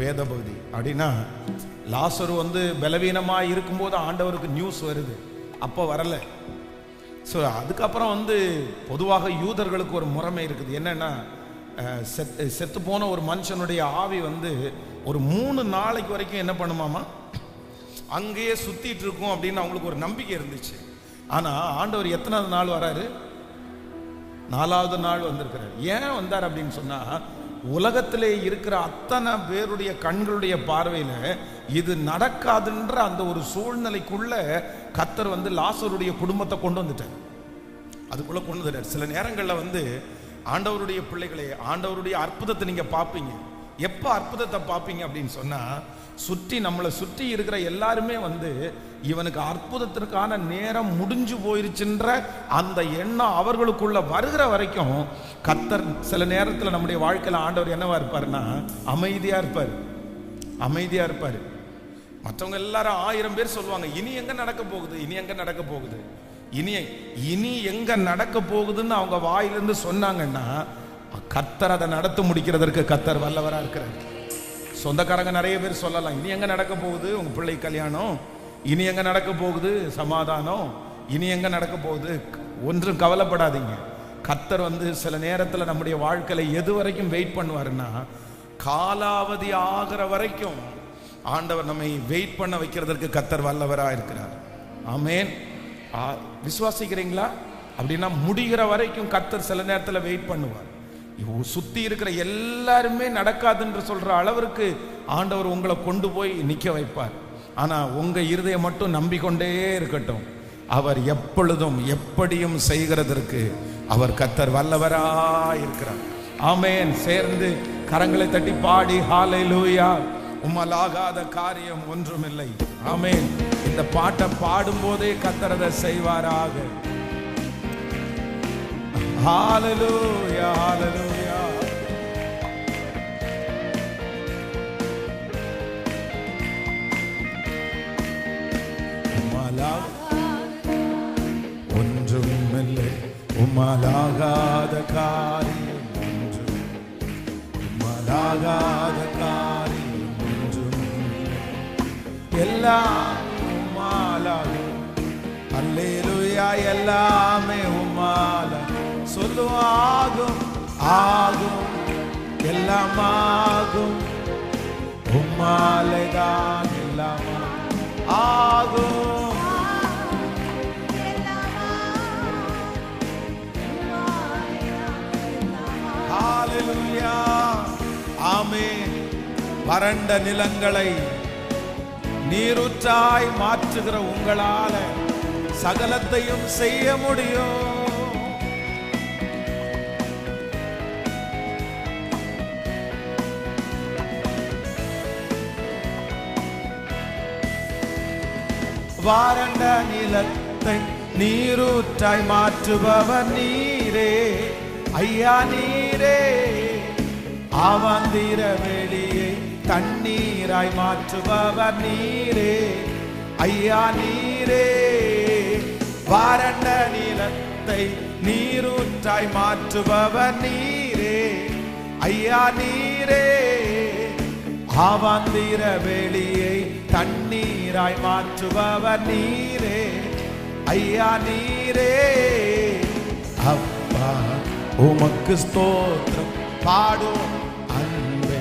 வேத பகுதி அப்படின்னா லாசரு பலவீனமாக இருக்கும்போது ஆண்டவருக்கு நியூஸ் வருது, அப்போ வரலை. ஸோ அதுக்கப்புறம் பொதுவாக யூதர்களுக்கு ஒரு முறைமை இருக்குது. என்னன்னா, செத்து போன ஒரு மனுஷனுடைய ஆவி ஒரு 3 நாளைக்கு வரைக்கும் என்ன பண்ணுமாமா, அங்கேயே சுத்திட்டு இருக்கும் அப்படின்னு அவங்களுக்கு ஒரு நம்பிக்கை இருந்துச்சு. ஆனால் ஆண்டவர் எத்தனாவது நாள் வராரு? 4வது நாள் வந்திருக்கிறார். ஏன் வந்தார் அப்படின்னு சொன்னா, உலகத்திலே இருக்கிற அத்தனை பேருடைய கண்களுடைய பார்வையில இது நடக்காதுன்ற அந்த ஒரு சூழ்நிலைக்குள்ள கர்த்தர் லாசருடைய குடும்பத்தை கொண்டு வந்துட்டார். அதுக்குள்ள கொண்டு வந்துட்டார். சில நேரங்கள்ல ஆண்டவருடைய பிள்ளைகளே, ஆண்டவருடைய அற்புதத்தை நீங்க பார்ப்பீங்க. எப்ப அற்புதத்தை பார்ப்பீங்க அப்படின்னு சொன்னா, நம்மளை சுற்றி இருக்கிற எல்லாருமே இவனுக்கு அற்புதத்திற்கான நேரம் முடிஞ்சு போயிருச்சுன்ற அந்த எண்ணம் அவர்களுக்குள்ள வருகிற வரைக்கும் கர்த்தர் சில நேரத்தில் நம்முடைய வாழ்க்கையில் ஆண்டவர் என்னவா இருப்பாருன்னா, அமைதியா இருப்பார். அமைதியா இருப்பார். மற்றவங்க எல்லாரும் 1000 பேர் சொல்லுவாங்க, இனி எங்க நடக்க போகுது, இனி எங்க நடக்க போகுது, இனி எங்க நடக்க போகுதுன்னு அவங்க வாயிலிருந்து சொன்னாங்கன்னா, கர்த்தர் அதை நடத்த முடிக்கிறதற்கு கர்த்தர் வல்லவரா இருக்கிறார். சொந்தக்காரங்க நிறைய பேர் சொல்லலாம், இனி எங்க நடக்க போகுது உங்க பிள்ளை கல்யாணம், இனி எங்க நடக்க போகுது சமாதானம், இனி எங்க நடக்க போகுது. ஒன்றும் கவலைப்படாதீங்க. கர்த்தர் சில நேரத்தில் நம்முடைய வாழ்க்கையில எது வரைக்கும் வெயிட் பண்ணுவாருன்னா, காலாவதி ஆகிற வரைக்கும் ஆண்டவர் நம்மை வெயிட் பண்ண வைக்கிறதற்கு கர்த்தர் வல்லவரா இருக்கிறார். ஆமென். விசுவாசிக்கிறீங்களா? அப்படின்னா முடிகிற வரைக்கும் கர்த்தர் சில நேரத்தில் வெயிட் பண்ணுவார். சுத்தி இருக்கிற எல்லாருமே நடக்காதுன்னு சொல்ற அளவிற்கு ஆண்டவர் உங்களை கொண்டு போய் நிக்க வைப்பார். ஆனா உங்க இருதயம் மட்டும் நம்பிக்கொண்டே இருக்கட்டும். அவர் எப்பொழுதும் எப்படியும் செய்கிறதற்கு அவர் கர்த்தர் வல்லவரா இருக்கிறார். ஆமென். சேர்ந்து கரங்களை தட்டி பாடி ஹல்லேலூயா. உம்மாலாகாத காரியம் ஒன்றுமில்லை. ஆமென். இந்த பாட்டை பாடும் போதே கர்த்தர் அதை செய்வாராக. ஹல்லேலூயா, ஹல்லேலூயா. ஒன்றுமில்லை, உம்மாலாகாத காரியம் ஒன்றும், உம்மாலாகாத காரியம் ஒன்றுமில்லை, எல்லாம் உம்மாலாகும். அல்லேலூயா. எல்லாமே உம்மாலாகும். சொல்லுவாகும், ஆகும், எல்லாம் ஆகும். உம்மாலைதான் எல்லாம் ஆகும். ஹல்லேலூயா. ஆமென். வறண்ட நிலங்களை நீரூற்றாய் மாற்றுகிற உங்களால சகலத்தையும் செய்ய முடியும். வறண்ட நிலத்தை நீரூற்றாய் மாற்றுபவர் நீரே ஐயா, நீரே. அவாந்திர வெளியை தண்ணீராய் மாற்றுபவர் நீரே ஐயா, நீரே. வறண்ட நிலத்தை நீரூற்றாய் மாற்றுபவர் நீரே ஐயா, நீரே. அவாந்திர வெளியை தண்ணீராய் மாற்றுபவர் நீரே ஐயா, நீரே. அப்பா உமக்கு ஸ்தோத்திரம் பாடும் அன்பே.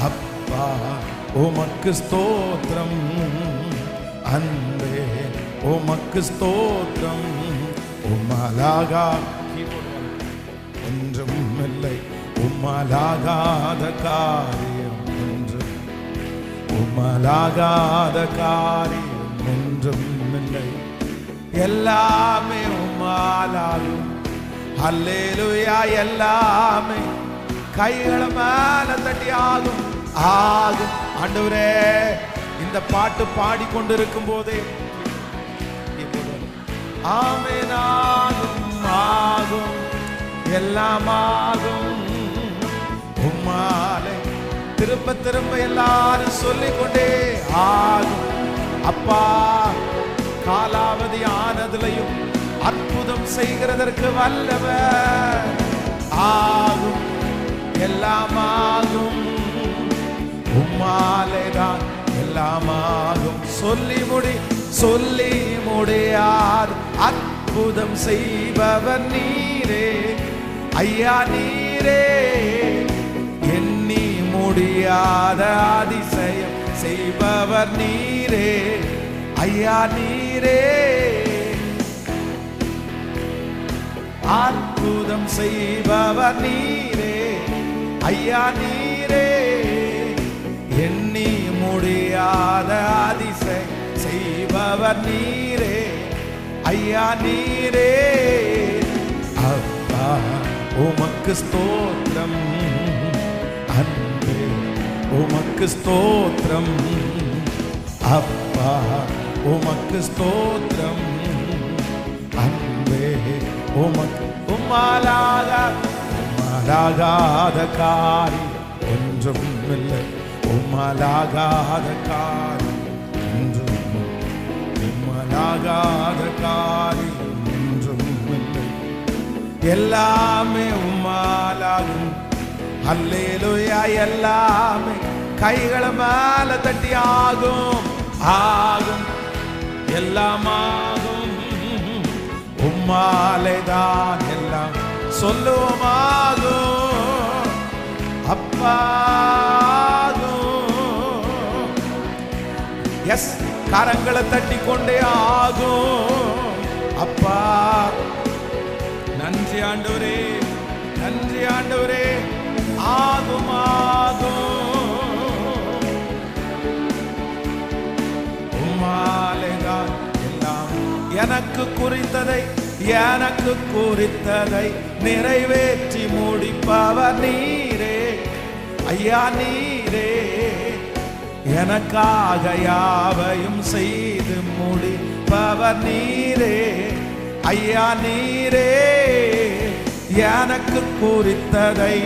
அப்பா உமக்கு ஸ்தோத்திரம் அன்பே, உமக்கு ஸ்தோத்திரம். உம்மாலாகா ஒன்றும் இல்லை, உம்மாலாகாத காரியம் ஒன்றும், உம்மாலாகாத காரியம் ஒன்றும் இல்லை, எல்லாமே உம்மாலாகும். அல்லேலூயா. எல்லாமே கைகளை மேல தட்டி ஆகும், ஆகும். ஆண்டவரே, இந்த பாட்டு பாடிக்கொண்டிருக்கும் போதே ஆமென், ஆகும், ஆகும், எல்லாம் ஆகும். உம்மாலே திரும்ப திரும்ப எல்லாரும் சொல்லிக்கொண்டே ஆகும். அப்பா, காலாவதி ஆனதிலையும் அற்புதம் செய்கிறதற்கு வல்லவர். ஆகும், எல்லாமாகும், உம்மாலேதான் எல்லாமாகும். சொல்லி முடியார் அற்புதம் செய்பவர் நீரே ஐயா, நீரே எண்ணி முடியாத அதிசயம் செய்பவர் நீரே ஐயா, நீரே அற்புதம் செய்பவர் நீரே ஐயா, நீரே எண்ணி முடியாத அதிசயம் செய்பவர் நீரே ஐயா, நீரே. அப்பா உமக்கு ஸ்தோத்திரம், அன்பே உமக்கு ஸ்தோத்திரம், அப்பா உமக்கு ஸ்தோத்திரம், அன்பே உமக்கு. உம்மாலாகாத காரியம் ஒன்றும் இல்லை, உம்மாலாகாத காரியம் ஒன்றும், உம்மாலாகாத காரியம் ஒன்றும் இல்லை, எல்லாமே உம்மாலாகும். அல்லேலூயா, எல்லாமே கைகளை மேல தட்டி ஆகும், எல்லாமாகும், உம்மாலேதான் எல்லாம் சொல்லுவோமாகும், அப்பாகும். எஸ், கரங்களை தட்டி கொண்டே ஆகும், அப்பா. நன்றி ஆண்டவரே, நன்றி ஆண்டவரே. ஆகும், உம்மாலேதான் எல்லாம். எனக்கு குறித்ததை நிறைவேற்றி முடிப்பவர் நீரே ஐயா, நீரே எனக்காக யாவையும் செய்து முடிப்பவர் நீரே ஐயா, நீரே எனக்கு குறித்ததை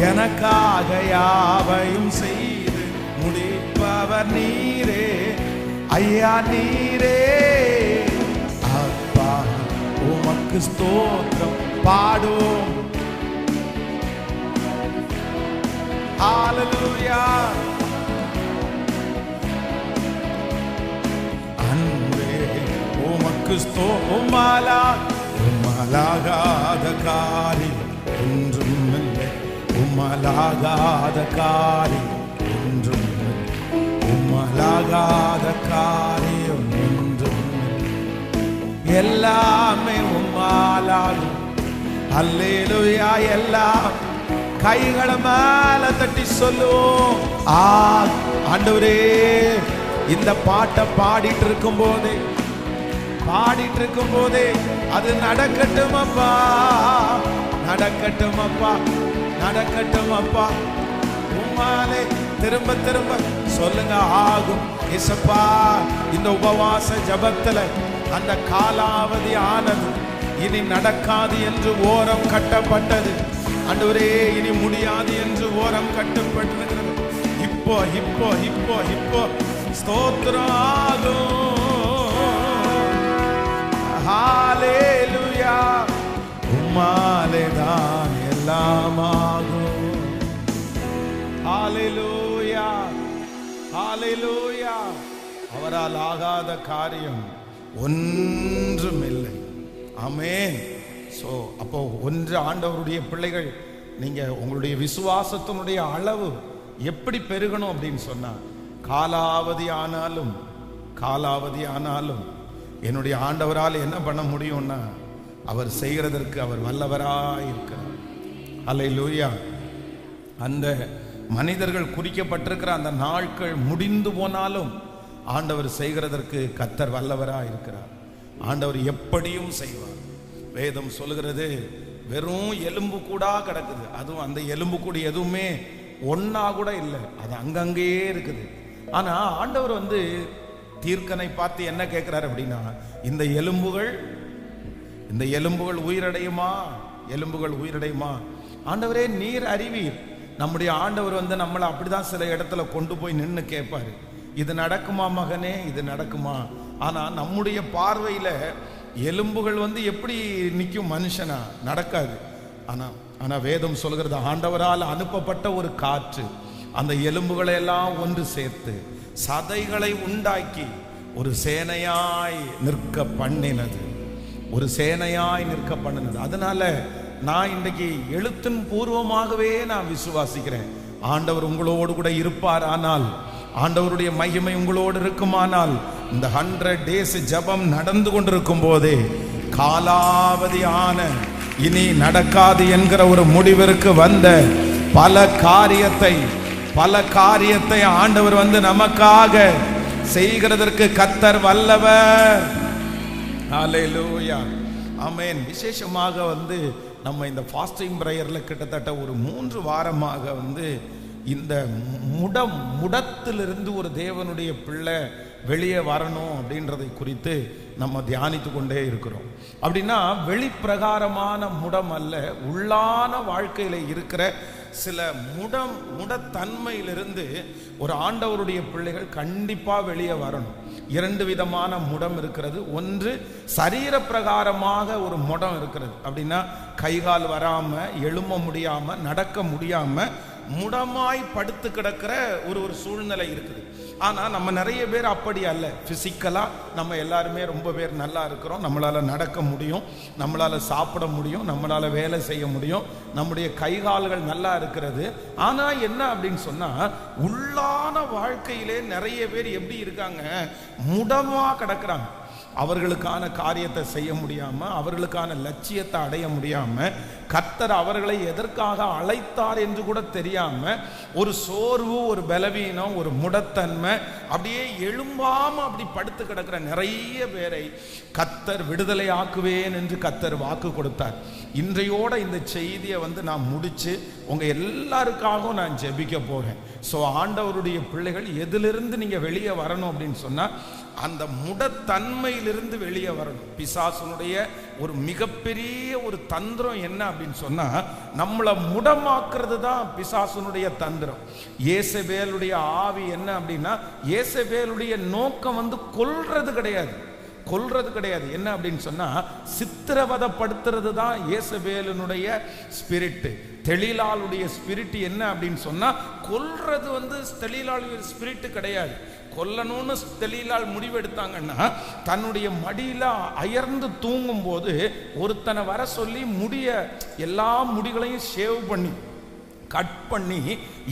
எனக்காக யாவையும் செய்து முடிப்பவர் நீரே ஐயா, நீரே. அப்பா உமக்கு ஸ்தோத்திரம் பாடுவோம். ஹல்லேலூயா. அன்பே உமக்கு உம்மாலாகாத காரியம் ஒன்றும் இல்லை, உம்மாலாகாத காரியம் ஒன்றும் இல்லை, உம்மாலாகாத காரியம் ஒன்றும் இல்லை, எல்லாமே உம்மாலாகும். அல்லேலூயா. எல்லாம் கைகளை மேல தட்டி சொல்லுவோம். ஆண்டவரே, இந்த பாட்டை பாடிட்டு இருக்கும் போதே அது நடக்கட்டும் அப்பா, நடக்கட்டும் அப்பா, நடக்கட்டும் அப்பா. உம்மாலே திரும்ப சொல்லுங்க, ஆகும் இயேசுப்பா. இந்த உபவாச ஜபத்துல அந்த காலாவதி ஆனது இனி நடக்காது என்று ஓரம் கட்டப்பட்டது ஆண்டவரே, இனி முடியாது என்று ஓரம் கட்டப்பட்டிருக்கிறது. இப்போ இப்போ இப்போ இப்போ ஸ்தோத்திரம் ஆகும். ஹல்லேலூயா. உம்மாலேதான் எல்லாமாகும். ஹல்லேலூயா, ஹல்லேலூயா. அவரால் ஆகாத காரியம் ஒன்றுமில்லை. ஆமென். ஸோ அப்போ ஒன்று, ஆண்டவருடைய பிள்ளைகள், நீங்க உங்களுடைய விசுவாசத்தினுடைய அளவு எப்படி பெருகணும் அப்படின்னு சொன்னா, காலாவதி ஆனாலும் என்னுடைய ஆண்டவரால் என்ன பண்ண முடியும்னா, அவர் செய்கிறதற்கு அவர் வல்லவராய் இருக்கிறார். ஹல்லேலூயா. அந்த மனிதர்கள் குறிக்கப்பட்டிருக்கிற அந்த நாட்கள் முடிந்து போனாலும் ஆண்டவர் செய்கிறதற்கு கர்த்தர் வல்லவராய் இருக்கிறார். ஆண்டவர் எப்படியும் செய்வார். வேதம் சொல்லுகிறது, வெறும் எலும்பு கூடா கிடக்குது, அதுவும் அந்த எலும்பு கூடி எதுவுமே ஒன்னா கூட இல்லை, அது அங்கங்கேயே இருக்குது. ஆனா ஆண்டவர் தீர்க்கனை பார்த்து என்ன கேட்கிறார் அப்படின்னா, இந்த எலும்புகள் உயிரடையுமா, எலும்புகள் உயிரடையுமா? ஆண்டவரே நீர் அறிவீர். நம்முடைய ஆண்டவர் நம்மளை அப்படிதான் சில இடத்துல கொண்டு போய் நின்று கேட்பாரு, இது நடக்குமா மகனே, இது நடக்குமா? ஆனா நம்முடைய பார்வையில எலும்புகள் வந்து எப்படி நிற்கும்? மனுஷனா நடக்காது. ஆனா வேதம் சொல்கிறது, ஆண்டவரால் அனுப்பப்பட்ட ஒரு காற்று அந்த எலும்புகளை எல்லாம் ஒன்று சேர்த்து சதைகளை உண்டாக்கி ஒரு சேனையாய் நிற்க பண்ணினது. ஒரு சேனையாய் நிற்க பண்ணினது. அதனால நான் இன்றைக்கு எழுத்தின் பூர்வமாகவே நான் விசுவாசிக்கிறேன், ஆண்டவர் உங்களோடு கூட இருப்பார். ஆனால் ஆண்டவருடைய மகிமை உங்களோடு இருக்குமானால் இந்த 100 days ஜபம் நடந்து கொண்டிருக்கும் போதே காலாவதியான இனி நடக்காது என்கிற ஒரு முடிவிற்கு வந்த பல காரியத்தை ஆண்டவர் வந்து நமக்காக செய்கிறதற்கு கர்த்தர் வல்லவர். ஹல்லேலூயா, ஆமென். விசேஷமாக வந்து நம்ம இந்த ஃபாஸ்டிங் பிரேயர்ல கிட்டத்தட்ட ஒரு 3 வாரமாக வந்து இந்த முடத்திலிருந்து ஒரு தேவனுடைய பிள்ளை வெளியே வரணும் அப்படின்றதை குறித்து நம்ம தியானித்து கொண்டே இருக்கிறோம். அப்படின்னா வெளிப்பிரகாரமான முடம் அல்ல, உள்ளான வாழ்க்கையில இருக்கிற சில முடத்தன்மையிலிருந்து ஒரு ஆண்டவருடைய பிள்ளைகள் கண்டிப்பா வெளியே வரணும். 2 விதமான முடம் இருக்கிறது. ஒன்று சரீர பிரகாரமாக ஒரு முடம் இருக்கிறது. அப்படின்னா கைகால் வராம, எழும்ப முடியாம, நடக்க முடியாம முடமாய் படுத்து கிடக்கிற ஒரு சூழ்நிலை இருக்குது. ஆனா நம்ம நிறைய பேர் அப்படி அல்ல. பிசிக்கலா நம்ம எல்லாருமே ரொம்ப பேர் நல்லா இருக்கிறோம். நம்மளால நடக்க முடியும், நம்மளால சாப்பிட முடியும், நம்மளால வேலை செய்ய முடியும், நம்முடைய கைகால்கள் நல்லா இருக்கிறது. ஆனா என்ன அப்படின்னு சொன்னா, உள்ளான வாழ்க்கையிலே நிறைய பேர் எப்படி இருக்காங்க? முடமா கிடக்குறாங்க. அவர்களுக்கான காரியத்தை செய்ய முடியாம, அவர்களுக்கான லட்சியத்தை அடைய முடியாம, கர்த்தர் அவர்களை எதற்காக அழைத்தார் என்று கூட தெரியாம ஒரு சோர்வு, ஒரு பலவீனம், ஒரு முடத்தன்மை, அப்படியே எழும்பாம அப்படி படுத்து கிடக்கிற நிறைய பேரை கர்த்தர் விடுதலை ஆக்குவேன் என்று கர்த்தர் வாக்கு கொடுத்தார். இன்றையோட இந்த செய்தியை வந்து நான் முடிச்சு உங்க எல்லாருக்காகவும் நான் ஜெபிக்க போறேன். ஸோ ஆண்டவருடைய பிள்ளைகள் எதிலிருந்து நீங்க வெளியே வரணும் அப்படின்னு சொன்னா, அந்த முடத்தன்மையிலிருந்து வெளியே வரணும். பிசாசுனுடைய ஒரு மிகப்பெரிய ஒரு தந்திரம் என்ன அப்படின்னு சொன்னா, நம்மளை முடமாக்குறது தான் பிசாசுனுடைய தந்திரம். இயேசபேலுடைய ஆவி என்ன அப்படின்னா, இயேசபேலுடைய நோக்கம் வந்து கொல்றது கிடையாது. என்ன அப்படின்னு சொன்னா, சித்திரவதப்படுத்துறது தான் இயேசபேலினுடைய ஸ்பிரிட். தெளிலாளுடைய ஸ்பிரிட் என்ன அப்படின்னு சொன்னா, கொல்றது வந்து தெளிலாளுடைய ஸ்பிரிட் கிடையாது. கொல்லணும்னு தெளிலால் முடிவெடுத்தாங்கன்னா, தன்னுடைய மடியில அயர்ந்து தூங்கும் போது ஒருத்தனை வர சொல்லி எல்லா முடிகளையும் ஷேவ் பண்ணி கட் பண்ணி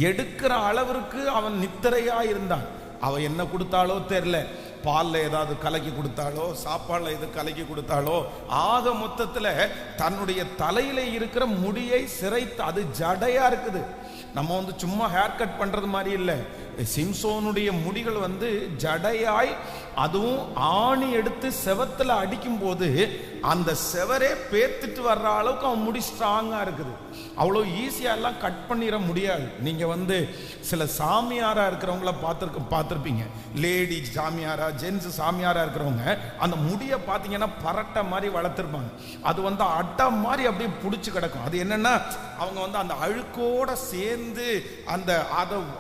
எடுக்கிற அளவிற்கு அவன் நித்திரையா இருந்தான். அவன் என்ன கொடுத்தாலோ தெரியல, பால்ல ஏதாவது கலக்கி கொடுத்தாலோ, சாப்பாடுல எது கலக்கி கொடுத்தாலோ, ஆக மொத்தத்துல தன்னுடைய தலையில இருக்கிற முடியை சிரைத்து, அது ஜடையா இருக்குது. நம்ம வந்து சும்மா ஹேர் கட் பண்றது மாதிரி இல்லை. சிம்சோனுடைய முடிகள் வந்து ஜடையாய், அதுவும் ஆணி எடுத்து செவத்துல அடிக்கும் போது அந்த செவரே பேத்துட்டு வர்ற அளவுக்கு அவன் முடி ஸ்ட்ராங்கா இருக்குது. அவ்வளோ ஈஸியா எல்லாம் கட் பண்ணிட முடியாது. நீங்க வந்து சில சாமியாரா இருக்கிறவங்கள பார்த்துருப்பீங்க. லேடி சாமியாரா, ஜென்ஸ் சாமியாரா இருக்கிறவங்க அந்த முடியை பார்த்தீங்கன்னா பரட்டை மாதிரி வளர்த்துருப்பாங்க. அது வந்து அட்டை மாதிரி அப்படியே பிடிச்சி கிடக்கும். அது என்னன்னா, அவங்க வந்து அந்த அழுக்கோட சேர்ந்து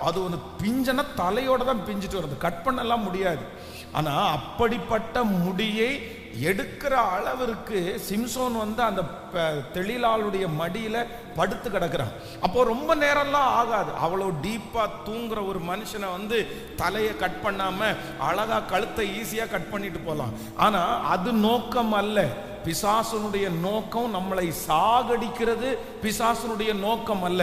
அது ஒரு பிஞ்சனா தலையோட தான் பிஞ்சிட்டு வருது, கட் பண்ணலாம் முடியாது. ஆனா அப்படிப்பட்ட முடியை எடுக்கிற அளவிற்கு சிம்சோன் வந்து அந்த தெளிலாளுடைய மடியில படுத்து கிடக்கிறான். அப்போ ரொம்ப நேரம்லாம் ஆகாது. அவ்வளோ டீப்பா தூங்குற ஒரு மனுஷனை வந்து தலையை கட் பண்ணாம அழகா கழுத்தை ஈஸியா கட் பண்ணிட்டு போகலாம். ஆனா அது நோக்கம் அல்ல. பிசாசுனுடைய நோக்கம் நம்மளை சாகடிக்கிறது, பிசாசுனுடைய நோக்கம் அல்ல.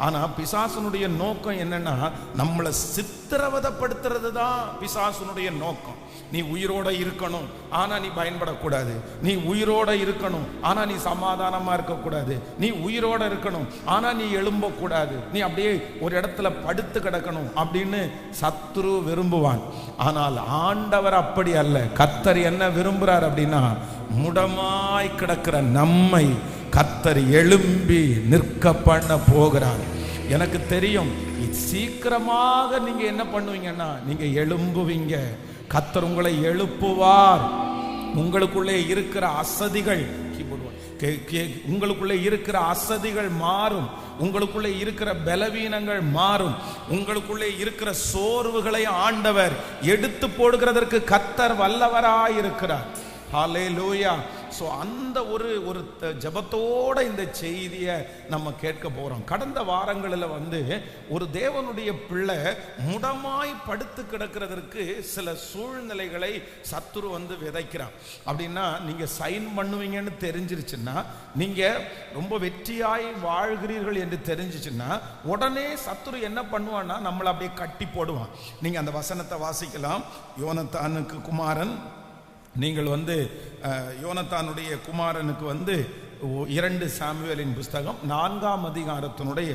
ஆனா பிசாசுனுடைய நோக்கம் என்னன்னா, நம்மளை சித்திரவதப்படுத்துறது தான் பிசாசுனுடைய நோக்கம். நீ உயிரோட இருக்கணும், ஆனா நீ பயன்படக்கூடாது. நீ உயிரோட இருக்கணும், ஆனா நீ சமாதானமா இருக்கக்கூடாது. நீ உயிரோட இருக்கணும், ஆனா நீ எழும்பக்கூடாது. நீ அப்படியே ஒரு இடத்துல படுத்து கிடக்கணும் அப்படின்னு சத்துரு விரும்புவான். ஆனால் ஆண்டவர் அப்படி அல்ல. கர்த்தர் என்ன விரும்புறார் அப்படின்னா, முடமாய் கிடக்கிற நம்மை கர்த்தர் எழும்பி நிற்க பண்ண போகிறார். எனக்கு தெரியும், சீக்கிரமாக நீங்க என்ன பண்ணுவீங்கன்னா, நீங்க எழும்புவீங்க. கர்த்தர் உங்களை எழுப்புவார். உங்களுக்குள்ளே இருக்கிற அசதிகள் உங்களுக்குள்ளே இருக்கிற அசதிகள் மாறும். உங்களுக்குள்ளே இருக்கிற பலவீனங்கள் மாறும். உங்களுக்குள்ளே இருக்கிற சோர்வுகளை ஆண்டவர் எடுத்து போடுகிறதற்கு கர்த்தர் வல்லவராயிருக்கிறார். ஹல்லேலூயா. ஸோ அந்த ஒரு ஜெபத்தோட இந்த செய்தியை நம்ம கேட்க போறோம். கடந்த வாரங்களில் ஒரு தேவனுடைய பிள்ளை முடமாய் படுத்து கிடக்கிறதற்கு சில சூழ்நிலைகளை சத்துரு விதைக்கிறான். அப்படின்னா நீங்க சைன் பண்ணுவீங்கன்னு தெரிஞ்சிருச்சுன்னா, நீங்க ரொம்ப வெற்றியாய் வாழ்கிறீர்கள் என்று தெரிஞ்சிச்சுன்னா, உடனே சத்துரு என்ன பண்ணுவான்னா நம்மளை அப்படியே கட்டி போடுவான். நீங்க அந்த வசனத்தை வாசிக்கலாம். யோனத்தானுக்கு குமாரன், நீங்கள் யோனத்தானுடைய குமாரனுக்கு 2 சாமுவேலின் புஸ்தகம் 4ஆம் அதிகாரத்தினுடைய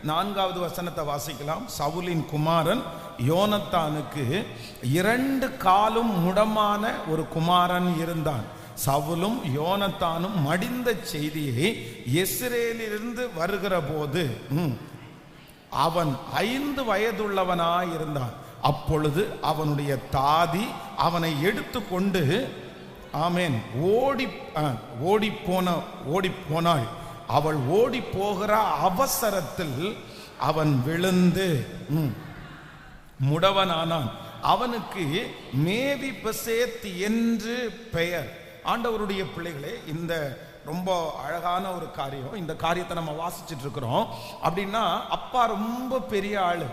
4வது வசனத்தை வாசிக்கலாம். சவுலின் குமாரன் யோனத்தானுக்கு 2 காலும் முடமான ஒரு குமாரன் இருந்தான். சவுலும் யோனத்தானும் மடிந்த செய்தியை எஸ்ரேலிலிருந்து வருகிற போது அவன் 5 வயதுள்ளவனாய் இருந்தான். அப்பொழுது அவனுடைய தாதி அவனை எடுத்துக்கொண்டு ஆமேன் ஓடி போனாள். அவள் ஓடி போகிற அவசரத்தில் அவன் விழுந்து முடவனானான். அவனுக்கு மேவிபோசேத் என்று பெயர். ஆண்டவருடைய பிள்ளைகளே, இந்த ரொம்ப அழகான ஒரு காரியம். இந்த காரியத்தை நம்ம வாசிச்சுட்டு இருக்கிறோம். அப்படின்னா அப்பா ரொம்ப பெரிய ஆளு,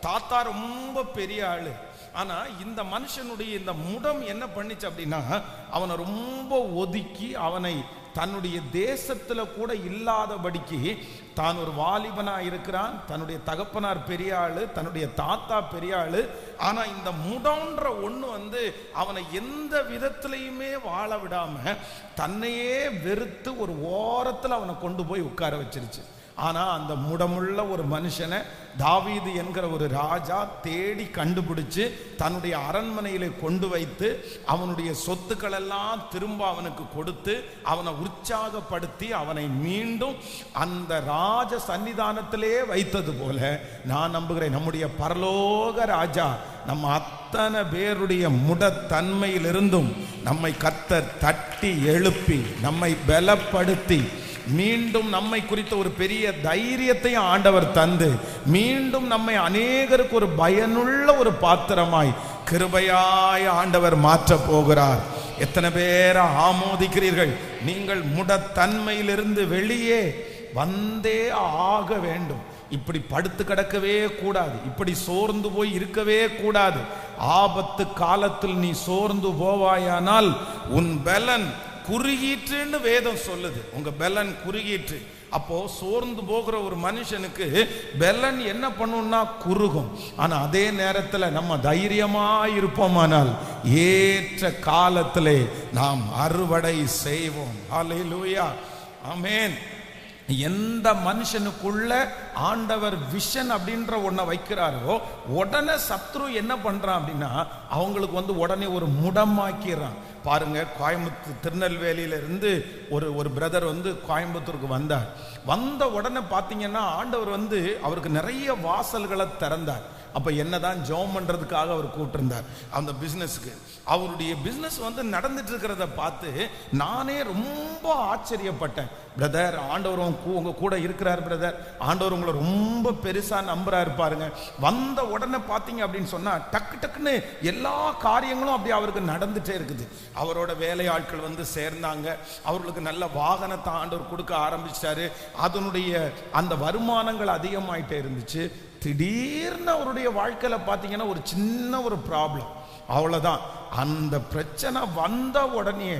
தாத்தா ரொம்ப பெரிய ஆளு. ஆனா இந்த மனுஷனுடைய இந்த முடம் என்ன பண்ணிச்சு அப்படின்னா, அவனை ரொம்ப ஒதுக்கி, அவனை தன்னுடைய தேசத்துல கூட இல்லாதபடிக்கு, தான் ஒரு வாலிபனா இருக்கிறான், தன்னுடைய தகப்பனார் பெரிய ஆளு, தன்னுடைய தாத்தா பெரிய ஆளு. ஆனா இந்த முடம்ன்ற ஒண்ணு அவனை எந்த விதத்திலையுமே வாழ விடாம தன்னையே வெறுத்து ஒரு ஓரத்துல அவனை கொண்டு போய் உட்கார வச்சிருச்சு. ஆனா அந்த முடமுள்ள ஒரு மனுஷனை தாவீது என்கிற ஒரு ராஜா தேடி கண்டுபிடிச்சு தன்னுடைய அரண்மனையில கொண்டு வைத்து அவனுடைய சொத்துக்கள் எல்லாம் திரும்ப அவனுக்கு கொடுத்து அவனை உற்சாகப்படுத்தி அவனை மீண்டும் அந்த ராஜ சன்னிதானத்திலே வைத்தது போல நான் நம்புகிறேன், நம்முடைய பரலோக ராஜா நம்ம அத்தனை பேருடைய முடத்தன்மையிலிருந்தும் நம்மை கர்த்தர் தட்டி எழுப்பி நம்மை பலப்படுத்தி மீண்டும் நம்மை குறித்த ஒரு பெரிய தைரியத்தையும் ஆண்டவர் தந்து மீண்டும் நம்மை அநேகருக்கு ஒரு பயனுள்ள ஒரு பாத்திரமாய் கிருபையாய் ஆண்டவர் மாற்ற போகிறார். எத்தனை பேரை ஆமோதிக்கிறீர்கள்? நீங்கள் முடத்தன்மையிலிருந்து வெளியே வந்தே ஆக வேண்டும். இப்படி படுத்து கிடக்கவே கூடாது, இப்படி சோர்ந்து போய் இருக்கவே கூடாது. ஆபத்து காலத்தில் நீ சோர்ந்து போவாயானால் உன் பலன் குறுகிட்டுன்னு வேதம் சொல்லுது. உங்க பலன் குறுகிட்டு. அப்போ சோர்ந்து போகிற ஒரு மனுஷனுக்கு பலன் என்ன பண்ணும்னா குறுகும். ஆனா அதே நேரத்தில் நம்ம தைரியமா இருப்போமானால் ஏற்ற காலத்திலே நாம் அறுவடை செய்வோம். ஹல்லேலூயா, ஆமென். எந்த மனுஷனுக்குள்ள ஆண்டவர் விஷன் அப்படின்ற ஒன்றை வைக்கிறாரோ உடனே சத்ரு என்ன பண்றான் அப்படின்னா அவங்களுக்கு உடனே ஒரு முடமாக்கிறான். பாருங்க, திருநெல்வேலியில இருந்து ஒரு பிரதர் கோயம்புத்தூருக்கு வந்தார். வந்த உடனே பார்த்தீங்கன்னா ஆண்டவர் அவருக்கு நிறைய வாசல்களை திறந்தார். அப்ப என்னதான் ஜெபம் பண்றதுக்காக அவர் கூப்பிட்டிருந்தார் அந்த பிசினஸ்க்கு. அவருடைய பிசினஸ் நடந்துட்டு இருக்கிறத பார்த்து நானே ரொம்ப ஆச்சரியப்பட்டேன். பிரதர், ஆண்டவர் உங்க கூட இருக்கிறார் பிரதர், ஆண்டவர் உங்களை ரொம்ப பெருசா நம்புறாரு பாருங்க. வந்த உடனே பார்த்தீங்க அப்படின்னு சொன்னா டக்கு டக்குன்னு எல்லா காரியங்களும் அப்படி அவருக்கு நடந்துட்டே இருக்குது. அவரோட வேலையாட்கள் சேர்ந்தாங்க, அவர்களுக்கு நல்ல வாகனத்தை ஆண்டவர் கொடுக்க ஆரம்பிச்சாரு. அதனுடைய அந்த வருமானங்கள் அதிகமாயிட்டே இருந்துச்சு. திடீர்னு அவருடைய வாழ்க்கையில பார்த்தீங்கன்னா ஒரு சின்ன ஒரு ப்ராப்ளம், அவ்வளவுதான். அந்த பிரச்சனை வந்த உடனே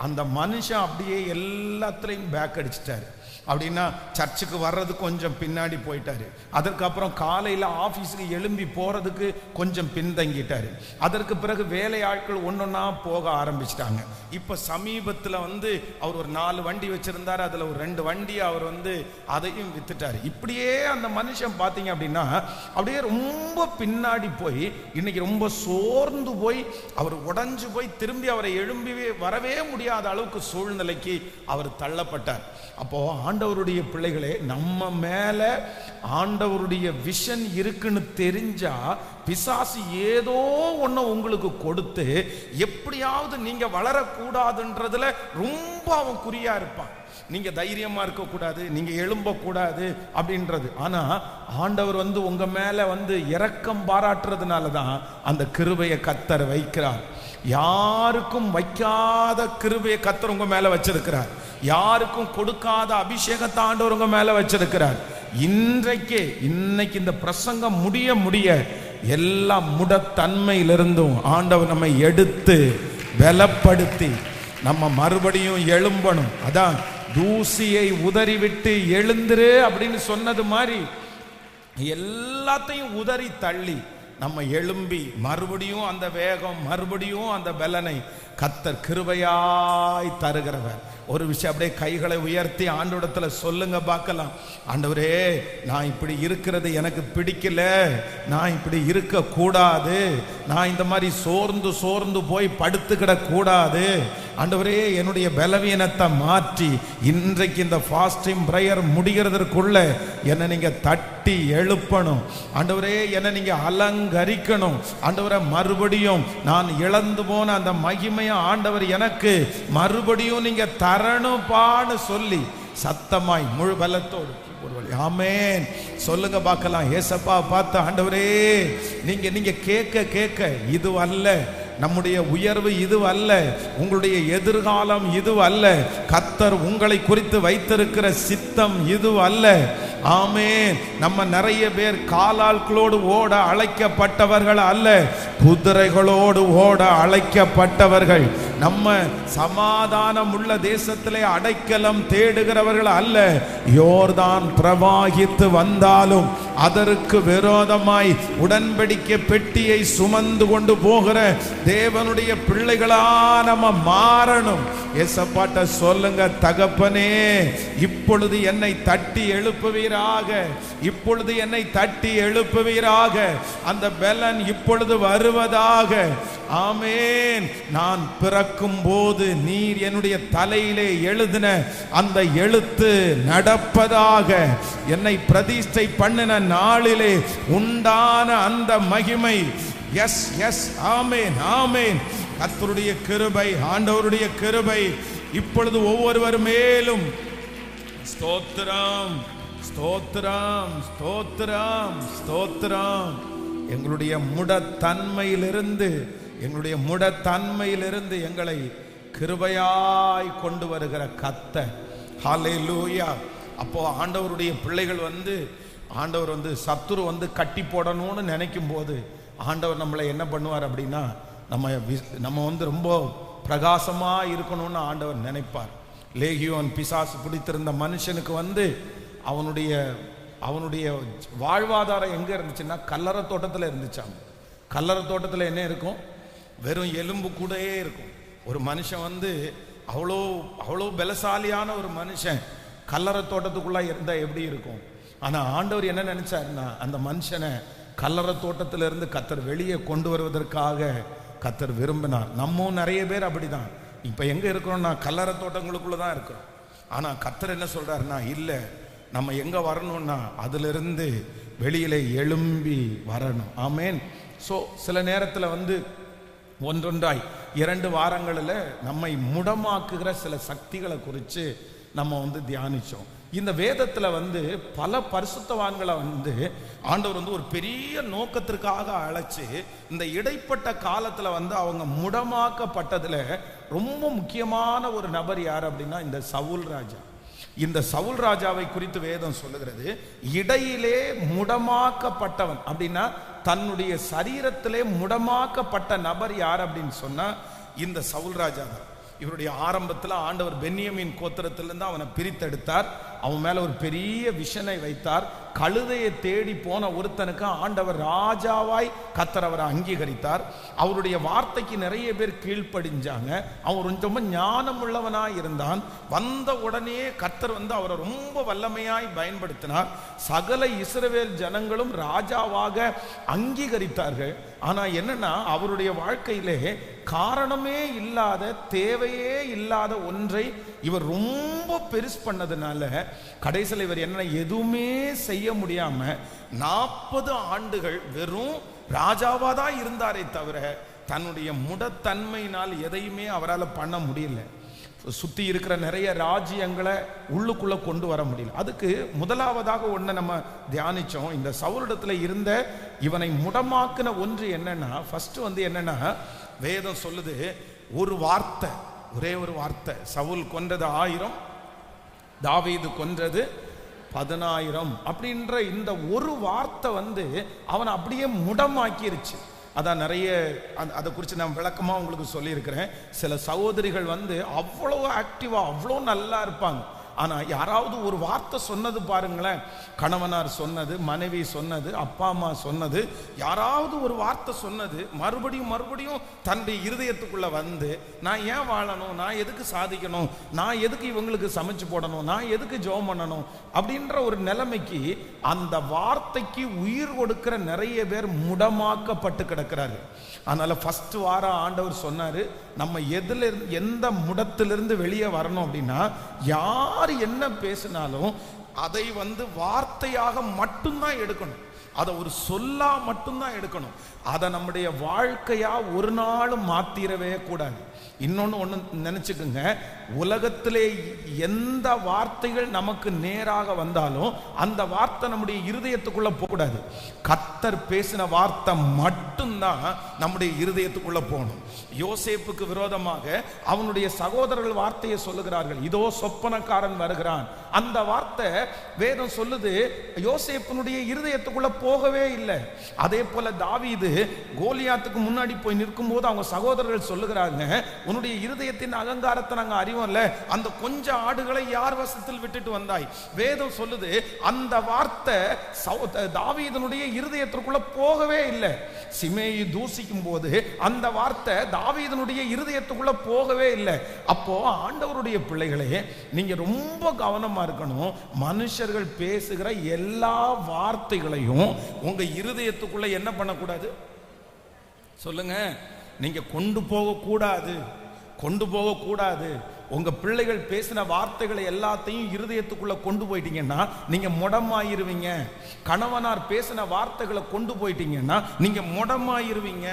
அந்த மனுஷன் அப்படியே எல்லாத்துலையும் பேக் அடிச்சிட்டாரு. அப்படின்னா சர்ச்சுக்கு வர்றது கொஞ்சம் பின்னாடி போயிட்டாரு. அதற்கப்புறம் காலையில் ஆஃபீஸுக்கு எழும்பி போகிறதுக்கு கொஞ்சம் பின்தங்கிட்டாரு. அதற்கு பிறகு வேலை ஆட்கள் ஒன்றொன்னா போக ஆரம்பிச்சிட்டாங்க. இப்போ சமீபத்தில் அவர் ஒரு 4 வண்டி வச்சுருந்தார், அதில் ஒரு 2 வண்டியை அவர் அதையும் வித்துட்டார். இப்படியே அந்த மனுஷன் பார்த்தீங்க அப்படின்னா அப்படியே ரொம்ப பின்னாடி போய் இன்னைக்கு ரொம்ப சோர்ந்து போய் அவர் உடஞ்சு போய் திரும்பி அவரை எழும்பி வரவே முடியாத அளவுக்கு சூழ்நிலைக்கு அவர் தள்ளப்பட்டார். அப்போ ஆண்டவருடைய பிள்ளைகளே, நம்ம மேல ஆண்டவருடைய விஷன் இருக்குன்னு தெரிஞ்சா பிசாசு ஏதோ ஒண்ணு உங்களுக்கு கொடுத்து எப்படியாவது நீங்க வளரக்கூடாதுன்றதுல ரொம்ப அவன் குறியா இருப்பான். நீங்க தைரியமா இருக்க கூடாது, நீங்க எழும்ப கூடாது அப்படின்றது. ஆனா ஆண்டவர் உங்க மேல இரக்கம் பாராட்டுறதுனாலதான் அந்த கிருபையை கர்த்தர் வைக்கிறார். யாருக்கும் வைக்காத கிருபையை கர்த்தர் உங்க மேல வச்சிருக்கிறார். யாருக்கும் கொடுக்காத அபிஷேகத்தை ஆண்டவர் உங்க மேல வச்சிருக்கிறார். இன்னைக்கு இந்த பிரசங்கம் முடிய எல்லா முடத்தன்மையிலிருந்தும் ஆண்டவர் நம்மை எடுத்து பலப்படுத்தி நம்ம மறுபடியும் எழும்பணும். அதான் தூசியை உதறிவிட்டு எழுந்துரு அப்படின்னு சொன்னது மாதிரி எல்லாத்தையும் உதறி தள்ளி நம்ம எழும்பி மறுபடியும் அந்த வேகம், மறுபடியும் அந்த பலனை கர்த்தர் கிருபையாய் தருகிறவர். ஒரு விஷயம் அப்படியே கைகளை உயர்த்தி ஆண்டவரிடத்துல சொல்லுங்க பார்க்கலாம். ஆண்டவரே, நான் இப்படி இருக்கிறது எனக்கு பிடிக்கல, நான் இப்படி இருக்க கூடாது, நான் இந்த மாதிரி சோர்ந்து போய் படுத்துக்கிட கூடாது. ஆண்டவரே, என்னுடைய பலவீனத்தை மாற்றி இன்றைக்கு இந்த ஃபாஸ்டிங் பிரேயர் முடிகிறதற்குள்ள என்னை நீங்க தட்டி எழுப்பணும். ஆண்டவரே, என்னை நீங்க அலங்கரிக்கணும். ஆண்டவரே, மறுபடியும் நான் இழந்து போன அந்த மகிமையை ஆண்டவர் எனக்கு மறுபடியும் நீங்க தரணும்பான்னு சொல்லி சத்தமாய் முழு பலத்தோடு ஆமென் சொல்லுங்க பார்க்கலாம். ஏசப்பா பார்த்து, ஆண்டவரே, நீங்க கேட்க இது அல்ல நம்முடைய உயர்வு, இது அல்ல உங்களுடைய எதிர்காலம், இது அல்ல கர்த்தர் உங்களை குறித்து வைத்திருக்கிற சித்தம், இது அல்ல. ஆமென். நம்ம நிறைய பேர் காலாட்களோடு ஓட அழைக்கப்பட்டவர்கள் அல்ல, குதிரைகளோடு ஓட அழைக்கப்பட்டவர்கள். நம்ம சமாதானம் உள்ள தேசத்திலே அடைக்கலம் தேடுகிறவர்கள் அல்ல. யோர்தான் பிரவாகித்து வந்தாலும் அதற்கு விரோதமாய் உடன்படிக்கை பெட்டியை சுமந்து கொண்டு போகிற தேவனுடைய பிள்ளைகளா நம்ம மாறணும். ஏசப்பாட்ட சொல்லுங்க, தகப்பனே, இப்பொழுது என்னை தட்டி எழுப்புவீராக, இப்பொழுது என்னை தட்டி எழுப்புவீராக, அந்த பலன் இப்பொழுது வருவதாக. ஆமென். நான் பிறக்கும் போது நீர் என்னுடைய தலையிலே எழுதின அந்த எழுத்து நடப்பதாக. என்னை பிரதிஷ்டை பண்ணின நாளிலே உண்டான அந்த மகிமை. எஸ் எஸ் ஆமென் ஆமென். கர்த்தருடைய கிருபை, ஆண்டவருடைய கிருபை இப்பொழுது ஒவ்வொருவர் மேலும். ஸ்தோத்திரம் ஸ்தோத்திரம் ஸ்தோத்திரம் ஸ்தோத்திரம். எங்களுடைய முடத்தன்மையிலிருந்து எங்களை கிருபையாய் கொண்டு வருகிற கர்த்தர். ஹல்லேலூயா. அப்போ ஆண்டவருடைய பிள்ளைகள் ஆண்டவர் சத்துரு கட்டி போடணும்னு நினைக்கும் போது ஆண்டவர் நம்மளை என்ன பண்ணுவார் அப்படின்னா, நம்ம ரொம்ப பிரகாசமா இருக்கணும்னு ஆண்டவர் நினைப்பார். லேகியோன் பிசாசு பிடித்திருந்த மனுஷனுக்கு அவனுடைய வாழ்வாதாரம் எங்க இருந்துச்சுன்னா கல்லறை தோட்டத்தில் இருந்துச்சாம். கல்லறை தோட்டத்தில் என்ன இருக்கும்? வெறும் எலும்பு கூடயே இருக்கும். ஒரு மனுஷன் அவ்வளோ பலசாலியான ஒரு மனுஷன் கல்லறை தோட்டத்துக்குள்ள இருந்தா எப்படி இருக்கும்? ஆனா ஆண்டவர் என்ன நினைச்சாருன்னா, அந்த மனுஷனை கல்லறை தோட்டத்திலிருந்து கர்த்தர் வெளியே கொண்டு வருவதற்காக கர்த்தர் விரும்பினார். நம்மவும் நிறைய பேர் அப்படிதான். இப்ப எங்க இருக்கிறோம்னா கல்லறை தோட்டங்களுக்குள்ளதான் இருக்கிறோம். ஆனா கர்த்தர் என்ன சொல்றாருன்னா, இல்ல, நம்ம எங்க வரணும்னா அதிலிருந்து வெளியிலே எழும்பி வரணும். ஆமேன். ஸோ சில நேரத்தில் ஒன்றொன்றாய் 2 வாரங்களில் நம்மை முடமாக்குகிற சில சக்திகளை குறித்து நம்ம தியானிச்சோம். இந்த வேதத்தில் பல பரிசுத்தவான்களை ஆண்டவர் ஒரு பெரிய நோக்கத்திற்காக அழைச்சு இந்த இடைப்பட்ட காலத்தில் அவங்க முடமாக்கப்பட்டதில் ரொம்ப முக்கியமான ஒரு நபர் யார் அப்படின்னா இந்த சவுல் ராஜா. இந்த சவுல் ராஜாவை குறித்து வேதம் சொல்லுகிறது, இடையிலே முடமாக்கப்பட்டவன் அப்படின்னா தன்னுடைய சரீரத்திலே முடமாக்கப்பட்ட நபர் யார் அப்படின்னு சொன்னா இந்த சவுல் ராஜா தான். இவருடைய ஆரம்பத்தில் ஆண்டவர் பென்யமீன் கோத்திரத்திலிருந்து அவனை பிரித்தெடுத்தார். அவன் மேல ஒரு பெரிய விஷனை வைத்தார். கழுதையை தேடி போன ஒருத்தனுக்கு ஆண்டவர் ராஜாவாய் கர்த்தர் அவரை அங்கீகரித்தார். அவருடைய வார்த்தைக்கு நிறைய பேர் கீழ்ப்படிஞ்சாங்க. அவர் ரொம்ப ஞானம் உள்ளவனாய் இருந்தான். வந்த உடனே கர்த்தர் அவரை ரொம்ப வல்லமையாய் பயன்படுத்தினார். சகல இஸ்ரவேல் ஜனங்களும் ராஜாவாக அங்கீகரித்தார்கள். ஆனா என்னன்னா, அவருடைய வாழ்க்கையிலே காரணமே இல்லாத, தேவையே இல்லாத ஒன்றை இவர் ரொம்ப பெருசு பண்ணதுனால கடைசியில் இவர் என்ன எதுவுமே செய்ய முடியாம 40 ஆண்டுகள் வெறும் ராஜாவாதான் இருந்தாரே தவிர தன்னுடைய முடத்தன்மையினால் எதையுமே அவரால் பண்ண முடியல. சுத்தி இருக்கிற நிறைய ராஜ்யங்களை உள்ளுக்குள்ள கொண்டு வர முடியல. அதுக்கு முதலாவதாக ஒன்றை நம்ம தியானிச்சோம். இந்த சவுலிடத்துல இருந்த இவனை முடமாக்குன ஒன்று என்னன்னா, ஃபர்ஸ்ட் என்னன்னா, வேதம் சொல்லுது ஒரு வார்த்தை, ஒரே ஒரு வார்த்தை. சவுல் கொன்றது 1000, தாவீது கொன்றது 10,000 அப்படின்ற இந்த ஒரு வார்த்தை அவனை அப்படியே முடமாக்கிருச்சு. அதான் நிறைய அதை குறித்து நான் விளக்கமாக உங்களுக்கு சொல்லியிருக்கிறேன். சில சகோதரிகள் அவ்வளோ ஆக்டிவாக அவ்வளோ நல்லா இருப்பாங்க. ஆனால் யாராவது ஒரு வார்த்தை சொன்னது பாருங்களேன், கணவனார் சொன்னது, மனைவி சொன்னது, அப்பா அம்மா சொன்னது, யாராவது ஒரு வார்த்தை சொன்னது மறுபடியும் மறுபடியும் தன்னுடைய இருதயத்துக்குள்ள நான் ஏன் வாழணும், நான் எதுக்கு சாதிக்கணும், நான் எதுக்கு இவங்களுக்கு சமைச்சு போடணும், நான் எதுக்கு ஜெபம் பண்ணணும் அப்படின்ற ஒரு நிலைமைக்கு அந்த வார்த்தைக்கு உயிர் கொடுக்கிற நிறைய பேர் முடமாக்கப்பட்டு கிடக்கிறார்கள். அதனால ஃபர்ஸ்ட் வாரம் ஆண்டவர் சொன்னாரு, நம்ம எந்த முடத்திலிருந்து வெளியே வரணும் அப்படின்னா, யார் என்ன பேசினாலும் அதை வார்த்தையாக மட்டும்தான் எடுக்கணும், அதை ஒரு சொல்லா மட்டும்தான் எடுக்கணும். அதை நம்முடைய வாழ்க்கையா ஒரு நாளும் மாத்திரவே கூடாது. இன்னொன்னு நினைச்சுக்குங்க, உலகத்திலே எந்த வார்த்தைகள் நமக்கு நேராக வந்தாலும் அந்த வார்த்தை நம்முடைய இருதயத்துக்குள்ள போகக்கூடாது. கர்த்தர் பேசின வார்த்தை மட்டும்தான் நம்முடைய இருதயத்துக்குள்ள போகணும். யோசேப்புக்கு விரோதமாக அவனுடைய சகோதரர்கள் வார்த்தையை சொல்லுகிறார்கள், இதோ சொப்பனக்காரன் வருகிறான். அந்த வார்த்தை வேதம் சொல்லுது யோசேப்பினுடைய இருதயத்துக்குள்ள போகவே இல்லை. அதே போல தாவீது கோலியாத்துக்கு முன்னாடி போய் நிற்கும் போது அவங்க சகோதரர்கள் சொல்லுகிறாங்க, உன்னுடைய இருதயத்தின் அகங்காரத்தை நாங்க அறிவோம்ல, அந்த கொஞ்ச ஆடுகளை யார் வசத்தில் விட்டுட்டு வந்தாய். வேதம் சொல்லுது அந்த வார்த்தை தாவீதனுடைய இருதயத்திற்குள்ள போகவே இல்லை. சிமேயி தூசிக்கும் போது அந்த வார்த்தை தாவீதனுடைய இருதயத்துக்குள்ள போகவே இல்லை. அப்போ ஆண்டவருடைய பிள்ளைகளே, நீங்க ரொம்ப கவனமா இருக்கணும். மனுஷர்கள் பேசுகிற எல்லா வார்த்தைகளையும் உங்க இருதயத்துக்குள்ள என்ன பண்ணக்கூடாது சொல்லுங்க, நீங்க கொண்டு போக கூடாது. உங்க பிள்ளைகள் பேசின வார்த்தைகளை எல்லாத்தையும் இருதயத்துக்குள்ள கொண்டு போயிட்டீங்கன்னா நீங்க முடமாயிருவீங்க. கணவனார் பேசின வார்த்தைகளை கொண்டு போயிட்டீங்கன்னா நீங்க முடமாயிருவீங்க.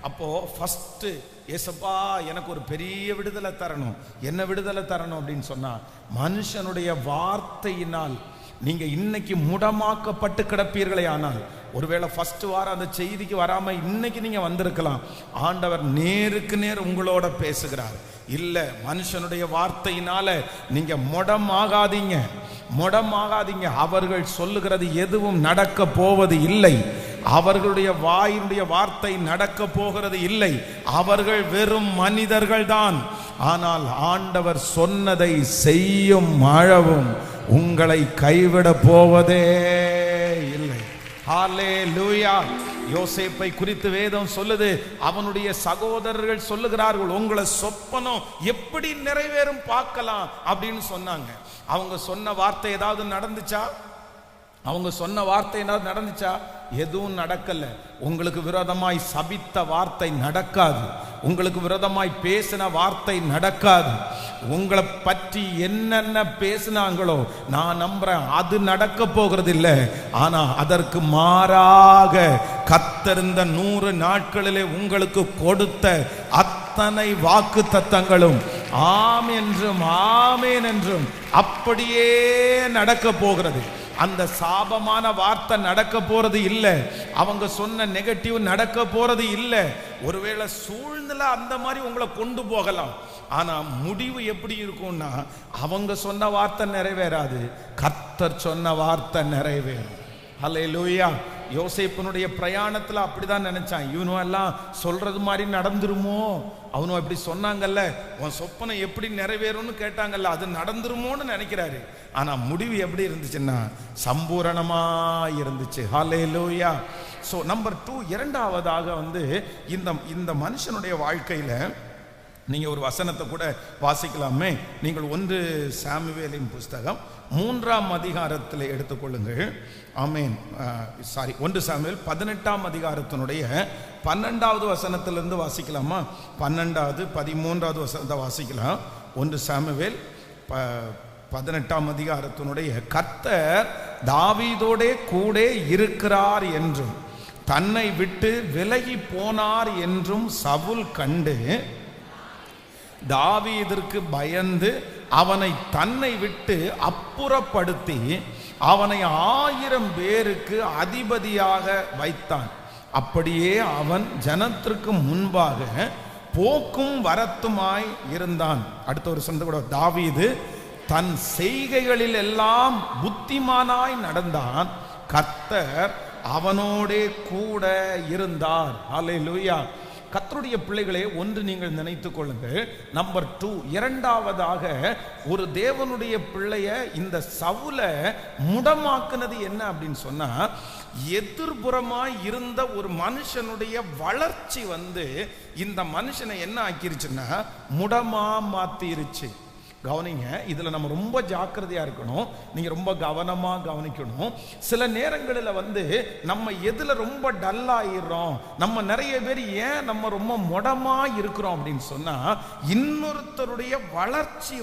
அப்போ ஃபர்ஸ்ட், ஏசப்பா எனக்கு ஒரு பெரிய விடுதலை தரணும். என்ன விடுதலை தரணும் அப்படின்னு சொன்னா, மனுஷனுடைய வார்த்தையினால் நீங்க இன்னைக்கு முடமாக்கப்பட்டு கிடப்பீர்களே. ஆனால் ஒருவேளை ஃபர்ஸ்ட் வாரம் அந்த செய்திக்கு வராம இன்னைக்கு நீங்க வந்திருக்கலாம். ஆண்டவர் நேருக்கு நேர் உங்களோட பேசுகிறார். இல்ல, மனுஷனுடைய வார்த்தையினால நீங்க முடமாகாதீங்க. அவர்கள் சொல்லுகிறது எதுவும் நடக்க போவது இல்லை. அவர்களுடைய வாயினுடைய வார்த்தை நடக்க போகிறது இல்லை. அவர்கள் வெறும் மனிதர்கள் தான். ஆனால் ஆண்டவர் சொன்னதை செய்யும் அளவும் உங்களை கைவிட போவதே இல்லை. ஹல்லேலூயா. யோசேப்பை குறித்து வேதம் சொல்லுது, அவனுடைய சகோதரர்கள் சொல்லுகிறார்கள், உங்களை சொப்பனம் எப்படி நிறைவேறும் பார்க்கலாம் அப்படின்னு சொன்னாங்க. அவங்க சொன்ன வார்த்தை ஏதாவது நடந்துச்சா? எதுவும் நடக்கல. உங்களுக்கு விரோதமாய் சபித்த வார்த்தை நடக்காது. உங்களுக்கு விரோதமாய் பேசின வார்த்தை நடக்காது. உங்களை பற்றி என்னென்ன பேசினாங்களோ நான் நம்புறேன் அது நடக்க போகிறது இல்லை. ஆனா அதற்கு மாறாக கர்த்தர் இந்த 100 நாட்களிலே உங்களுக்கு கொடுத்த அத்தனை வாக்கு தத்தங்களும் ஆம் என்றும் ஆமேன் என்றும் அப்படியே நடக்க போகிறது. அந்த சாபமான வார்த்தை நடக்க போறது இல்லை. அவங்க சொன்ன நெகட்டிவ் நடக்க போறது இல்லை. ஒருவேளை சூழ்நிலை அந்த மாதிரி உங்களை கொண்டு போகலாம். ஆனா முடிவு எப்படி இருக்கும்னா, அவங்க சொன்ன வார்த்தை நிறைவேறாது, கர்த்தர் சொன்ன வார்த்தை நிறைவேறும். ஹல்லேலூயா. யோசேப்பினுடைய பிரயாணத்துல அப்படிதான் நினைச்சான். இவனும் எல்லாம் சொல்றது மாதிரி நடந்துருமோ, அவனும் அப்படி சொன்னாங்கல்ல, உன் சொப்பனை எப்படி நிறைவேறும்னு கேட்டாங்கல்ல, அது நடந்துருமோன்னு நினைக்கிறாரு. ஆனா முடிவு எப்படி இருந்துச்சுன்னா சம்பூரணமா இருந்துச்சு. ஹல்லேலூயா. சோ நம்பர் 2, இரண்டாவதாக இந்த மனுஷனுடைய வாழ்க்கையில நீங்க ஒரு வசனத்தை கூட வாசிக்கலாமே. நீங்கள் 1 சாமுவேலின் புஸ்தகம் 3ஆம் அதிகாரத்தில் எடுத்துக்கொள்ளுங்கள். ஆமேன். 1 சாமுவேல் 18ஆம் அதிகாரத்தினுடைய 12வது வசனத்திலிருந்து வாசிக்கலாமா? 12வது 13வது வசனத்தை வாசிக்கலாம். 1 சாமுவேல் 18ஆம் அதிகாரத்தினுடைய, கர்த்தர் தாவீதோடே கூட இருக்கிறார் என்றும் தன்னை விட்டு விலகி போனார் என்றும் சவுல் கண்டு தாவீதிற்கு பயந்து அவனை தன்னை விட்டு அப்புறப்படுத்தி அவனை 1000 பேருக்கு அதிபதியாக வைத்தான். அப்படியே அவன் ஜனத்திற்கு முன்பாக போக்கும் வரத்துமாய் இருந்தான். அடுத்த ஒரு சொந்த கூட, தாவீது தன் செய்கைகளில் எல்லாம் புத்திமானாய் நடந்தான், கர்த்தர் அவனோடே கூட இருந்தார். ஹல்லேலூயா. கர்த்தருடைய பிள்ளைகளே, ஒன்று நீங்கள் நினைத்துக் கொள்ளுங்கள். நம்பர் 2, இரண்டாவதாக ஒரு தேவனுடைய பிள்ளைய இந்த சவுல முடமாக்குனது என்ன அப்படின்னு சொன்னா, எதிர்புறமாய் இருந்த ஒரு மனுஷனுடைய வளர்ச்சி இந்த மனுஷனை என்ன ஆக்கிருச்சுன்னா முடமா மாத்திருச்சு. கவனிங்க, இதுல நம்ம ரொம்ப ஜாக்கிரதையா இருக்கணும். நீங்க ரொம்ப கவனமா கவனிக்கணும். சில நேரங்களில் நம்ம எதுல ரொம்ப டல்லாயிடுறோம், நம்ம நிறைய பேர் ஏன் நம்ம ரொம்ப முடமா இருக்கிறோம் அப்படின்னு சொன்னா, இன்னொருத்தருடைய வளர்ச்சி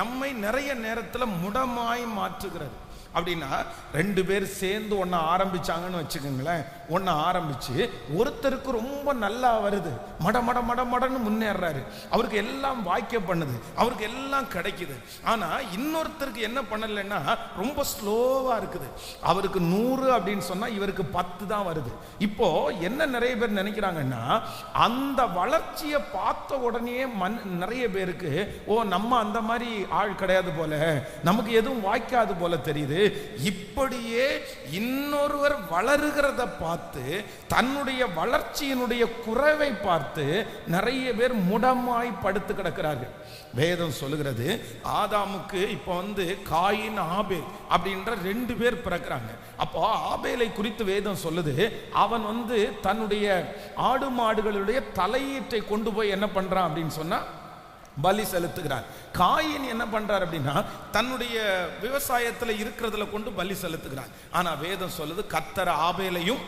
நம்மை நிறைய நேரத்துல முடமாய் மாற்றுகிறது. அப்படின்னா 2 பேர் சேர்ந்து ஒன்ன ஆரம்பிச்சாங்கன்னு வச்சுக்கோங்களேன். ஒன்ன ஆரம்பிச்சு ஒருத்தருக்கு ரொம்ப நல்லா வருது, மட மட மட மடன்னு முன்னேறாரு, அவருக்கு எல்லாம் வாய்க்க பண்ணுது, அவருக்கு எல்லாம் கிடைக்குது. ஆனா இன்னொருத்தருக்கு என்ன பண்ணலைன்னா ரொம்ப ஸ்லோவா இருக்குது. அவருக்கு 100 அப்படின்னு சொன்னா இவருக்கு 10 தான் வருது. இப்போ என்ன நிறைய பேர் நினைக்கிறாங்கன்னா, அந்த வளர்ச்சியை பார்த்த உடனே நிறைய பேருக்கு நம்ம அந்த மாதிரி ஆள் கிடையாது போல, நமக்கு எதுவும் வாய்க்காது போல தெரியுது. இப்படியே இன்னொருவர் வளருகிறத பார்த்து, தன்னுடைய வளர்ச்சியினுடைய குறைவை பார்த்து நிறைய பேர் முடமாய் படுத்து கிடக்கிறார்கள். வேதம் சொல்லுகிறது, ஆதாமுக்கு இப்போ காயின் ஆபேல் அப்படின்ற 2 பேர் பிறக்கிறாங்க. அப்போ ஆபேலை குறித்து வேதம் சொல்லுது, அவன் தன்னுடைய ஆடு மாடுகளுடைய தலையீற்றை கொண்டு போய் என்ன பண்றான் அப்படின்னு சொன்னா பலி செலுத்துகிறார். காயின் என்ன பண்றார் அப்படின்னா தன்னுடைய விவசாயத்துல இருக்கிறதுல கொண்டு பலி செலுத்துகிறார். ஆனா வேதம் சொல்லுது, கர்த்தர் ஆபேலையும்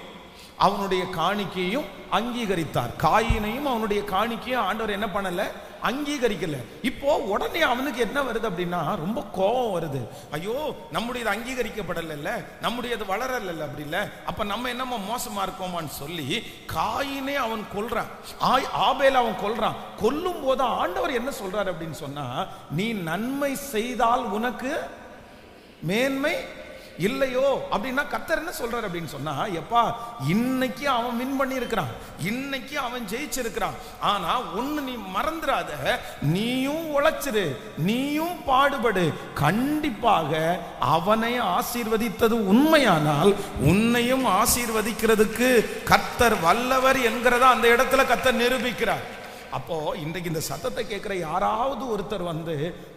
அவனுடைய காணிக்கையும் அங்கீகரித்தார். காயினையும் அவனுடைய காணிக்கையும் ஆண்டவர் என்ன பண்ணல, அங்கீகரிக்கல. இப்போ உடனே அவனுக்கு என்ன வருது அப்படின்னா ரொம்ப கோபம் வருது. ஐயோ, நம்முடையது அங்கீகரிக்கப்படல, நம்முடையது வளரல, அப்படி இல்லை, அப்ப நம்ம என்னமோ மோசமா இருக்கோமான்னு சொல்லி காயினே அவன் கொல்றான், ஆபேல் அவன் கொல்றான். கொல்லும் போது ஆண்டவர் என்ன சொல்றாரு அப்படின்னு சொன்னா, நீ நன்மை செய்தால் உனக்கு மேன்மை இல்லையோ அப்படின்னா கர்த்தர் என்ன சொல்றாரு அப்படின்னு சொன்னா, எப்பா இன்னைக்கு அவன் வின் பண்ணி இருக்கிறான், இன்னைக்கு அவன் ஜெயிச்சிருக்கிறான். ஆனா ஒண்ணு நீ மறந்துடாத, நீயும் உழைச்சிரு, நீயும் பாடுபடு, கண்டிப்பாக அவனை ஆசீர்வதித்தது உண்மையானால் உன்னையும் ஆசீர்வதிக்கிறதுக்கு கர்த்தர் வல்லவர் என்கிறதா அந்த இடத்துல கர்த்தர் நிரூபிக்கிறார். அப்போ இன்றைக்கு இந்த சத்தத்தை கேட்கிற யாராவது ஒருத்தர்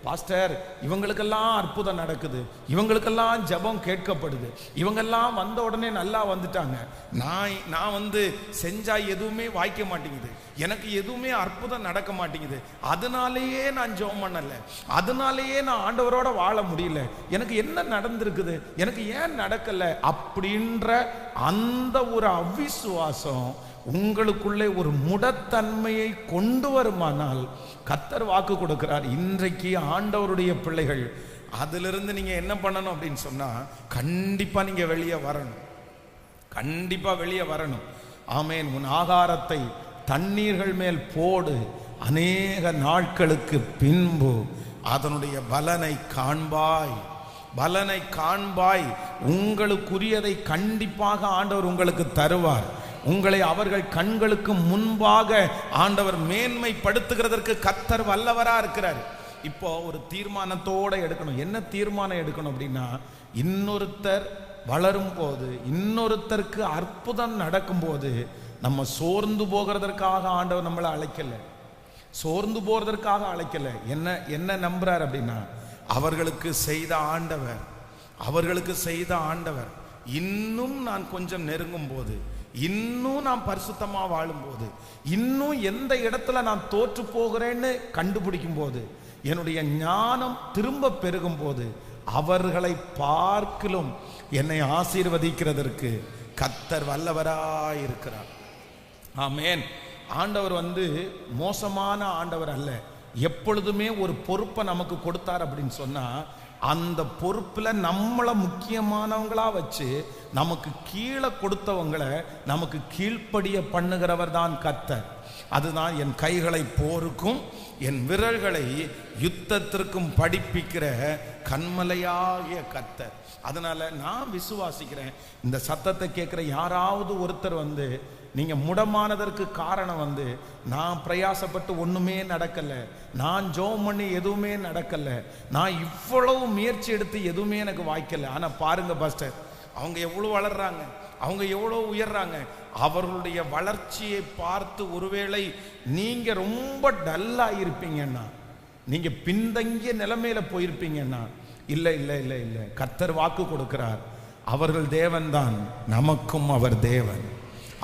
பாஸ்டர், இவங்களுக்கெல்லாம் அற்புதம் நடக்குது, இவங்களுக்கெல்லாம் ஜெபம் கேட்கப்படுது, இவங்கெல்லாம் வந்த உடனே நல்லா வந்துட்டாங்க, நான் செஞ்சா எதுவுமே வாய்க்க மாட்டேங்குது, எனக்கு எதுவுமே அற்புதம் நடக்க மாட்டேங்குது, அதனாலேயே நான் ஜெபம் பண்ணல, அதனாலேயே நான் ஆண்டவரோட வாழ முடியல, எனக்கு என்ன நடந்திருக்குது, எனக்கு ஏன் நடக்கல அப்படின்ற அந்த ஒரு அவிசுவாசம் உங்களுக்குள்ளே ஒரு முடத்தன்மையை கொண்டு வருமானால் கர்த்தர் வாக்கு கொடுக்கிறார், இன்றைக்கு ஆண்டவருடைய பிள்ளைகள் அதிலிருந்து நீங்க என்ன பண்ணணும் அப்படின்னு சொன்னா, கண்டிப்பா நீங்க வெளியே வரணும், கண்டிப்பா வெளியே வரணும். ஆமேன். உன் ஆகாரத்தை தண்ணீர்கள் மேல் போடு, அநேக நாட்களுக்கு பின்பு அதனுடைய பலனை காண்பாய், பலனை காண்பாய். உங்களுக்குரியதை கண்டிப்பாக ஆண்டவர் உங்களுக்கு தருவார். உங்களை அவர்கள் கண்களுக்கு முன்பாக ஆண்டவர் மேன்மைப்படுத்துகிறதற்கு கர்த்தர் வல்லவரா இருக்கிறார். இப்போ ஒரு தீர்மானத்தோட எடுக்கணும். என்ன தீர்மானம் எடுக்கணும் அப்படின்னா, இன்னொருத்தர் வளரும் போது, இன்னொருத்தருக்கு அற்புதம் நடக்கும் போது நம்ம சோர்ந்து போகிறதற்காக ஆண்டவர் நம்மளை அழைக்கல, சோர்ந்து போறதற்காக அழைக்கல. என்ன நம்புறார் அப்படின்னா, அவர்களுக்கு செய்த ஆண்டவர், அவர்களுக்கு செய்த ஆண்டவர் இன்னும் நான் கொஞ்சம் நெருங்கும் போது, இன்னும் நான் பரிசுத்தமா வாழும் போது, இன்னும் எந்த இடத்துல நான் தோற்று போகிறேன்னு கண்டுபிடிக்கும் போது, என்னுடைய ஞானம் திரும்ப பெருகும் போது, அவர்களை பார்க்கிலும் என்னை ஆசீர்வதிக்கிறதற்கு கர்த்தர் வல்லவராயிருக்கிறார். ஆமேன். ஆண்டவர் மோசமான ஆண்டவர் அல்ல. எப்பொழுதுமே ஒரு பொறுப்பை நமக்கு கொடுத்தார் அப்படின்னு சொன்னா, அந்த பொறுப்புல நம்மளை முக்கியமானவங்களா வச்சு நமக்கு கீழே கொடுத்தவங்களை நமக்கு கீழ்ப்படிய பண்ணுகிறவர் தான் கர்த்தர். அதுதான் என் கைகளை போருக்கும் என் விரல்களை யுத்தத்திற்கும் படிப்பிக்கிற கண்மலையாகிய கர்த்தர். அதனால நான் விசுவாசிக்கிறேன், இந்த சத்தத்தை கேட்கிற யாராவது ஒருத்தர் நீங்க முடமானதற்கு காரணம் வந்து நான் பிரயாசப்பட்டு ஒண்ணுமே நடக்கல, நான் ஜெபம் பண்ணி எதுவுமே நடக்கல, நான் இவ்வளவு முயற்சி எடுத்து எதுவுமே எனக்கு வாய்க்கல. ஆனா பாருங்க பாஸ்டர், அவங்க எவ்வளவு வளர்றாங்க, அவங்க எவ்வளவு உயர்றாங்க. அவர்களுடைய வளர்ச்சியை பார்த்து ஒருவேளை நீங்க ரொம்ப டல்லா இருப்பீங்கன்னா, நீங்க பின்தங்கிய நிலைமையில போயிருப்பீங்கன்னா, இல்ல இல்ல இல்ல இல்ல, கர்த்தர் வாக்கு கொடுக்கிறார், அவர்கள் தேவன்தான், நமக்கும் அவர் தேவன்.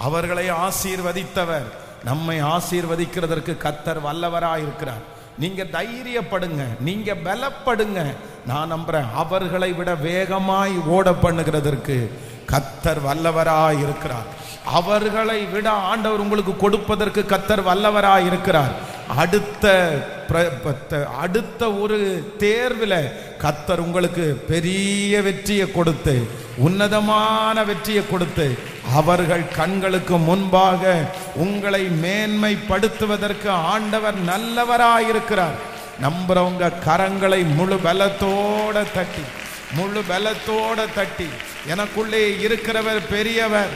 அவர்களை ஆசீர்வதித்தவர், நம்மை ஆசீர்வதிக்கிறதற்கு கர்த்தர் வல்லவராய் இருக்கிறார். நீங்க தைரியப்படுங்க, நீங்க பலப்படுங்க. நான் நம்புறேன் அவர்களை விட வேகமாய் ஓட பண்ணுகிறதற்கு கர்த்தர் வல்லவராய் இருக்கிறார். அவர்களை விட ஆண்டவர் உங்களுக்கு கொடுப்பதற்கு கர்த்தர் வல்லவராய் இருக்கிறார். அடுத்த ஒரு தேர்வில் கர்த்தர் உங்களுக்கு பெரிய வெற்றியை கொடுத்து, உன்னதமான வெற்றியை கொடுத்து, அவர்கள் கண்களுக்கு முன்பாக உங்களை மேன்மைப்படுத்துவதற்கு ஆண்டவர் நல்லவராயிருக்கிறார். நம்புறவங்க கரங்களை முழு பலத்தோட தட்டி, முழு பலத்தோட தட்டி, எனக்குள்ளே இருக்கிறவர் பெரியவர்,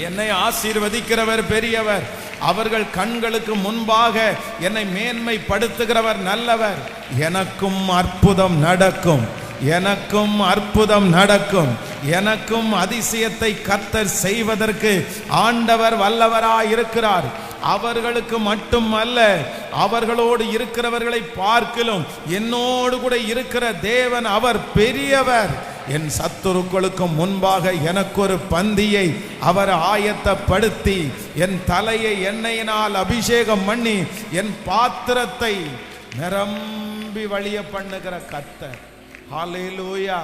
என்னை ஆசீர்வதிக்கிறவர் பெரியவர், அவர்கள் கண்களுக்கு முன்பாக என்னை மேன்மைப்படுத்துகிறவர் நல்லவர், எனக்கும் அற்புதம் நடக்கும், எனக்கும் அற்புதம் நடக்கும், எனக்கும் அதிசயத்தை கர்த்தர் செய்வதற்கு ஆண்டவர் வல்லவராய் இருக்கிறார். அவர்களுக்கு மட்டுமல்ல, அவர்களோடு இருக்கிறவர்களை பார்க்கிலும் என்னோடு கூட இருக்கிற தேவன் அவர் பெரியவர். என் சத்துருக்களுக்கு முன்பாக எனக்கு ஒரு பந்தியை அவர் ஆயத்தப்படுத்தி, என் தலையை எண்ணெயினால் அபிஷேகம் பண்ணி, என் பாத்திரத்தை நிரம்பி வழிய பண்ணுகிற கர்த்தர். ஹல்லேலூயா.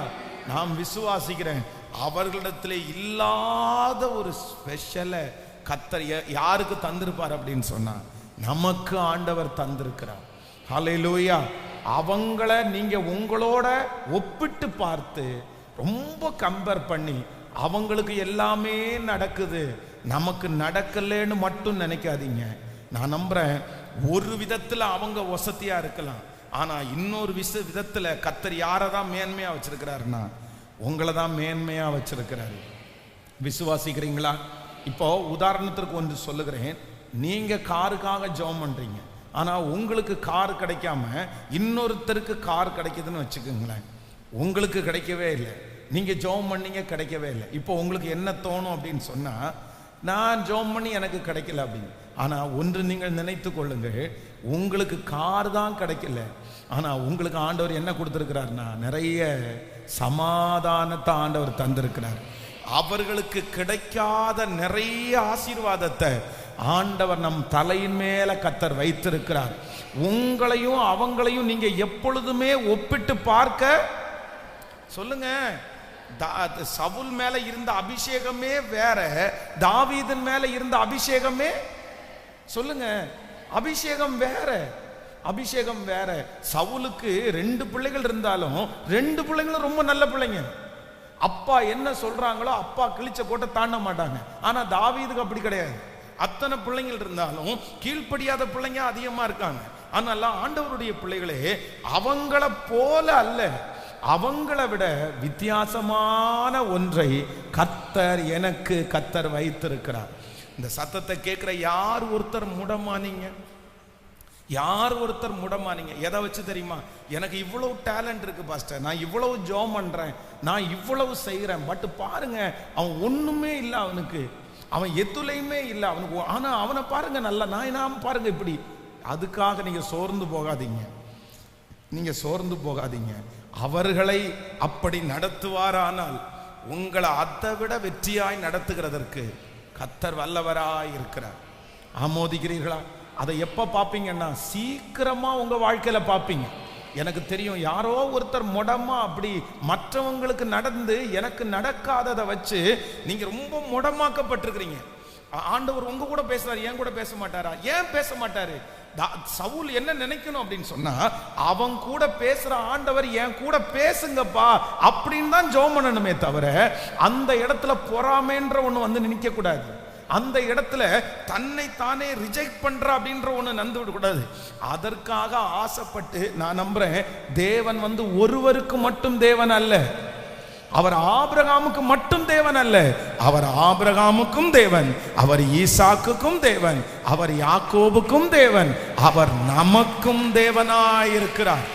நாம் விசுவாசிக்கிறேன், அவர்களிடத்திலே இல்லாத ஒரு ஸ்பெஷலை கர்த்தர் யாருக்கு தந்திருப்பார் அப்படின்னு சொன்னா, நமக்கு ஆண்டவர் தந்திருக்கிறார். ஹல்லேலூயா. அவங்கள நீங்க உங்களோட ஒப்பிட்டு பார்த்து ரொம்ப கம்பேர் பண்ணி, அவங்களுக்கு எல்லாமே நடக்குது நமக்கு நடக்கலன்னு மட்டும் நினைக்காதீங்க. நான் நம்புறேன் ஒரு விதத்துல அவங்க வசதியா இருக்கலாம், ஆனா இன்னொரு விதத்துல கர்த்தர் யாரை தான் மேன்மையா வச்சிருக்கிறாருன்னா உங்களை தான் மேன்மையா வச்சிருக்கிறாரு. விசுவாசிக்கிறீங்களா? இப்போ உதாரணத்திற்கு ஒன்று சொல்லுகிறேன். நீங்க காருக்காக ஜெபம் பண்றீங்க, ஆனா உங்களுக்கு கார் கிடைக்காம இன்னொருத்தருக்கு கார் கிடைக்குதுன்னு வச்சுக்கோங்களேன். உங்களுக்கு கிடைக்கவே இல்லை, நீங்க ஜெபம் பண்ணீங்க, கிடைக்கவே இல்லை. இப்போ உங்களுக்கு என்ன தோணும் அப்படின்னு சொன்னா, நான் ஜெபம் பண்ணி எனக்கு கிடைக்கல அப்படின்னு. ஆனா ஒன்று நீங்கள் நினைத்து கொள்ளுங்கள், உங்களுக்கு கார் தான் கிடைக்கல, ஆனா உங்களுக்கு ஆண்டவர் என்ன கொடுத்திருக்கிறார்னா நிறைய சமாதானத்தை ஆண்டவர் தந்திருக்கிறார். அவர்களுக்கு கிடைக்காத நிறைய ஆசீர்வாதத்தை ஆண்டவர் நம் தலையின் மேல கர்த்தர் வைத்திருக்கிறார். உங்களையும் அவங்களையும் நீங்க எப்பொழுதுமே ஒப்பிட்டு பார்க்க சொல்லுங்க. சவுல் மேல இருந்த அபிஷேகமே வேற, தாவீதின் மேல இருந்த அபிஷேகமே சொல்லுங்க, அபிஷேகம் வேற, அபிஷேகம் வேற. சவுலுக்கு 2 பிள்ளைகள் இருந்தாலும் 2 பிள்ளைங்களும் ரொம்ப நல்ல பிள்ளைங்க. அப்பா என்ன சொல்றாங்களோ அப்பா கிழிச்ச கோட்டை தாண்ட மாட்டாங்க. ஆனா தாவீதுக்கு அப்படி கிடையாது. அத்தனை பிள்ளைங்கள் இருந்தாலும் கீழ்ப்படியாத பிள்ளைங்க அதிகமா இருக்காங்க. ஆனால ஆண்டவருடைய பிள்ளைகளே அவங்கள போல அல்ல, அவங்கள விட வித்தியாசமான ஒன்றை கர்த்தர் வைத்திருக்கிறார். இந்த சத்தத்தை கேட்கிற யார் ஒருத்தர் முடமானீங்க, யார் ஒருத்தர் முடமானீங்க? எதை வச்சு தெரியுமா? எனக்கு இவ்வளவு டேலண்ட் இருக்கு பாஸ்டர், நான் இவ்வளவு ஜெபம் பண்றேன், நான் இவ்வளவு செய்யறேன், பட் பாருங்க அவன் ஒண்ணுமே இல்லை, அவனுக்கு அவன் எதுலையுமே இல்லை அவனுக்கு. ஆனா அவனை பாருங்க நல்லா, நான் பாருங்க இப்படி. அதுக்காக நீங்க சோர்ந்து போகாதீங்க, நீங்க சோர்ந்து போகாதீங்க. அவர்களை அப்படி நடத்துவாரானால் உங்களை அதை விட வெற்றியாய் நடத்துகிறதற்கு கர்த்தர் வல்லவராய் இருக்கிறார். ஆமோதிக்கிறீர்களா? அதை எப்ப பார்ப்பீங்கன்னா சீக்கிரமா உங்க வாழ்க்கையில பார்ப்பீங்க. எனக்கு தெரியும், யாரோ ஒருத்தர் முடமா அப்படி மற்றவங்களுக்கு நடந்து எனக்கு நடக்காததை வச்சு நீங்க ரொம்ப முடமாக்கப்பட்டிருக்கிறீங்க. ஆண்டவர் உங்க கூட பேசுறாரு, ஏன் கூட பேச மாட்டாரா? ஏன் பேச மாட்டாரு? சவுல் என்ன நினைக்கணும் அப்படின்னு சொன்னா, அவன் கூட பேசுற ஆண்டவர் என் கூட பேசுங்கப்பா அப்படின்னு தான் ஜெபம் பண்ணணுமே தவிர, அந்த இடத்துல பொறாமைன்ற ஒண்ணு வந்து நினைக்க கூடாது. அந்த இடத்துல தன்னை தானே ரிஜெக்ட் பண்ற அப்படின்ற ஒண்ணு நந்து விடக்கூடாது. அதற்காக ஆசைப்பட்டு நான் நம்புறேன், தேவன் வந்து ஒருவருக்கு மட்டும் தேவன் அல்ல, அவர் ஆபிரகாமுக்கு மட்டும் தேவன் அல்ல, அவர் ஆபிரகாமுக்கும் தேவன், அவர் ஈசாக்குக்கும் தேவன், அவர் யாக்கோபுக்கும் தேவன், அவர் நமக்கும் தேவனாயிருக்கிறார்.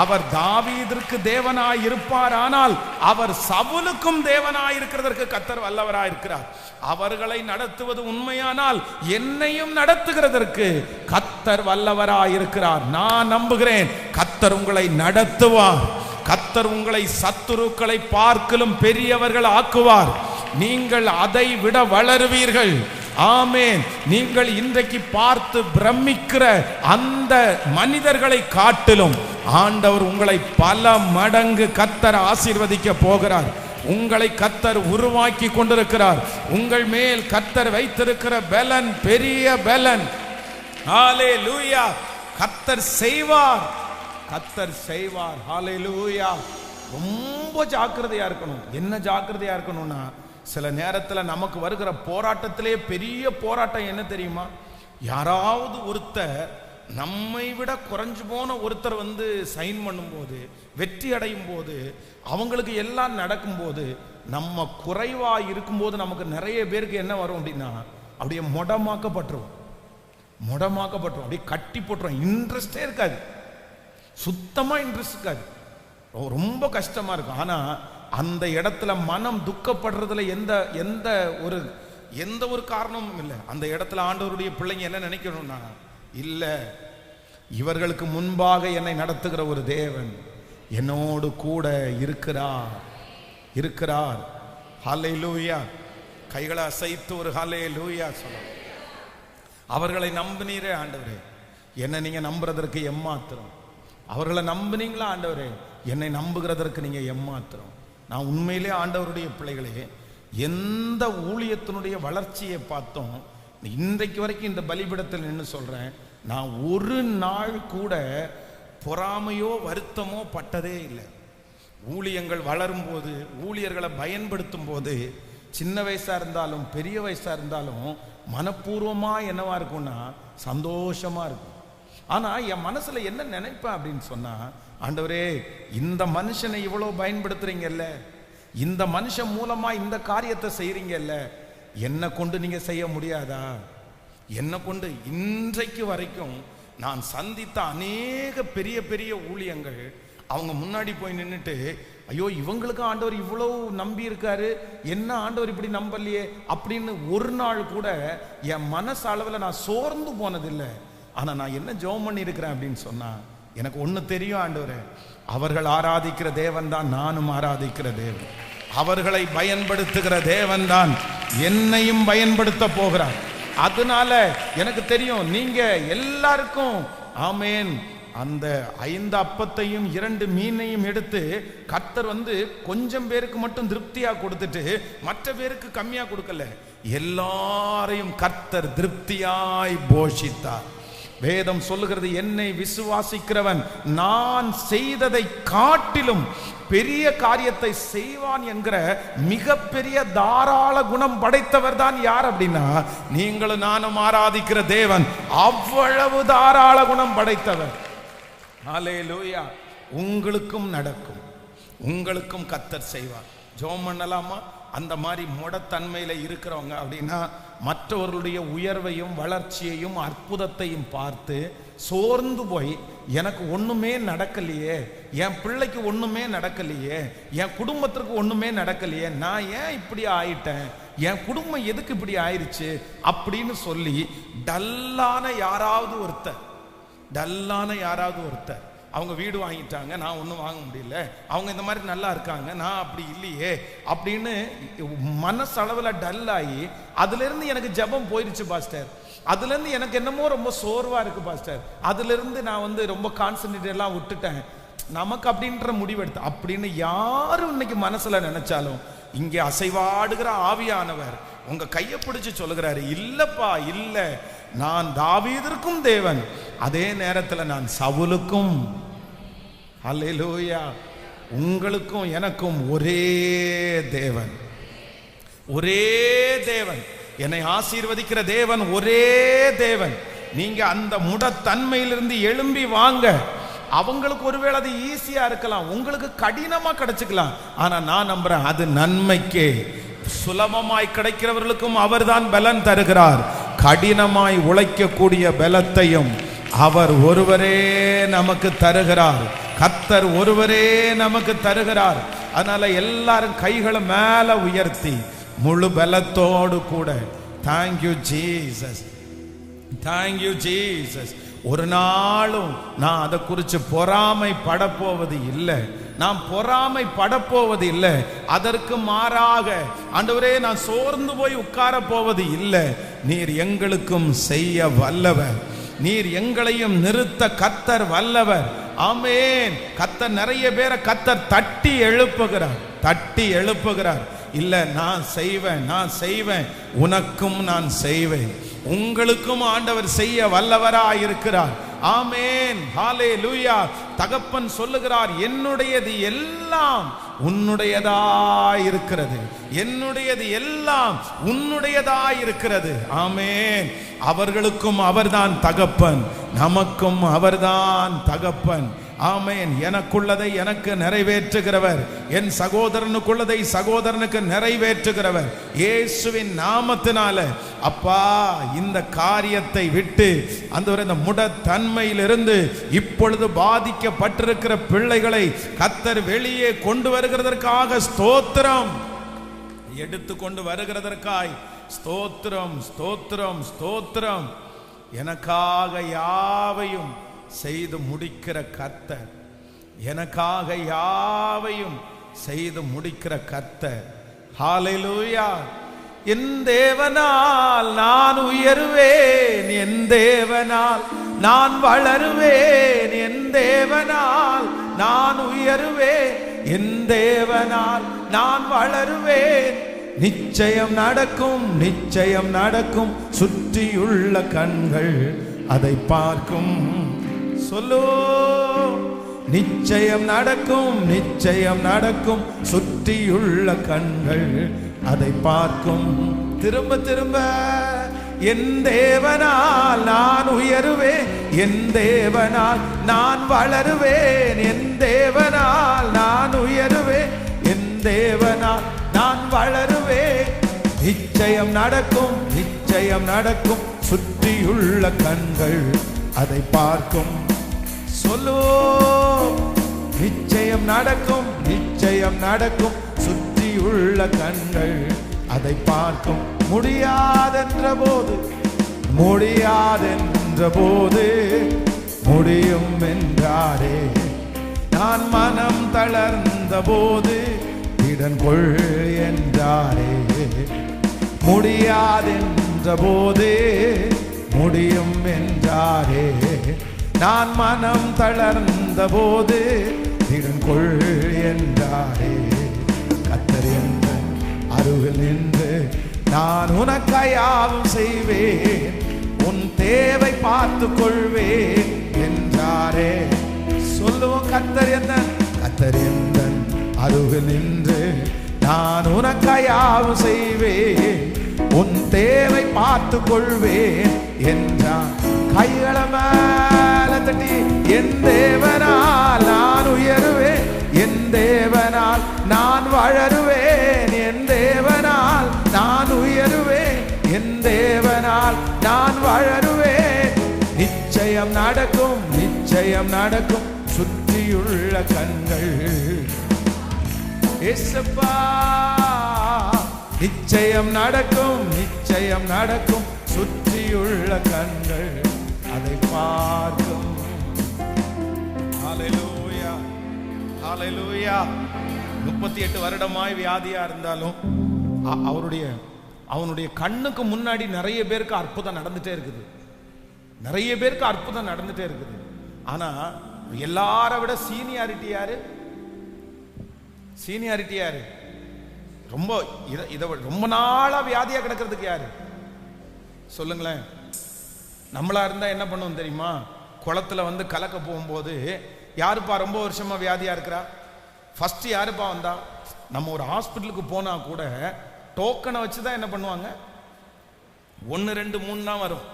அவர் தாவீதிற்கு தேவனாய் இருப்பார், ஆனால் அவர் சவுலுக்கும் தேவனாய் இருக்கிறதற்கு கர்த்தர் வல்லவராய் இருக்கிறார். அவர்களை நடத்துவது உண்மையானால் என்னையும் நடத்துகிறதற்கு கர்த்தர் வல்லவராய் இருக்கிறார். நான் நம்புகிறேன் கர்த்தர் உங்களை நடத்துவார். கர்த்தர் உங்களை சத்துருக்களை பார்க்கலும் பெரியவர்கள் ஆக்குவார். நீங்கள் அதை விட வளருவீர்கள். ஆமென். நீங்கள் இன்றைக்கு பார்த்து பிரமிக்கிற அந்த மனிதர்களை காட்டிலும் ஆண்டவர் உங்களை பல மடங்கு கர்த்தர் ஆசீர்வதிக்க போகிறார். உங்களை கர்த்தர் உருவாக்கி கொண்டிருக்கிறார். உங்கள் மேல் கர்த்தர் வைத்திருக்கிற பலன் பெரிய பலன். ஹல்லேலூயா. கர்த்தர் செய்வார், கர்த்தர் செய்வார். ஹல்லேலூயா. ரொம்ப ஜாக்கிரதையா இருக்கணும். என்ன ஜாக்கிரதையா இருக்கணும்னா, சில நேரத்தில் நமக்கு வருகிற போராட்டத்திலே பெரிய போராட்டம் என்ன தெரியுமா? யாராவது ஒருத்தர், நம்மை விட குறைஞ்சு போன ஒருத்தர் வந்து சைன் பண்ணும்போது, வெற்றி அடையும் போது, அவங்களுக்கு எல்லாம் நடக்கும்போது, நம்ம குறைவா இருக்கும்போது நமக்கு நிறைய பேருக்கு என்ன வரும் அப்படின்னா, அப்படியே முடமாக்கப்பட்டுரும். அப்படியே கட்டி போட்டுரும். இன்ட்ரெஸ்டே இருக்காது, சுத்தமா இன்ட்ரெஸ்ட் இருக்காது, ரொம்ப கஷ்டமா இருக்கும். ஆனா அந்த இடத்துல மனம் துக்கப்படுறதுல எந்த ஒரு காரணமும் இல்லை. அந்த இடத்துல ஆண்டவருடைய பிள்ளைங்க என்ன நினைக்கணும்னா, இல்ல, இவர்களுக்கு முன்பாக என்னை நடத்துகிற ஒரு தேவன் என்னோடு கூட இருக்கிறார். ஹல்லேலூயா. கைகளை அசைத்து ஒரு ஹல்லேலூயா சொல்லலாம். அவர்களை நம்பினீரே ஆண்டவரே, என்னை நீங்க நம்புறதற்கு எம்மாத்திரம். அவர்களை நம்பினீங்களா ஆண்டவரே, என்னை நம்புகிறதற்கு நீங்க எம்மாத்திரம். நான் உண்மையிலே ஆண்டவருடைய பிள்ளைகளே, எந்த ஊழியத்தினுடைய வளர்ச்சியை பார்த்தோம் இன்றைக்கு வரைக்கும் இந்த பலிபீடத்தில் நின்று சொல்றேன், நான் ஒரு நாள் கூட பொறாமையோ வருத்தமோ பட்டதே இல்லை. ஊழியங்கள் வளரும் போது, ஊழியர்களை பயன்படுத்தும் போது, சின்ன வயசா இருந்தாலும் பெரிய வயசா இருந்தாலும் மனப்பூர்வமா என்னவா இருக்கும்னா சந்தோஷமா இருக்கும். ஆனா என் மனசுல என்ன நினைப்பேன் அப்படின்னு சொன்னா, ஆண்டவரே, இந்த மனுஷனை இவ்வளவு பயன்படுத்துறீங்கல்ல, இந்த மனுஷன் மூலமா இந்த காரியத்தை செய்றீங்கல்ல, என்னை கொண்டு நீங்க செய்ய முடியாதா? என்னை கொண்டு இன்றைக்கு வரைக்கும் நான் சந்தித்த அநேக பெரிய பெரிய ஊழியங்கள், அவங்க முன்னாடி போய் நின்றுட்டு, ஐயோ இவங்களுக்கு ஆண்டவர் இவ்வளவு நம்பி இருக்காரு, என்ன ஆண்டவர் இப்படி நம்பலையே அப்படின்னு ஒரு நாள் கூட என் மனசு அளவில் நான் சோர்ந்து போனதில்லை. ஆனா நான் என்ன ஜெபம் பண்ணி இருக்கிறேன் அப்படின்னு சொன்னா, எனக்கு ஒண்ணு தெரியும் ஆண்டவரே, அவர்கள் ஆராதிக்கிற தேவன் தான் நானும் ஆராதிக்கிற தேவன். அவர்களை பயன்படுத்துகிற தேவன் தான் என்னையும் பயன்படுத்த போகிறார். அதனால எனக்கு தெரியும், நீங்க எல்லாருக்கும் ஆமேன் அந்த 5 அப்பத்தையும் 2 மீனையும் எடுத்து கர்த்தர் வந்து கொஞ்சம் பேருக்கு மட்டும் திருப்தியா கொடுத்துட்டு மற்ற பேருக்கு கம்மியா கொடுக்கல, எல்லாரையும் கர்த்தர் திருப்தியாய் போஷித்தார். வேதம் சொல்லுகிறது, என்னை விசுவாசிக்கிறவன் நான் செய்ததை காட்டிலும் பெரிய காரியத்தை செய்வான் என்கிற மிகப்பெரிய தாராள குணம் படைத்தவர் தான் யார் அப்படின்னா, நீங்களும் நானும் ஆராதிக்கிற தேவன் அவ்வளவு தாராள குணம் படைத்தவர். ஹல்லேலூயா. உங்களுக்கும் நடக்கும், உங்களுக்கும் கர்த்தர் செய்வார். ஜெபம் பண்ணலாமா? அந்த மாதிரி முடத்தன்மையில இருக்கிறவங்க அப்படின்னா, மற்றவர்களுடைய உயர்வையும் வளர்ச்சியையும் அற்புதத்தையும் பார்த்து சோர்ந்து போய், எனக்கு ஒண்ணுமே நடக்கலையே, என் பிள்ளைக்கு ஒண்ணுமே நடக்கலையே, என் குடும்பத்திற்கு ஒண்ணுமே நடக்கலையே, நான் ஏன் இப்படி ஆயிட்டேன், என் குடும்பம் எதுக்கு இப்படி ஆயிடுச்சு அப்படின்னு சொல்லி டல்லான யாராவது ஒருத்தர் அவங்க வீடு வாங்கிட்டாங்க, நான் ஒன்றும் வாங்க முடியல, அவங்க இந்த மாதிரி நல்லா இருக்காங்க, நான் அப்படி இல்லையே அப்படின்னு மனசளவில் டல்லாகி, அதுலேருந்து எனக்கு ஜெபம் போயிடுச்சு பாஸ்டர், அதுலேருந்து எனக்கு என்னமோ ரொம்ப சோர்வாக இருக்குது பாஸ்டர், அதுலேருந்து நான் வந்து ரொம்ப கான்சன்ட்ரேட் எல்லாம் விட்டுட்டேன், நமக்கு அப்படின்ற முடிவெடுத்து அப்படின்னு யாரும் இன்னைக்கு மனசில் நினைச்சாலும், இங்கே அசைவாடுகிற ஆவியானவர் உங்க கையை பிடிச்சு சொல்லுகிறாரு, இல்லப்பா இல்ல, நான் தாவீதிற்கும் தேவன், அதே நேரத்தில் நான் சவுலுக்கும், ஹல்லேலூயா, உங்களுக்கும் எனக்கும் ஒரே தேவன், என்னை ஆசீர்வதிக்கிற தேவன் ஒரே தேவன். நீங்க அந்த முடத்தன்மையிலிருந்து எழும்பி வாங்க. அவங்களுக்கு ஒருவேளை அது ஈஸியா இருக்கலாம், உங்களுக்கு கடினமா கிடைச்சுக்கலாம். ஆனா நான் நம்புறேன் அது நன்மைக்கே. சுலபமாய் கிடைக்கிறவர்களுக்கும் அவர்தான் பலன் தருகிறார். கடினமாய் உழைக்கக்கூடிய பலத்தையும் அவர் ஒருவரே நமக்கு தருகிறார். கர்த்தர் ஒருவரே நமக்கு தருகிறார். அதனால எல்லாரும் கைகளை மேல உயர்த்தி முழு பலத்தோடு கூட தேங்க்யூ ஜீசஸ், தேங்க்யூ ஜீசஸ். ஒரு நாளும் நான் அதை குறித்து பொறாமை படப்போவது இல்லை, நான் பொறாமை படப்போவது இல்லை. அதற்கு மாறாக ஆண்டவரே நான் சோர்ந்து போய் உட்கார போவது இல்லை. நீர் எங்களுக்கும் செய்ய வல்லவர், நீர் எங்களையும் நிறுத்த கர்த்தர் வல்லவர். ஆமென். கர்த்தர் நிறைய பேரை கர்த்தர் தட்டி எழுப்புகிறார், தட்டி எழுப்புகிறார். இல்ல நான் செய்வேன், நான் செய்வேன், உனக்கும் நான் செய்வேன், உங்களுக்கும் ஆண்டவர் செய்ய வல்லவராய் இருக்கிறார். ஆமென், ஹல்லேலூயா. தகப்பன் சொல்லுகிறார், என்னுடையது எல்லாம் உன்னுடையதாய் இருக்கிறது, என்னுடையது எல்லாம் உன்னுடையதாய் இருக்கிறது. ஆமென். அவர்களுக்கும் அவர்தான் தகப்பன், நமக்கும் அவர்தான் தகப்பன். ஆமென். எனக்குள்ளதை எனக்கு நிறைவேற்றுகிறவர், என் சகோதரனுக்குள்ளதை சகோதரனுக்கு நிறைவேற்றுகிறவர். இயேசுவின் நாமத்தினால அப்பா இந்த காரியத்தை விட்டு அந்த முடத்தன்மையிலிருந்து இப்பொழுது பாதிக்கப்பட்டிருக்கிற பிள்ளைகளை கர்த்தர் வெளியே கொண்டு வருகிறதற்காக ஸ்தோத்திரம், எடுத்து கொண்டு வருகிறதற்காய் ஸ்தோத்திரம், ஸ்தோத்திரம், ஸ்தோத்திரம். எனக்காக யாவையும் செய்து முடிக்கிற கர்த்தர், எனக்காக யாவையும் செய்து முடிக்கிற கர்த்தர். ஹல்லேலூயா. என் தேவனால் நான் உயருவேன், என் தேவனால் நான் வளருவேன், என் தேவனால் நான் உயருவேன், என் தேவனால் நான் வளருவேன். நிச்சயம் நடக்கும், நிச்சயம் நடக்கும், சுற்றியுள்ள கண்கள் அதை பார்க்கும். சொல்லு, நிச்சயம் நடக்கும், நிச்சயம் நடக்கும், சுற்றியுள்ள கண்கள் அதை பார்க்கும். திரும்ப திரும்ப என் தேவனால் நான் உயருவேன், என் தேவனால் நான் வளருவேன், என் தேவனால் நான் உயருவேன், என் தேவனால் நான் வளருவேன். நிச்சயம் நடக்கும், நிச்சயம் நடக்கும், சுற்றியுள்ள கண்கள் அதை பார்க்கும். சொல்லு, நிச்சயம் நடக்கும், நிச்சயம் நடக்கும், சுற்றியுள்ள கண்கள் அதை பார்க்கும். முடியாதென்ற போது, முடியாதென்ற போது முடியும் என்றாரே, நான் மனம் தளர்ந்த போது இடன் கொள் என்றாரே. முடியாதென்ற போது முடியும் என்றாரே, நான் மனம் தளர்ந்த போது இடன் கொள் என்றாரே. கர்த்தர் என்ற அருகில் நின்று நான் உனக்காயாவும் செய்வேன், உன் தேவை பார்த்து கொள்வேன் என்றாரே. சொல்லுவோம், கர்த்தர் என்ற, கர்த்தர் என்ற அருகில் நின்று நான் உனக்காயாவும் செய்வேன், உன் தேவை பார்த்து கொள்வேன் என்றான். கைகளை மேல தட்டி, என் தேவனால் நான் உயருவேன், என் தேவனால் நான் வளருவேன், என் தேவனால் நான் உயருவேன், என் தேவனால் நான் வளருவேன். நிச்சயம் நடக்கும், நிச்சயம் நடக்கும், சுற்றியுள்ள கண்கள் ஏசப்பா. நிச்சயம் நடக்கும், நிச்சயம் நடக்கும், சுற்றியுள்ள கண்கள் அதை பார்க்கும். ஹல்லேலூயா, ஹல்லேலூயா. 38 வருடமாய் வியாதியா இருந்தாலும் அவனுடைய கண்ணுக்கு முன்னாடி நிறைய பேருக்கு அற்புதம் நடந்துட்டே இருக்குது, நிறைய பேருக்கு அற்புதம் நடந்துட்டே இருக்குது. ஆனா எல்லாரை விட சீனியாரிட்டி யாரு? சீனியாரிட்டி யாரு? ரொம்ப இதை ரொம்ப நாளா வியாதியா கிடக்கிறதுக்கு யாரு சொல்லுங்களேன். நம்மளா இருந்தா என்ன பண்ணுவோம் தெரியுமா? குளத்துல வந்து கலக்க போகும்போது யாருப்பா ரொம்ப வருஷமா வியாதியா இருக்கிறா? ஃபர்ஸ்ட் யாருப்பா வந்தா? நம்ம ஒரு ஹாஸ்பிட்டலுக்கு போனா கூட டோக்கனை வச்சுதான் என்ன பண்ணுவாங்க, 1 2 3 தான் வரும்.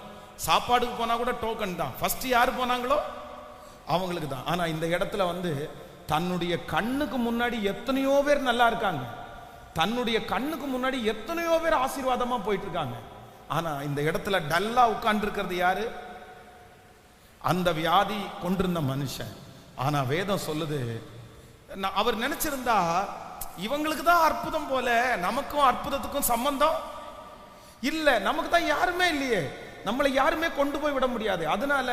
சாப்பாடுக்கு போனா கூட டோக்கன் தான். ஃபர்ஸ்ட் யாரு போனாங்களோ அவங்களுக்கு தான். ஆனா இந்த இடத்துல வந்து தன்னுடைய கண்ணுக்கு முன்னாடி எத்தனையோ பேர் நல்லா இருக்காங்க, தன்னுடைய கண்ணுக்கு முன்னாடி எத்தனையோ பேர் ஆசீர்வாதமா போயிட்டு இருக்காங்க. ஆனா இந்த இடத்துல டல்லா உட்கார்ந்து இருக்கிறது யாரு? அந்த வியாதி கொண்டிருந்த மனுஷன். ஆனா வேதம் சொல்லுது, அவர் நினைச்சிருந்தா இவங்களுக்கு தான் அற்புதம் போல, நமக்கும் அற்புதத்துக்கும் சம்பந்தம் இல்ல, நமக்கு தான் யாருமே இல்லையே, நம்மளை யாருமே கொண்டு போய் விட முடியாது. அதனால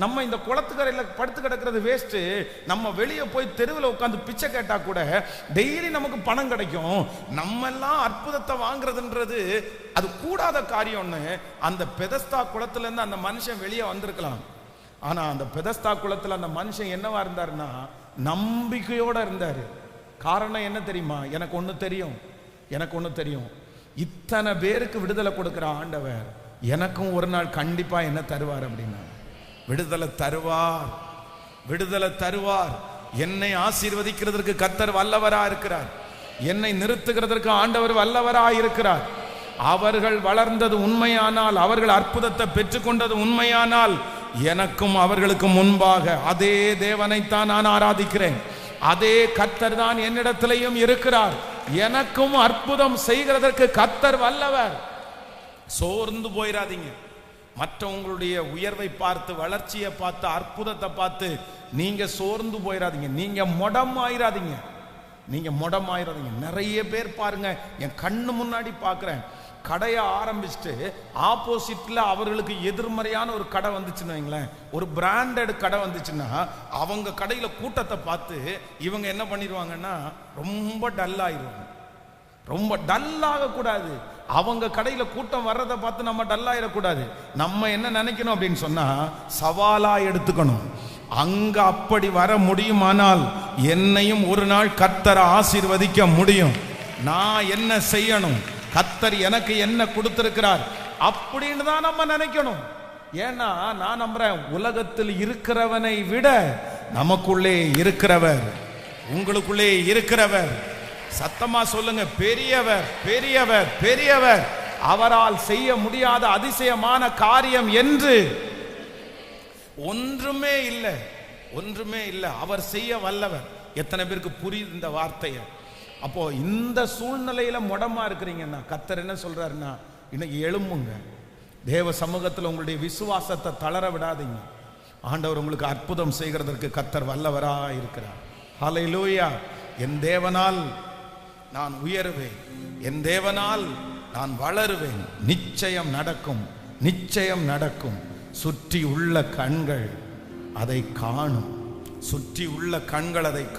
நம்ம இந்த குளத்துக்கரையில படுத்து கிடக்கிறது வேஸ்ட். நம்ம வெளியே போய் தெருவில் உட்காந்து பிச்சை கேட்டா கூட டெய்லி நமக்கு பணம் கிடைக்கும். நம்ம எல்லாம் அற்புதத்தை வாங்குறதுன்றது அது கூடாத காரியம்னு அந்த பெதஸ்தா குளத்துல இருந்து அந்த மனுஷன் வெளியே வந்திருக்கலாம். ஆனா அந்த பெதஸ்தா குளத்துல அந்த மனுஷன் என்னவா இருந்தாருன்னா நம்பிக்கையோட இருந்தாரு. காரணம் என்ன தெரியுமா? எனக்கு ஒண்ணு தெரியும், இத்தனை பேருக்கு விடுதலை கொடுக்கிற ஆண்டவர் எனக்கும் ஒரு நாள் கண்டிப்பா என்ன தருவார் அப்படின்னா, விடுதலை தருவார். என்னை ஆசீர்வதிக்கிறதற்கு கர்த்தர் வல்லவரா இருக்கிறார், என்னை நிறுத்துகிறதற்கு ஆண்டவர் வல்லவரா இருக்கிறார். அவர்கள் வளர்ந்தது உண்மையானால், அவர்கள் அற்புதத்தை பெற்றுக்கொண்டது உண்மையானால், எனக்கும் அவர்களுக்கு முன்பாக அதே தேவனைத்தான் நான் ஆராதிக்கிறேன். அதே கர்த்தர் தான் என்னிடத்திலையும் இருக்கிறார். எனக்கும் அற்புதம் செய்கிறதற்கு கர்த்தர் வல்லவர். சோர்ந்து போயிடாதீங்க. மற்றவங்களுடைய உயர்வை பார்த்து, வளர்ச்சியை பார்த்து, அற்புதத்தை பார்த்து நீங்க சோர்ந்து போயிடாதீங்க. நீங்க முடமாயிராதீங்க. நிறைய பேர் பாருங்க, என் கண்ணு முன்னாடி பார்க்கிறேன், கடையை ஆரம்பிச்சுட்டு ஆப்போசிட்ல அவர்களுக்கு எதிர்மறையான ஒரு கடை வந்துச்சுன்னு வைங்களேன், ஒரு பிராண்டட் கடை வந்துச்சுன்னா அவங்க கடையில கூட்டத்தை பார்த்து இவங்க என்ன பண்ணிடுவாங்கன்னா ரொம்ப டல்லாயிருவாங்க. ரொம்ப டல்லாக கூடாது. அவங்க கடையில கூட்டம் வர்றதை பார்த்து நம்ம டல்லாயிடக்கூடாது. நம்ம என்ன நினைக்கணும் அப்படின்னு சொன்னா சவாலா எடுத்துக்கணும். அங்க அப்படி வர முடியுமானால் என்னையும் ஒரு நாள் கர்த்தர் ஆசீர்வதிக்க முடியும். நான் என்ன செய்யணும், கர்த்தர் எனக்கு என்ன கொடுத்திருக்கிறார் அப்படின்னு தான் நம்ம நினைக்கணும். ஏன்னா நான் நம்புறேன், உலகத்தில் இருக்கிறவனை விட நமக்குள்ளே இருக்கிறவர், உங்களுக்குள்ளே இருக்கிறவர், சத்தமா சொல்லுங்க, பெரியவர், அவரால் செய்ய முடியாத அதிசயமான காரியம் என்று ஒன்றுமே இல்லை. அவர் செய்ய வல்லவர். எத்தனை பேருக்கு புரியுது இந்த வார்த்தையை? அப்போ இந்த சூழ்நிலையில முடமா இருக்கிறீங்கன்னா கர்த்தர் என்ன சொல்றாருன்னா, இன்னைக்கு எழும்புங்க. தேவ சமூகத்தில் உங்களுடைய விசுவாசத்தை தளர விடாதீங்க. ஆண்டவர் உங்களுக்கு அற்புதம் செய்கிறதற்கு கர்த்தர் வல்லவரா இருக்கிறார். ஹல்லேலூயா. என் தேவனால் நான் உயருவேன், என் தேவனால் நான் வளருவேன். நிச்சயம் நடக்கும். சுற்றி உள்ள கண்கள் அதை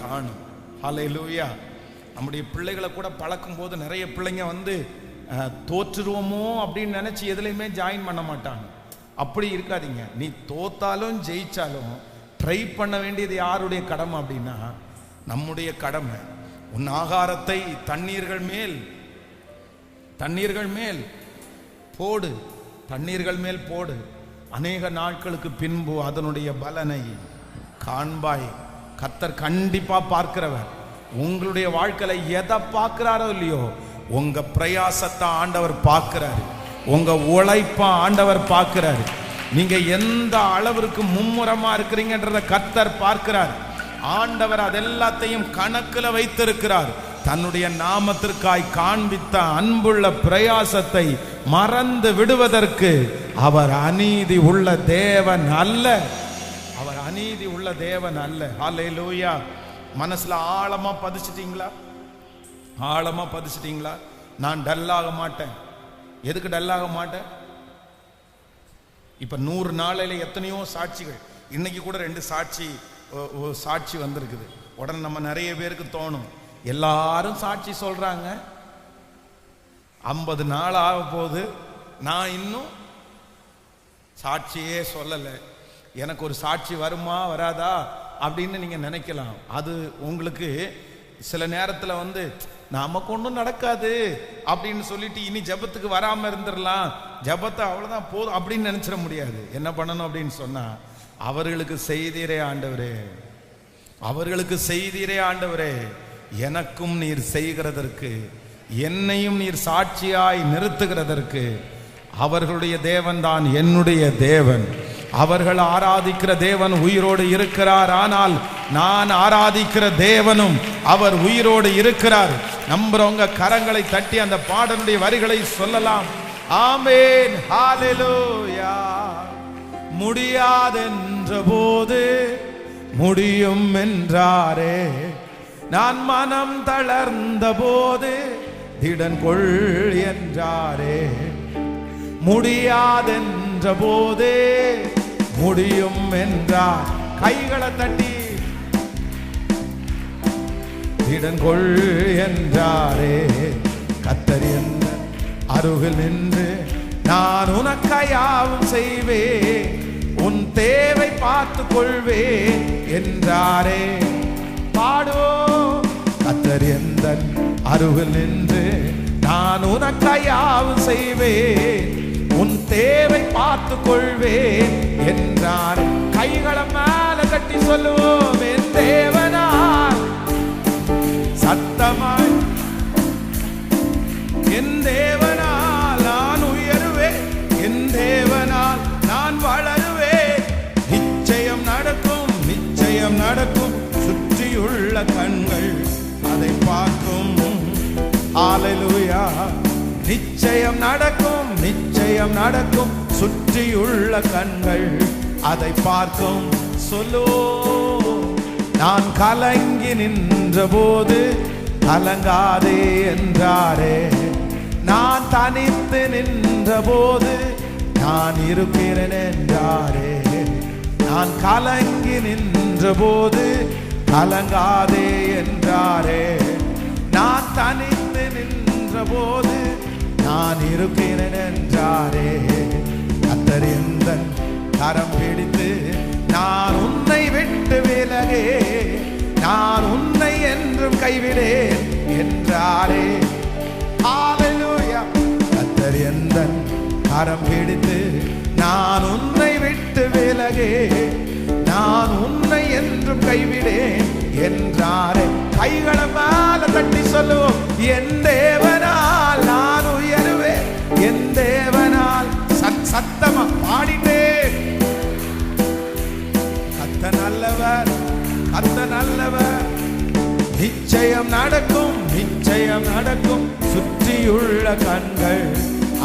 காணும். ஹல்லேலூயா. நம்முடைய பிள்ளைகளை கூட பழக்கும் போது நிறைய பிள்ளைங்க வந்து தோற்றுருவோமோ அப்படின்னு நினைச்சு எதுலையுமே ஜாயின் பண்ண மாட்டாங்க. அப்படி இருக்காதீங்க. நீ தோத்தாலும் ஜெயிச்சாலும் ட்ரை பண்ண வேண்டியது யாருடைய கடமை அப்படின்னா நம்முடைய கடமை. உன் ஆகாரத்தை தண்ணீர்கள் மேல் போடு. அநேக நாட்களுக்கு பின்பு அதனுடைய பலனை காண்பாய். கர்த்தர் கண்டிப்பா பார்க்கிறவர். உங்களுடைய வாழ்க்கையில எதை பார்க்கிறாரோ இல்லையோ, உங்க பிரயாசத்தை ஆண்டவர் பார்க்கிறாரு, உங்க உழைப்ப ஆண்டவர் பார்க்கிறாரு. நீங்க எந்த அளவிற்கு மும்முரமா இருக்கிறீங்கன்றத கர்த்தர் பார்க்கிறார். ஆண்டவர் அதெல்லாத்தையும் கணக்கில் வைத்திருக்கிறார். தன்னுடைய நாமத்திற்காய் காண்பித்த அன்புள்ள பிரயாசத்தை மறந்து விடுவதற்கு அவர் அநீதி உள்ள தேவன் அல்ல. ஹல்லேலூயா. மனசுல ஆழமா பதிச்சிட்டீங்களா? நான் டல்லாக மாட்டேன். எதுக்கு டல்லாக மாட்டேன்? இப்ப 100 நாளையில எத்தனையோ சாட்சிகள். இன்னைக்கு கூட 2 சாட்சி வந்திருக்குது. உடனே நம்ம நிறைய பேருக்கு தோணும், எல்லாரும் சாட்சி சொல்றாங்க, 50 நாள் ஆக போகுது, நான் இன்னும் சாட்சியே சொல்லலை, எனக்கு ஒரு சாட்சி வருமா வராதா அப்படின்னு நீங்க நினைக்கலாம். அது உங்களுக்கு சில நேரத்தில் வந்து நமக்கு ஒன்றும் நடக்காது அப்படின்னு சொல்லிட்டு இனி ஜபத்துக்கு வராம இருந்துடலாம், ஜபத்தை அவ்வளவுதான் போதும் அப்படின்னு நினைச்சிட முடியாது. என்ன பண்ணணும் அப்படின்னு சொன்னா, அவர்களுக்கு செய்தீரே ஆண்டவரே, எனக்கும் நீர் செய்கிறதற்கு, என்னையும் நீர் சாட்சியாய் நிறுத்துகிறதற்கு அவர்களுடைய தேவன் தான் என்னுடைய தேவன், அவர்கள் ஆராதிக்கிற தேவன் உயிரோடு இருக்கிறார். ஆனால் நான் ஆராதிக்கிற தேவனும் அவர் உயிரோடு இருக்கிறார். நம்புறவங்க கரங்களை தட்டி அந்த பாடலுடைய வரிகளை சொல்லலாம். ஆமென், ஹalleluya. முடியாதென்ற போது முடியும் என்றாரே, நான் மனம் தளர்ந்த போது திடன் கொள் என்றாரே. முடியாதென்ற போது முடியும் என்றார். கைகளை தட்டி திடன் கொள் என்றாரே. கர்த்தர் என்ற அருகில் நின்று நான் உனக்காயாவும் செய்வேன், உன் தேவை பார்த்து கொள்வேன் என்றாரே. பாடுவோம். கர்த்தர் என்ற அருகில் நின்று நான் உனக்காயாவும் செய்வேன், உன் தேவை பார்த்து கொள்வேன் என்றார். கைகளை மேல கட்டி சொல்லுவோம். என் தேவனால் சத்தமாய், என் தேவனால் நான் உயருவேன், என் தேவனால் நான் வளருவேன். நிச்சயம் நடக்கும், நிச்சயம் நடக்கும். சுற்றியுள்ள கண்கள் அதை பார்க்கும். ஹalleluya. நிச்சயம் நடக்கும், நிச்சயம் நடக்கும். சுற்றியுள்ள கண்கள் அதை பார்க்கும். சொல்லுவோம். நான் கலங்கி நின்ற போது கலங்காதே என்றாரே, நான் தனித்து நின்ற போது நான் இருக்கிறேன் என்றாரே. நான் கலங்கி நின்ற போது கலங்காதே என்றாரே, நான் தனித்து நின்ற போது நான் இருக்கிறேன் என்றாரே. கர்த்தர் எந்தன் கரம் பிடித்து நான் உன்னை விட்டு விலகே, நான் உன்னை என்றும் கைவிடேன் என்றாரே. ஹalleluya. கர்த்தர் எந்தன் கரம் பிடித்து நான் உன்னை விட்டு விலகே, நான் உன்னை என்றும் கைவிடேன் என்றாரே. கைகளை மேல தட்டி சொல்லுவோம். என் தேவனால் நான் உயருவேன், என் தேவனால். சத்தமா பாடிட்டே. கர்த்தர் நல்லவர், கர்த்தர் நல்லவர். நிச்சயம் நடக்கும், நிச்சயம் நடக்கும். சுற்றியுள்ள கண்கள்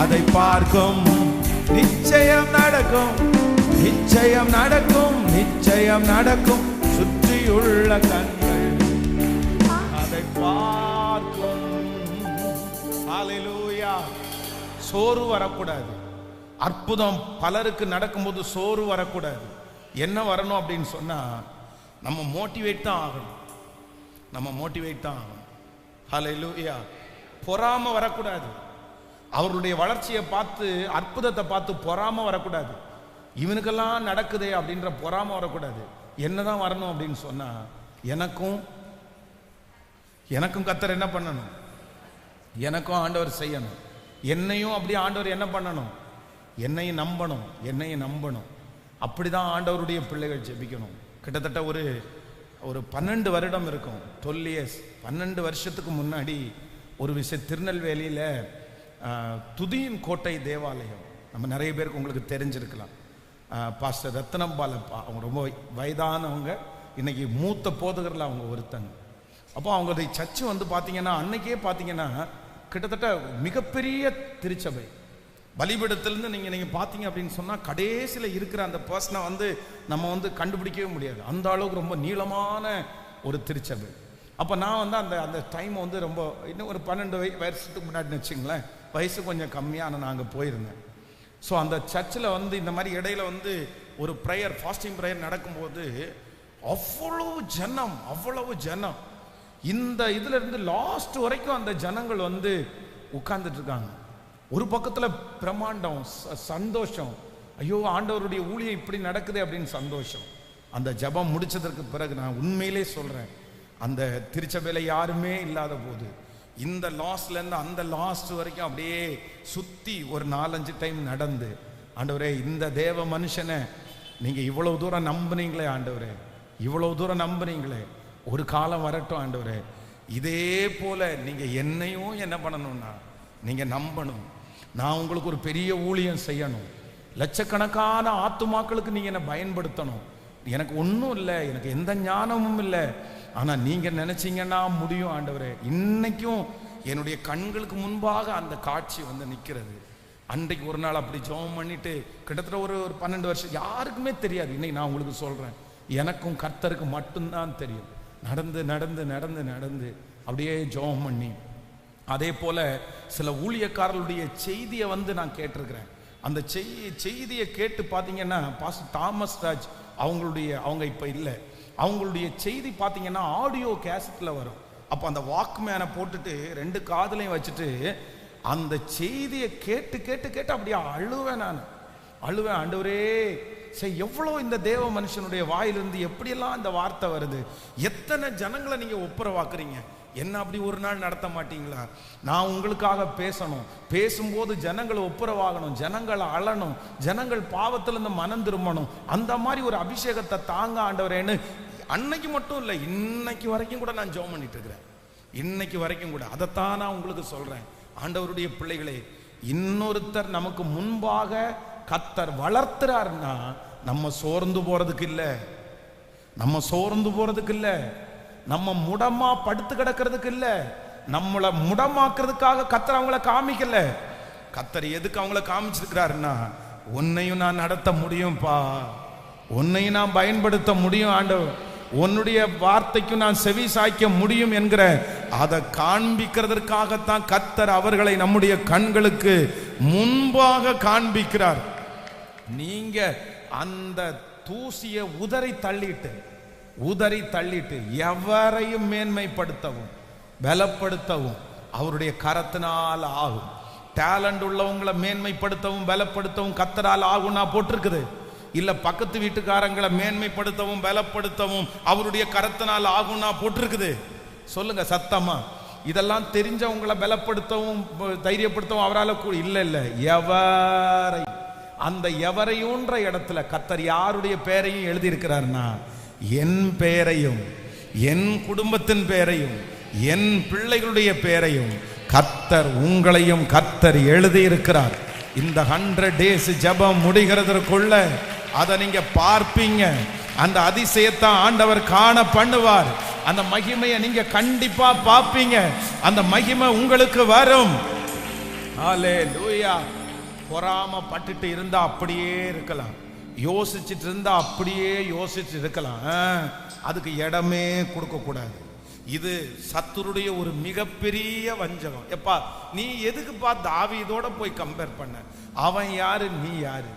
அதை பார்க்கும். நிச்சயம் நடக்கும், நிச்சயம் நடக்கும், நிச்சயம் நடக்கும். சுற்றியுள்ள கண்கள் அதை பார்க்கும். ஹalleluya. சோறு வரக்கூடாது. அற்புதம் பலருக்கு நடக்கும்போது சோறு வரக்கூடாது. என்ன வரணும் அப்படின்னு சொன்னா, நம்ம மோட்டிவேட் தான் ஆகணும், நம்ம மோட்டிவேட் தான் ஆகணும். ஹalleluya. பொறாம வரக்கூடாது. அவருடைய வளர்ச்சியை பார்த்து, அற்புதத்தை பார்த்து பொறாம வரக்கூடாது. இவனுக்கெல்லாம் நடக்குதே அப்படின்ற பொறாம வரக்கூடாது. என்னதான் வரணும் அப்படின்னு சொன்னா, எனக்கும் கர்த்தர் என்ன பண்ணணும், எனக்கும் ஆண்டவர் செய்யணும். என்னையும் அப்படி ஆண்டவர் என்ன பண்ணணும், என்னையும் நம்பணும், என்னையும் நம்பணும். அப்படிதான் ஆண்டவருடைய பிள்ளைகள் ஜெபிக்கணும். கிட்டத்தட்ட ஒரு 12 வருடம் இருக்கும், 12 years. 12 வருஷத்துக்கு முன்னாடி ஒரு விஷயம், திருநெல்வேலியில் துதியின் கோட்டை தேவாலயம், நம்ம நிறைய பேருக்கு உங்களுக்கு தெரிஞ்சிருக்கலாம். பாஸ்டர் ரத்னம் பாலப்பா, அவங்க ரொம்ப வயதானவங்க, இன்னைக்கு மூத்த போதகரில் அவங்க ஒருத்தங்க. அப்போ அவங்களுடைய சர்ச்சு வந்து பார்த்தீங்கன்னா, அன்னைக்கே பார்த்தீங்கன்னா கிட்டத்தட்ட மிகப்பெரிய திருச்சபை. பலிபீடத்திலிருந்து நீங்கள் பார்த்தீங்க அப்படின்னு சொன்னால், கடைசியில் இருக்கிற அந்த பர்சனை வந்து நம்ம வந்து கண்டுபிடிக்கவே முடியாது. அந்த அளவுக்கு ரொம்ப நீளமான ஒரு திருச்சபை. அப்போ நான் வந்து அந்த டைம் வந்து ரொம்ப இன்னும் ஒரு 12 வருஷத்துக்கு முன்னாடின்னு வச்சுங்களேன், வயசு கொஞ்சம் கம்மியாக நான் அங்கே போயிருந்தேன். ஸோ அந்த சர்ச்சில் வந்து இந்த மாதிரி இடையில வந்து ஒரு ப்ரேயர், ஃபாஸ்டிங் ப்ரேயர் நடக்கும்போது அவ்வளவு ஜனம், அவ்வளவு ஜனம். இந்த இதுல இருந்து லாஸ்ட் வரைக்கும் அந்த ஜனங்கள் வந்து உட்கார்ந்துட்டு இருக்காங்க. ஒரு பக்கத்தில் பிரமாண்டம், சந்தோஷம். ஐயோ, ஆண்டவருடைய ஊழியம் இப்படி நடக்குது அப்படின்னு சந்தோஷம். அந்த ஜபம் முடிச்சதற்கு பிறகு நான் உண்மையிலே சொல்றேன், அந்த திருச்சபையில் யாருமே இல்லாத போது இந்த லாஸ்ட்லேருந்து அந்த லாஸ்ட் வரைக்கும் அப்படியே சுற்றி ஒரு 4-5 டைம் நடந்து, ஆண்டவரே இந்த தேவ மனுஷனை நீங்கள் இவ்வளவு தூரம் நம்புனீங்களே ஆண்டவரே, இவ்வளவு தூரம் நம்புனீங்களே, ஒரு காலம் வரட்டும் ஆண்டவரே, இதே போல நீங்கள் என்னையும் என்ன பண்ணணும்னா நீங்கள் நம்பணும். நான் உங்களுக்கு ஒரு பெரிய ஊழியம் செய்யணும். லட்சக்கணக்கான ஆத்துமாக்களுக்கு நீங்க என்ன பயன்படுத்தணும். எனக்கு ஒன்றும் இல்லை, எனக்கு எந்த ஞானமும் இல்லை, ஆனா நீங்க நினைச்சீங்கன்னா முடியும் ஆண்டவரே. இன்னைக்கும் என்னுடைய கண்களுக்கு முன்பாக அந்த காட்சி வந்து நிற்கிறது. அன்றைக்கு ஒரு நாள் அப்படி ஜெபம் பண்ணிட்டு கிட்டத்தட்ட ஒரு 12 வருஷம் யாருக்குமே தெரியாது. இன்னைக்கு நான் உங்களுக்கு சொல்றேன், எனக்கும் கர்த்தருக்கு மட்டும்தான் தெரியும். நடந்து நடந்து நடந்து நடந்து அப்படியே ஜெபம் பண்ணி, அதே போல சில ஊழியக்காரர்களுடைய செய்தியை வந்து நான் கேட்டிருக்கிறேன். அந்த செய்தியை கேட்டு பார்த்தீங்கன்னா பாஸ்டர் தாமஸ் ராஜ் அவங்க இப்போ இல்லை, அவங்களுடைய செய்தி பார்த்தீங்கன்னா ஆடியோ கேசட்டில் வரும். அப்போ அந்த வாக்மேனை போட்டுட்டு 2 காதுலையும் வச்சுட்டு அந்த செய்தியை கேட்டு கேட்டு கேட்டு அப்படியே அழுவேன். ஆண்டவரே, சரி எவ்வளோ இந்த தேவ மனுஷனுடைய வாயிலிருந்து எப்படியெல்லாம் இந்த வார்த்தை வருது, எத்தனை ஜனங்களை நீங்க ஒப்புரவாக்குறீங்க, என்ன அப்படி ஒரு நாள் நடத்த மாட்டீங்களா? நான் உங்களுக்காக பேசணும், பேசும்போது ஜனங்கள் ஒப்புரவாகணும், ஜனங்கள் அழணும், ஜனங்கள் பாவத்திலிருந்து மனம் திரும்பணும், அந்த மாதிரி ஒரு அபிஷேகத்தை தாங்க ஆண்டவரேன்னு அன்னைக்கு மட்டும் இல்லை, இன்னைக்கு வரைக்கும் கூட நான் ஜெபம் பண்ணிட்டு இருக்கிறேன். இன்னைக்கு வரைக்கும் கூட அதைத்தான் நான் உங்களுக்கு சொல்றேன். ஆண்டவருடைய பிள்ளைகளே, இன்னொருத்தர் நமக்கு முன்பாக கர்த்தர் வளர்த்துறாருன்னா நம்ம சோர்ந்து போறதுக்கு இல்லை, நம்ம முடமா படுத்து கிடக்கிறதுக்கு இல்லை, நம்மளை முடமாக்குறதுக்காக கர்த்தர் அவங்கள காமிக்கல. கர்த்தர் எதுக்கு அவங்கள காமிச்சிருக்கிறாருன்னா, உன்னையும் நான் நடத்த முடியும்பா, உன்னையும் நான் பயன்படுத்த முடியும் ஆண்டவர், உன்னுடைய வார்த்தைக்கு நான் செவி சாய்க்க முடியும் என்கிற அதை காண்பிக்கிறதற்காகத்தான் கர்த்தர் அவர்களை நம்முடைய கண்களுக்கு முன்பாக காண்பிக்கிறார். நீங்க அந்த தூசியை உதறி தள்ளிட்டு எவரையும் மேன்மைப்படுத்தவும் பலப்படுத்தவும் அவருடைய கரத்தினால் ஆகும். டேலண்ட் உள்ளவங்களை மேன்மைப்படுத்தவும் பலப்படுத்தவும் கர்த்தரால் ஆகும்னா போட்டிருக்குது. இல்ல பக்கத்து வீட்டுக்காரங்களை மேன்மைப்படுத்தவும் பலப்படுத்தவும் அவருடைய கரத்தினால் ஆகும்னா போட்டிருக்குது. சொல்லுங்க சத்தமா. இதெல்லாம் தெரிஞ்சவங்களை பலப்படுத்தவும் தைரியப்படுத்தவும் அவரால் இல்ல எவரை, அந்த எவரையுன்ற இடத்துல கர்த்தர் யாருடைய பெயரையும் எழுதி இருக்கிறார்னா, என் பெயரையும் என் குடும்பத்தின் பெயரையும் என் பிள்ளைகளுடைய பெயரையும் கர்த்தர் உங்களையும் கர்த்தர் எழுதி இருக்கிறார். இந்த 100 days ஜெபம் முடிகிறதற்குள்ள அதை நீங்க பார்ப்பீங்க. அந்த அதிசயத்தை ஆண்டவர் காண பண்ணுவார். அந்த மகிமையை நீங்க கண்டிப்பா பார்ப்பீங்க. அந்த மகிமை உங்களுக்கு வரும். ஹல்லேலூயா. பொறாமப்பட்டுட்டு இருந்தா அப்படியே இருக்கலாம், யோசிச்சுட்டு இருந்தா அப்படியே யோசிச்சு இருக்கலாம். அதுக்கு இடமே கொடுக்க கூடாது. இது சத்துருடைய ஒரு மிகப்பெரிய வஞ்சகம். எப்பா நீ எதுக்குப்பா தாவீதோட போய் கம்பேர் பண்ண? அவன் யாரு, நீ யாரு?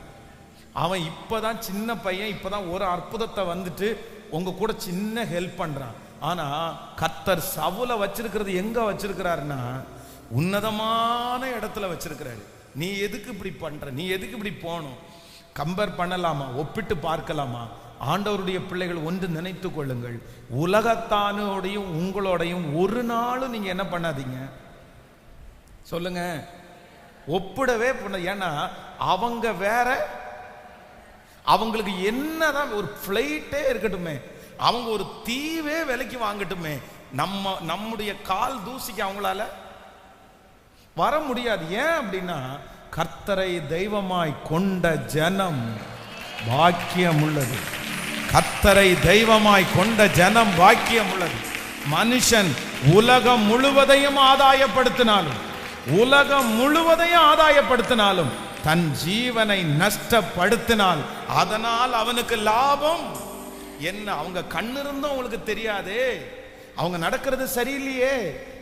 அவன் இப்பதான் சின்ன பையன், இப்பதான் ஒரு அற்புதத்தை வந்துட்டு உங்க கூட சின்ன ஹெல்ப் பண்றான். ஆனா கர்த்தர் சவுல வச்சிருக்கிறது எங்க வச்சிருக்கிறாருன்னா, உன்னதமான இடத்துல வச்சிருக்கிறாரு. நீ எதுக்கு இப்படி பண்ற? நீ எதுக்கு இப்படி போகணும்? கம்பேர் பண்ணலாமா? ஒப்பிட்டு பார்க்கலாமா? ஆண்டவருடைய பிள்ளைகள் ஒன்று நினைத்து கொள்ளுங்கள், உலகத்தானோடையும் உங்களோடையும் ஒரு நாளும் நீங்க என்ன பண்ணாதீங்க. சொல்லுங்க, ஒப்பிடவே பண்ண. ஏன்னா அவங்க வேற, அவங்களுக்கு என்னதான் ஒரு பிளைட்டே இருக்கட்டுமே, அவங்க ஒரு தீவே விலைக்கு வாங்கட்டுமே, நம்முடைய கால் தூசிக்கு அவங்களால வர முடியாது. ஏன் அப்படின்னா, கர்த்தரை தெய்வமாய் கொண்ட ஜனம் பாக்கியம் உள்ளது. கர்த்தரை தெய்வமாய் கொண்ட ஜனம் பாக்கியம் உள்ளது. மனுஷன் உலகம் முழுவதையும் ஆதாயப்படுத்தினாலும் தன் ஜீவனை நஷ்டப்படுத்தினால் அதனால் அவனுக்கு லாபம் என்ன? அவங்க கண்ணு இருந்தும் அவங்களுக்கு தெரியாதே, அவங்க நடக்கிறது சரியில்லையே.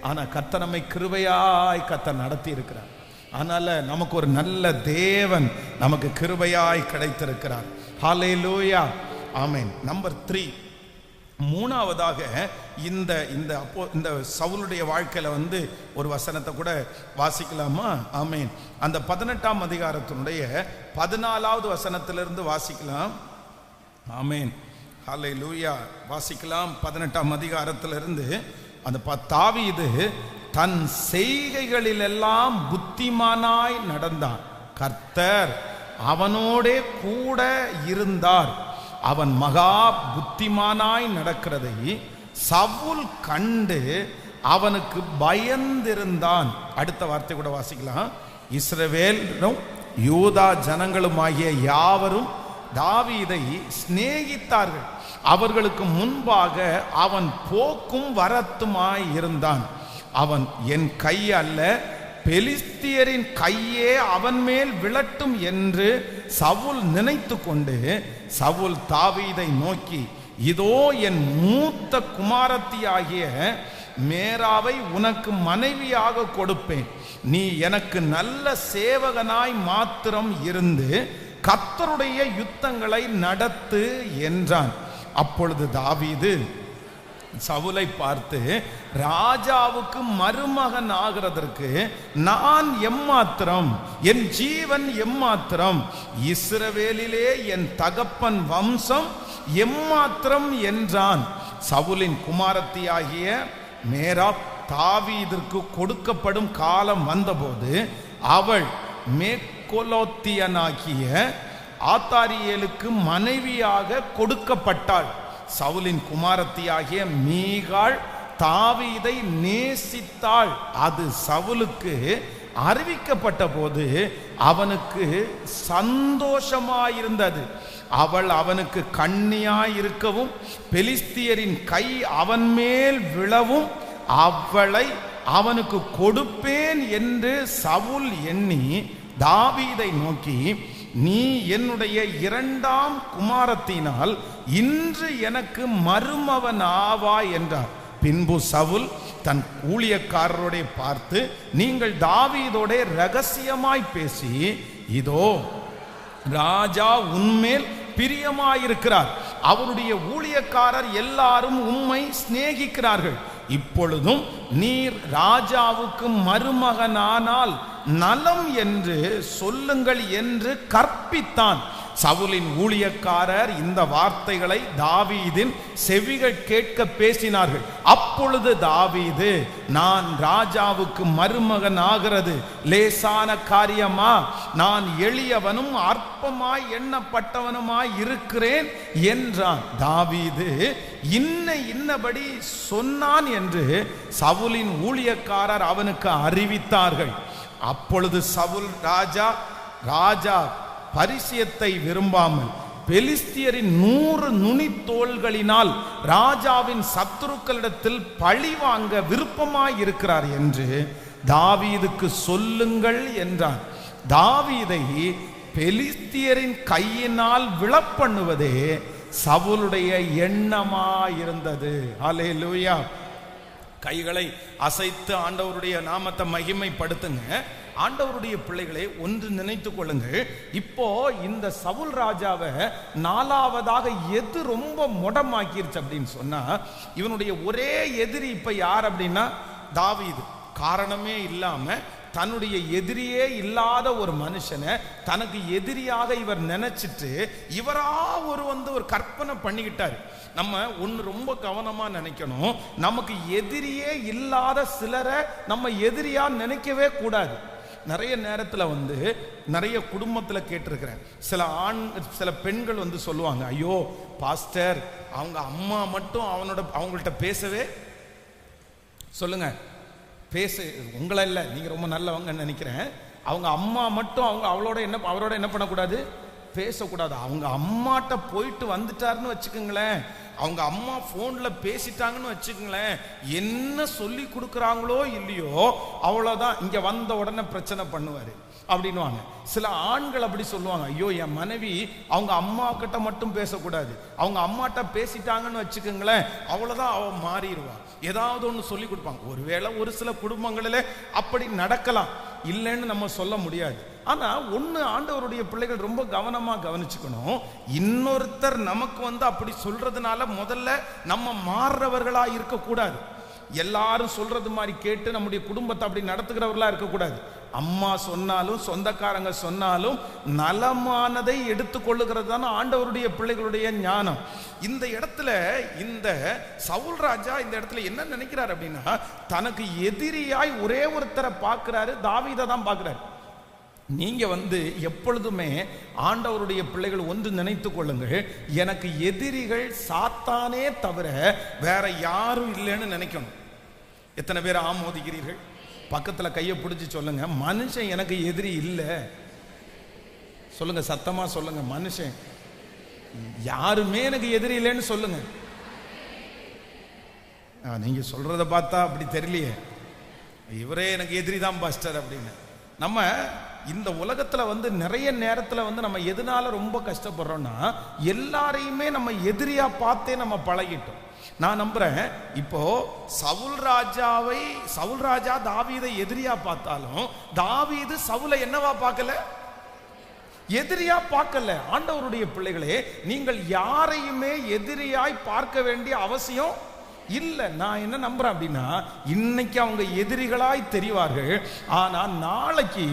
ஆனா கர்த்தர் நம்மை கிருபையாய் கர்த்தர் நடத்தி இருக்கிறார். அதனால நமக்கு ஒரு நல்ல தேவன் நமக்கு கிருபையாய் கிடைத்திருக்கிறார். ஹல்லேலூயா, ஆமென். நம்பர் 3, மூணாவதாக இந்த சவுலுடைய வாழ்க்கையில ஒரு வசனத்தை கூட வாசிக்கலாமா? ஆமென். அந்த 18ஆம் அதிகாரத்தினுடைய 14வது வசனத்திலிருந்து வாசிக்கலாம். ஆமென், ஹல்லேலூயா. வாசிக்கலாம். 18ஆம் அதிகாரத்திலிருந்து. அந்த தாவீது தன் செய்கைகளில் எல்லாம் புத்திமானாய் நடந்தான், கர்த்தர் அவனோடே கூட இருந்தார். அவன் மகா புத்திமானாய் நடக்கிறதை சவுல் கண்டு அவனுக்கு பயந்திருந்தான். அடுத்த வார்த்தை கூட வாசிக்கலாம். இஸ்ரவேலும் யூதா ஜனங்களுமாகிய யாவரும் தாவீதை சிநேகித்தார்கள். அவர்களுக்கு முன்பாக அவன் போக்கும் வரத்துமாய் இருந்தான். அவன் என் கை அல்ல, பெலிஸ்தியரின் கையே அவன் மேல் விழட்டும் என்று சவுல் நினைத்து கொண்டு சவுல் தாவீதை நோக்கி, இதோ என் மூத்த குமாரத்தியாகிய மேராவை உனக்கு மனைவியாக கொடுப்பேன். நீ எனக்கு நல்ல சேவகனாய் மாத்திரம் இருந்து கர்த்தருடைய யுத்தங்களை நடத்து என்றான். அப்பொழுது தாவீது சவுலை பார்த்து, ராஜாவுக்கு மருமகன் ஆகிறதற்கு நான் எம்மாத்திரம், என் ஜீவன் எம்மாத்திரம், இஸ்ரவேலிலே என் தகப்பன் வம்சம் எம்மாத்திரம் என்றான். சவுலின் குமாரத்தியாகிய மேராப் தாவீதிற்கு கொடுக்கப்படும் காலம் வந்தபோது அவள் மேக்கொலோத்தியனாகிய ஆத்தாரியேலுக்கு மனைவியாக கொடுக்கப்பட்டாள். சவுலின் குமாரத்தியாகிய மீகாள் தாவீதை நேசித்தாள். அது சவுலுக்கு அறிவிக்கப்பட்ட போது அவனுக்கு சந்தோஷமாயிருந்தது. அவள் அவனுக்கு கன்னியாயிருக்கவும் பெலிஸ்தியரின் கை அவன் மேல் விழவும் அவளை அவனுக்கு கொடுப்பேன் என்று சவுல் எண்ணி தாவீதை நோக்கி, நீ என்னுடைய இரண்டாம் குமாரத்தினால் இன்று எனக்கு மருமகன் ஆவாய் என்றார். பின்பு சவுல் தன் ஊழியக்காரரோட பார்த்து, நீங்கள் தாவீதோட ரகசியமாய் பேசி, இதோ ராஜா உன்மேல் பிரியமாயிருக்கிறார், அவருடைய ஊழியக்காரர் எல்லாரும் உம்மை சிநேகிக்கிறார்கள். இப்பொழுதும் நீர் ராஜாவுக்கு மருமகனானால் நலம் என்று சொல்லுங்கள் என்று கற்பித்தான். சவுலின் ஊழியக்காரர் இந்த வார்த்தைகளை தாவீதின் செவிகள் கேட்க பேசினார்கள். அப்பொழுது தாவீது, நான் ராஜாவுக்கு மருமகன் ஆகிறது லேசான காரியமா? நான் எளியவனும் அற்பமாய் எண்ணப்பட்டவனுமாய் இருக்கிறேன் என்றான். தாவீது இன்னபடி சொன்னான் என்று சவுலின் ஊழியக்காரர் அவனுக்கு அறிவித்தார்கள். அப்பொழுது சவுல் ராஜா பரிசியத்தை விரும்பாமல் பெலிஸ்தியரின் 100 நுனித்தோள்களினால் ராஜாவின் சத்துருக்களிடத்தில் பழி வாங்க விருப்பமாயிருக்கிறார் என்று தாவீதுக்கு சொல்லுங்கள் என்றான். தாவீதை பெலிஸ்தியரின் கையினால் விழப்பண்ணுவதே சவுலுடைய எண்ணமாயிருந்தது. அல்லேலூயா. கைகளை அசைத்து ஆண்டவருடைய நாமத்தை மகிமைப்படுத்துங்க. ஆண்டவருடைய பிள்ளைகளை ஒன்று நினைத்து கொள்ளுங்கள். இப்போ இந்த சவுல் ராஜாவை 4வதாக எது ரொம்ப முடமாக்கிருச்சு அப்படின்னு சொன்னா, இவனுடைய ஒரே எதிரி இப்ப யார் அப்படின்னா தாவீது. காரணமே இல்லாம தன்னுடைய எதிரியே இல்லாத ஒரு மனுஷனை தனக்கு எதிரியாக இவர் நினைச்சிட்டு இவரா ஒரு கற்பனை பண்ணிக்கிட்டாரு. நம்ம ஒன்று ரொம்ப கவனமா நினைக்கணும். நமக்கு எதிரியே இல்லாத சிலரை நம்ம எதிரியா நினைக்கவே கூடாது. நிறைய நேரத்தில் நிறைய குடும்பத்தில் கேட்டிருக்கிறேன். சில பெண்கள் சொல்லுவாங்க, ஐயோ பாஸ்டர், அவங்க அம்மா மட்டும் அவங்கள்ட்ட பேசவே சொல்லுங்க, உங்களை இல்லை, நீங்க ரொம்ப நல்லவங்கன்னு நினைக்கிறேன். அவங்க அம்மா மட்டும் அவரோட என்ன பண்ணக்கூடாது, பேசக்கூடாது. அவங்க அம்மாட்ட போயிட்டு வந்துட்டாருன்னு வச்சுக்கோங்களேன், அவங்க அம்மா போன்ல பேசிட்டாங்கன்னு வச்சுக்கோங்களேன், என்ன சொல்லி கொடுக்குறாங்களோ இல்லையோ அவ்வளோதான், இங்க வந்த உடனே பிரச்சனை பண்ணுவாரு அப்படின்வாங்க. சில ஆண்கள் அப்படி சொல்லுவாங்க, ஐயோ என் மனைவி அவங்க அம்மா கிட்ட மட்டும் பேசக்கூடாது, அவங்க அம்மாட்ட பேசிட்டாங்கன்னு வச்சுக்கோங்களேன் அவ்வளோதான், அவ மாறிடுவா. ஏதாவது ஒன்று சொல்லி கொடுப்பாங்க. ஒருவேளை ஒரு சில குடும்பங்களில் அப்படி நடக்கலாம், இல்லைன்னு நம்ம சொல்ல முடியாது. ஆனா ஒண்ணு ஆண்டவருடைய பிள்ளைகள் ரொம்ப கவனமா கவனிச்சுக்கணும். இன்னொருத்தர் நமக்கு அப்படி சொல்றதுனால முதல்ல நம்ம மாறுறவர்களா இருக்கக்கூடாது. எல்லாரும் சொல்றது மாதிரி கேட்டு நம்முடைய குடும்பத்தை அப்படி நடத்துகிறவர்களா இருக்கக்கூடாது. அம்மா சொன்னாலும் சொந்தக்காரங்க சொன்னாலும் நலமானதை எடுத்துக்கொள்ளுகிறது தானே ஆண்டவருடைய பிள்ளைகளுடைய ஞானம். இந்த இடத்துல இந்த சவுல் ராஜா இந்த இடத்துல என்ன நினைக்கிறார் அப்படின்னா, தனக்கு எதிரியாய் ஒரே ஒருத்தரை பார்க்கிறாரு, தாவீதை தான் பார்க்கிறாரு. நீங்க எப்பொழுதுமே ஆண்டவருடைய பிள்ளைகள் ஒன்று நினைத்து கொள்ளுங்கள், எனக்கு எதிரிகள் சாத்தானே தவிர வேற யாரும் இல்லைன்னு நினைக்கணும். எத்தனை பேர் ஆமோதிக்கிறீர்கள்? பக்கத்துல கையை பிடிச்சி சொல்லுங்க, மனுஷன் எனக்கு எதிரி இல்லை. சொல்லுங்க, சத்தமா சொல்லுங்க. மனுஷன் யாருமே எனக்கு எதிரி இல்லைன்னு சொல்லுங்க. நீங்க சொல்றத பார்த்தா அப்படி தெரியலையே, இவரே எனக்கு எதிரி தான் பாஸ்டர் அப்படின்னு. நம்ம இந்த உலகத்துல நிறைய நேரத்துல நம்ம எதனால ரொம்ப கஷ்டப்படுறோம்னா, எல்லாரையுமே நம்ம எதிரியா பார்த்தே நம்ம பழகிட்டோம். நான் நம்புறேன், இப்போ சவுல் ராஜா தாவீதை எதிரியா பார்த்தாலும் தாவீது சவுலை என்னவா பார்க்கல? எதிரியா பார்க்கல. ஆண்டவருடைய பிள்ளைகளே, நீங்கள் யாரையுமே எதிரியாய் பார்க்க வேண்டிய அவசியம் இல்ல. நான் என்ன நம்புறேன் அப்படின்னா, இன்னைக்கு அவங்க எதிரிகளாய் தெரிவார்கள், ஆனா நாளைக்கு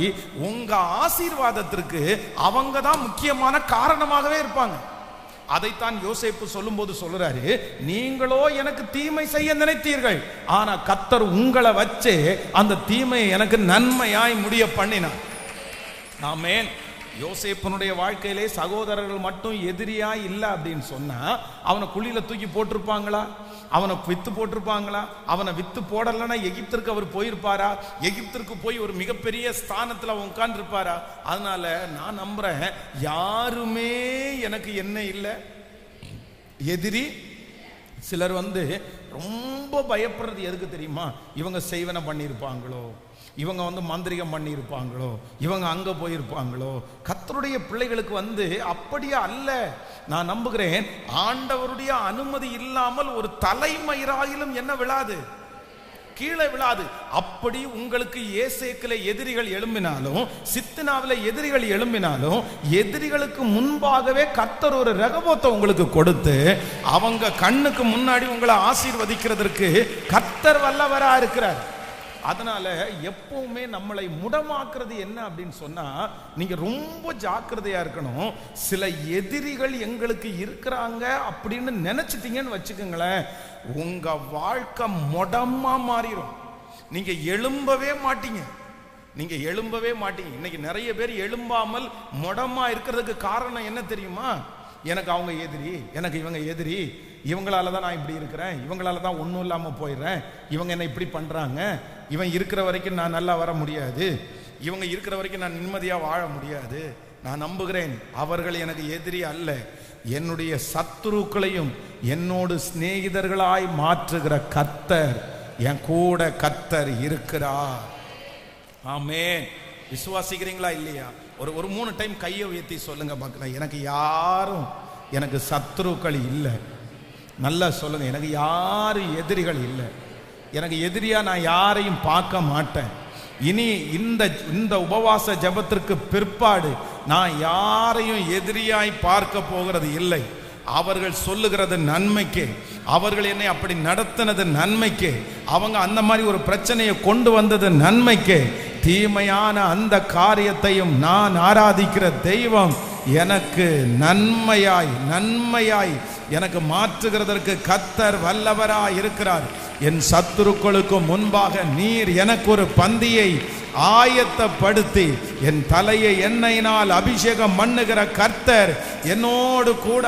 உங்க ஆசீர்வாதத்திற்கு அவங்க தான் முக்கியமான காரணமாகவே இருப்பாங்க. அதைத்தான் யோசேப்பு சொல்லும் போது சொல்றாரு, நீங்களோ எனக்கு தீமை செய்ய நினைத்தீர்கள், ஆனா கர்த்தர் உங்களை வச்சே அந்த தீமையை எனக்கு நன்மையாய் முடிய பண்ணினார். ஆமென். யோசேப்பனுடைய வாழ்க்கையிலே சகோதரர்கள் மட்டும் எதிரியா இல்லை அப்படின்னு சொன்னா, அவனை குழியில தூக்கி போட்டிருப்பாங்களா? அவனை வித்து போட்டிருப்பாங்களா? அவனை வித்து போடலன்னா எகிப்திற்கு அவர் போயிருப்பாரா? எகிப்திற்கு போய் ஒரு மிகப்பெரிய ஸ்தானத்தில் அவன் உட்கார்ந்து இருப்பாரா? அதனால நான் நம்புறேன், யாருமே எனக்கு என்ன இல்லை, எதிரி. சிலர் ரொம்ப பயப்படுறது எதுக்கு தெரியுமா? இவங்க செய்வன பண்ணியிருப்பாங்களோ, இவங்க மந்திரிகம் பண்ணி இருப்பாங்களோ, இவங்க அங்க போயிருப்பாங்களோ. கர்த்தருடைய பிள்ளைகளுக்கு அப்படியே அல்ல. நான் நம்புகிறேன், ஆண்டவருடைய அனுமதி இல்லாமல் ஒரு தலைமயிராயிலும் என்ன விழாது, கீழே விழாது. அப்படி உங்களுக்கு ஏசேக்கிலே எதிரிகள் எழும்பினாலும், சித்னாவிலே எதிரிகள் எழும்பினாலும், எதிரிகளுக்கு முன்பாகவே கர்த்தர் ஒரு ரகபோத்தை உங்களுக்கு கொடுத்து அவங்க கண்ணுக்கு முன்னாடி உங்களை ஆசீர்வதிக்கிறதற்கு கர்த்தர் வல்லவரா இருக்கிறார். அதனால எப்பவுமே நம்மளை முடமாக்குறது என்ன அப்படின்னு சொன்னா, நீங்க ரொம்ப ஜாக்கிரதையா இருக்கணும். சில எதிரிகள் எங்களுக்கு இருக்கிறாங்க அப்படின்னு நினைச்சிட்டீங்கன்னு வச்சுக்கோங்களேன், உங்க வாழ்க்கை முடமா மாறிடும். நீங்க எழும்பவே மாட்டீங்க. இன்னைக்கு நிறைய பேர் எழும்பாமல் முடமா இருக்கிறதுக்கு காரணம் என்ன தெரியுமா? எனக்கு அவங்க எதிரி, எனக்கு இவங்க எதிரி, இவங்களால தான் நான் இப்படி இருக்கிறேன், இவங்களால தான் ஒன்றும் இல்லாமல் போயிடுறேன், இவங்க என்ன இப்படி பண்ணுறாங்க, இவன் இருக்கிற வரைக்கும் நான் நல்லா வர முடியாது, இவங்க இருக்கிற வரைக்கும் நான் நிம்மதியாக வாழ முடியாது. நான் நம்புகிறேன், அவர்கள் எனக்கு எதிரி அல்ல, என்னுடைய சத்துருக்களையும் என்னோடு சிநேகிதர்களாய் மாற்றுகிற கர்த்தர், என் கூட கர்த்தர் இருக்கிறார். ஆமென். விசுவாசிக்கிறீங்களா இல்லையா? ஒரு 3 டைம் கையை உயர்த்தி சொல்லுங்க பார்க்கலாம். எனக்கு யாரும், எனக்கு சத்துருக்கள் இல்லை. நல்லா சொல்லுங்க, எனக்கு யாரும் எதிரிகள் இல்லை. எனக்கு எதிரியா நான் யாரையும் பார்க்க மாட்டேன். இனி இந்த உபவாச ஜெபத்திற்கு பிற்பாடு நான் யாரையும் எதிரியாய் பார்க்க போகிறது இல்லை. அவர்கள் சொல்லுகிறது நன்மைக்கு, அவர்கள் என்னை அப்படி நடத்தினது நன்மைக்கு, அவங்க அந்த மாதிரி ஒரு பிரச்சனையை கொண்டு வந்தது நன்மைக்கு. தீமையான அந்த காரியத்தையும் நான் ஆராதிக்கிற தெய்வம் எனக்கு நன்மையாய் எனக்கு மாற்றுகிறதற்கு கர்த்தர் வல்லவராய் இருக்கிறார். என் சத்துருக்களுக்கு முன்பாக நீர் எனக்கு ஒரு பந்தியை ஆயத்தப்படுத்தி என் தலையை எண்ணெயினால் அபிஷேகம் பண்ணுகிற கர்த்தர் என்னோடு கூட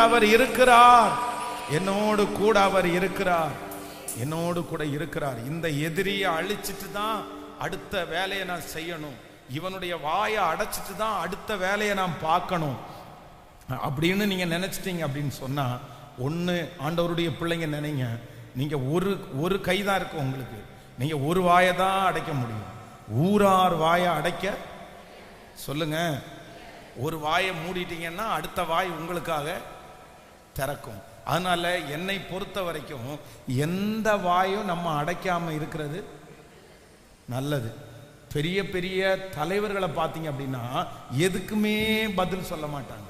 அவர் இருக்கிறார். இந்த எதிரியை அழிச்சிட்டு தான் அடுத்த வேலையை நான் செய்யணும், இவனுடைய வாயை அடைச்சிட்டு தான் அடுத்த வேலையை நான் பார்க்கணும் அப்படின்னு நீங்க நினைச்சிட்டீங்க அப்படின்னு சொன்னா, ஒன்று ஆண்டவருடைய பிள்ளைங்க நினைங்க, நீங்க ஒரு கைதான் இருக்கும் உங்களுக்கு, நீங்க ஒரு வாயை தான் அடைக்க முடியும். ஊரார் வாயை அடைக்க சொல்லுங்க. ஒரு வாயை மூடிட்டீங்கன்னா அடுத்த வாய் உங்களுக்காக திறக்கும். அதனால என்னை பொறுத்த வரைக்கும் எந்த வாயும் நம்ம அடைக்காம இருக்கிறது நல்லது. பெரிய பெரிய தலைவர்களை பார்த்தீங்க அப்படின்னா எதுக்குமே பதில் சொல்ல மாட்டாங்க.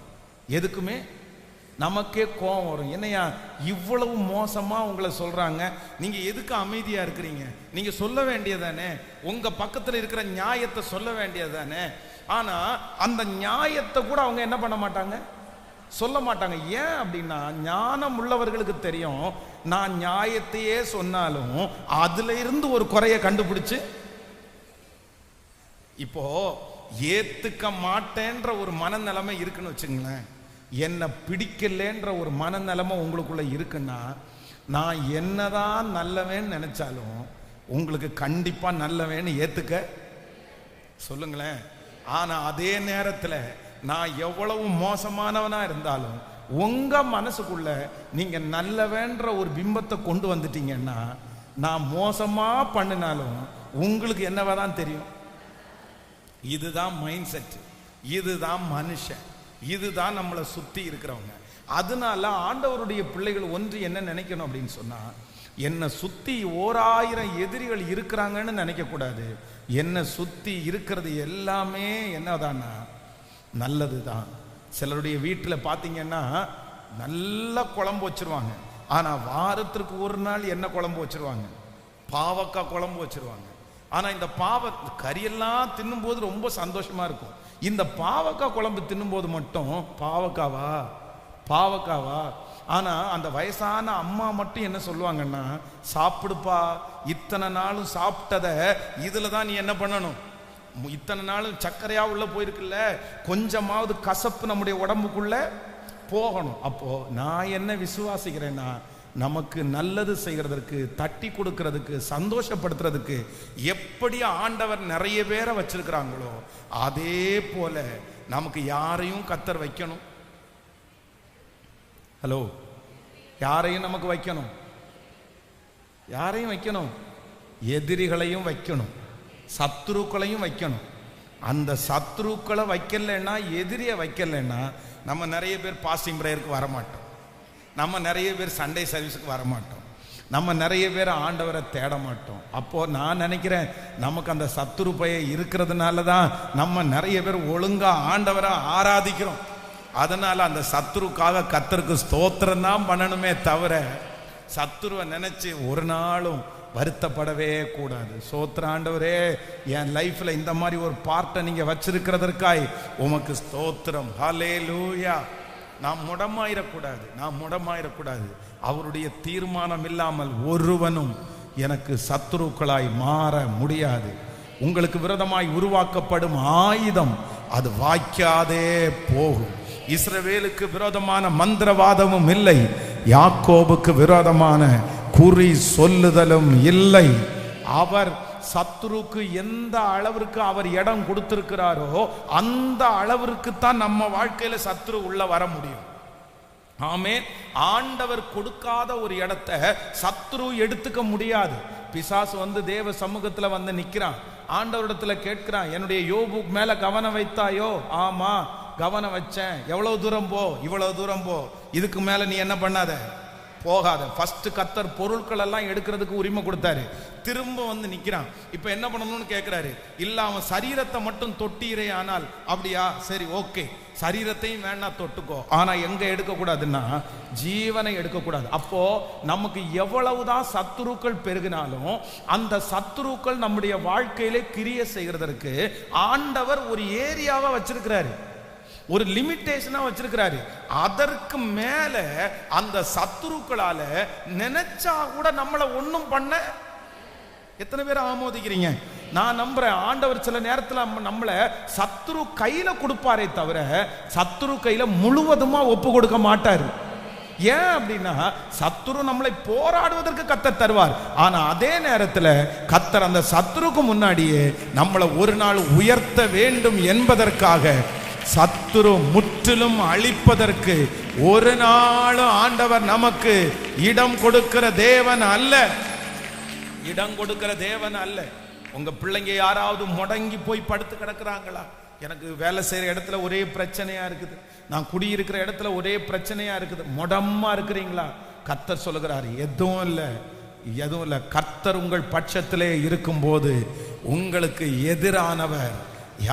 எதுக்குமே நமக்கே கோபம் வரும். என்னையா இவ்வளவு மோசமா உங்களை சொல்றாங்க, நீங்க எதுக்கு அமைதியா இருக்கிறீங்க? நீங்க சொல்ல வேண்டியதானே, உங்க பக்கத்துல இருக்கிற நியாயத்தை சொல்ல வேண்டியதானே. ஆனா அந்த நியாயத்தை கூட அவங்க என்ன பண்ண மாட்டாங்க, சொல்ல மாட்டாங்க. ஏன் அப்படின்னா ஞானம் உள்ளவர்களுக்கு தெரியும், நான் நியாயத்தையே சொன்னாலும் அதுல இருந்து ஒரு குறைய கண்டுபிடிச்சு, இப்போ ஏத்துக்க மாட்டேன்ற ஒரு மனநிலைமை இருக்குன்னு வச்சுங்களேன், என்ன பிடிக்கலன்ற ஒரு மனநிலைமை உங்களுக்குள்ள இருக்குன்னா, நான் என்னதான் நல்லவேன்னு நினைச்சாலும் உங்களுக்கு கண்டிப்பா நல்லவேன்னு ஏத்துக்க சொல்லுங்களேன். ஆனா அதே நேரத்தில் நான் எவ்வளவு மோசமானவனா இருந்தாலும் உங்க மனசுக்குள்ள நீங்க நல்லவன்ற ஒரு பிம்பத்தை கொண்டு வந்துட்டீங்கன்னா, நான் மோசமா பண்ணினாலும் உங்களுக்கு என்னவாதான் தெரியும். இதுதான் மைண்ட் செட், இதுதான் மனுஷன், இதுதான் நம்மளை சுத்தி இருக்கிறவங்க. அதனால ஆண்டவருடைய பிள்ளைகள் ஒன்று என்ன நினைக்கணும் அப்படின்னு சொன்னா, என்னை சுத்தி 1000 எதிரிகள் இருக்கிறாங்கன்னு நினைக்க கூடாது. என்னை சுத்தி இருக்கிறது எல்லாமே என்னதானா நல்லதுதான். சிலருடைய வீட்டில் பார்த்தீங்கன்னா நல்ல குழம்பு வச்சிருவாங்க, ஆனா வாரத்திற்கு ஒரு நாள் என்ன குழம்பு வச்சிருவாங்க, பாவக்காய் குழம்பு வச்சிருவாங்க. ஆனா இந்த கறியெல்லாம் தின்னும்போது ரொம்ப சந்தோஷமா இருக்கும். இந்த பாவக்காய் குழம்பு தின்னும்போது மட்டும் பாவக்காவா. ஆனா அந்த வயசான அம்மா மட்டும் என்ன சொல்லுவாங்கன்னா, சாப்பிடுப்பா, இத்தனை நாளும் சாப்பிட்டத இதுல தான் நீ என்ன பண்ணணும், இத்தனை நாளும் சர்க்கரையா உள்ள போயிருக்குல்ல, கொஞ்சமாவது கசப்பு நம்முடைய உடம்புக்குள்ள போகணும். அப்போ நான் என்ன விசுவாசிக்கிறேன்னா, நமக்கு நல்லது செய்கிறதுக்கு, தட்டி கொடுக்கிறதுக்கு, சந்தோஷப்படுத்துறதுக்கு எப்படி ஆண்டவர் நிறைய பேரை வச்சிருக்கிறாங்களோ, அதே போல நமக்கு யாரையும் கர்த்தர் வைக்கணும். ஹலோ, யாரையும் நமக்கு வைக்கணும், யாரையும் வைக்கணும், எதிரிகளையும் வைக்கணும், சத்துருக்களையும் வைக்கணும். அந்த சத்துருக்களை வைக்கலன்னா, எதிரியை வைக்கலன்னா, நம்ம நிறைய பேர் பாஸ்டிங் பிரேயருக்கு வரமாட்டோம், நம்ம நிறைய பேர் சண்டே சர்வீஸுக்கு வரமாட்டோம், நம்ம நிறைய பேர் ஆண்டவரை தேட மாட்டோம். அப்போ நான் நினைக்கிறேன், நமக்கு அந்த சத்துரு பய இருக்கிறதுனால தான் நம்ம நிறைய பேர் ஒழுங்கா ஆண்டவரை ஆராதிக்கிறோம். அதனால அந்த சத்துருக்காக கர்த்தருக்கு ஸ்தோத்திரம் தான் பண்ணணுமே தவிர, சத்துருவை நினைச்சு ஒரு நாளும் வருத்தப்படவே கூடாது. ஸ்தோத்திரம் ஆண்டவரே, என் லைஃப்ல இந்த மாதிரி ஒரு பார்ட்டை நீங்க வச்சிருக்கிறதற்காய் உமக்கு ஸ்தோத்திரம். ஹல்லேலூயா. நாம் முடமாயிரக்கூடாது. அவருடைய தீர்மானம் இல்லாமல் ஒருவனும் எனக்கு சத்துருக்களாய் மாற முடியாது. உங்களுக்கு விரோதமாய் உருவாக்கப்படும் ஆயுதம் அது வாய்க்காதே போகும். இஸ்ரவேலுக்கு விரோதமான மந்திரவாதமும் இல்லை, யாக்கோபுக்கு விரோதமான குறி சொல்லுதலும் இல்லை. அவர் சத்துருக்கு எந்த அளவிற்கு அவர் இடம் கொடுத்திருக்கிறாரோ அந்த அளவிற்கு தான் நம்ம வாழ்க்கையில சத்துரு உள்ள வர முடியும். ஆமென். ஆண்டவர் கொடுக்காத ஒரு இடத்தை சத்துரு எடுத்துக்க முடியாது. பிசாசு வந்து தேவ சமூகத்துல வந்து நிக்கிறான், ஆண்டவரிடத்துல கேட்கிறான், என்னுடைய யோபு மேல கவனம் வைத்தாயோ? ஆமா கவனம் வச்சேன். எவ்வளவு தூரம் போ? இவ்வளவு தூரம் போ, இதுக்கு மேல நீ என்ன பண்ணாத, போகாத. ஃபர்ஸ்ட் கர்த்தர் பொருட்கள் எல்லாம் எடுக்கிறதுக்கு உரிமை கொடுத்தாரு, திரும்ப வந்து நிக்கிறான். இப்ப என்ன பண்ணணும்னு கேட்கிறாரு. இல்ல அவன் சரீரத்தை மட்டும் தொட்டீரே, ஆனால் அப்படியா, சரி ஓகே, சரீரத்தையும் வேணா தொட்டுக்கோ, ஆனா எங்க எடுக்க கூடாதுன்னா ஜீவனை எடுக்க கூடாது. அப்போ நமக்கு எவ்வளவுதான் சத்துருக்கள் பெருகினாலும் அந்த சத்துருக்கள் நம்முடைய வாழ்க்கையிலே கிரியை செய்கிறதற்கு ஆண்டவர் ஒரு ஏரியாவை வச்சிருக்கிறாரு, ஒரு லிமிட்டேஷனா வச்சிருக்கிறாரு. அதற்கு மேல அந்த சத்துருக்களால நினைச்சா கூட நம்மளை ஒண்ணும் பண்ண. எத்தனை பேர் ஆமோதிக்கிறீங்க? நான் நம்புறேன், ஆண்டவர் சில நேரத்துல நம்மளை சத்துரு கையில கொடுப்பாரே தவிர சத்துரு கையில முழுவதுமா ஒப்பு கொடுக்க மாட்டாரு. ஏன் அப்படின்னா, சத்துரு நம்மளை போராடுவதற்கு கர்த்தர் தருவார், ஆனா அதே நேரத்துல கர்த்தர் அந்த சத்துருக்கு முன்னாடியே நம்மளை ஒரு நாள் உயர்த்த வேண்டும் என்பதற்காக, சத்துரு முற்றிலும் அழிப்பதற்கு ஒரு நாளும் ஆண்டவர் நமக்கு இடம் கொடுக்கிற தேவன் அல்ல, இடம் கொடுக்கிற தேவன் அல்ல. உங்க பிள்ளைங்க யாராவது முடங்கி போய் படுத்து கிடக்குறாங்களா? எனக்கு வேலை செய்யற இடத்துல ஒரே பிரச்சனையா இருக்குது, நான் குடியிருக்கிற இடத்துல ஒரே பிரச்சனையா இருக்குது, முடமா இருக்கிறீங்களா? கர்த்தர் சொல்லுகிறார், எதுவும் இல்லை. கர்த்தர் உங்கள் பட்சத்திலே இருக்கும்போது உங்களுக்கு எதிரானவர்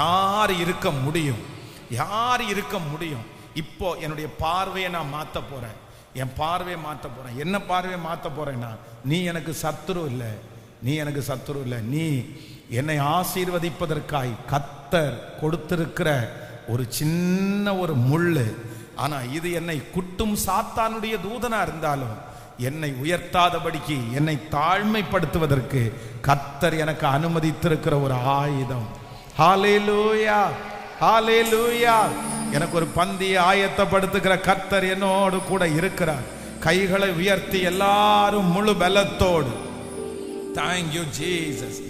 யார் இருக்க முடியும்? இப்போ என்னுடைய பார்வையை நான் மாத்த போறேன், என் பார்வையை மாத்த போறேன். என்ன பார்வையை மாத்த போறேன்னா, நீ எனக்கு சத்துரு இல்லை, நீ என்னை ஆசீர்வதிப்பதற்காய் கர்த்தர் கொடுத்திருக்கிற ஒரு சின்ன ஒரு முள்ளு. ஆனா இது என்னை குட்டும் சாத்தானுடைய தூதனா இருந்தாலும் என்னை உயர்த்தாதபடிக்கு, என்னை தாழ்மைப்படுத்துவதற்கு கர்த்தர் எனக்கு அனுமதித்திருக்கிற ஒரு ஆயுதம். ஹல்லேலூயா, ஹல்லேலூயா. எனக்கு ஒரு பந்தியை ஆயத்தப்படுத்துகிற கர்த்தர் என்னோடு கூட இருக்கிறார். கைகளை உயர்த்தி எல்லாரும் முழு பலத்தோடு, thank you Jesus,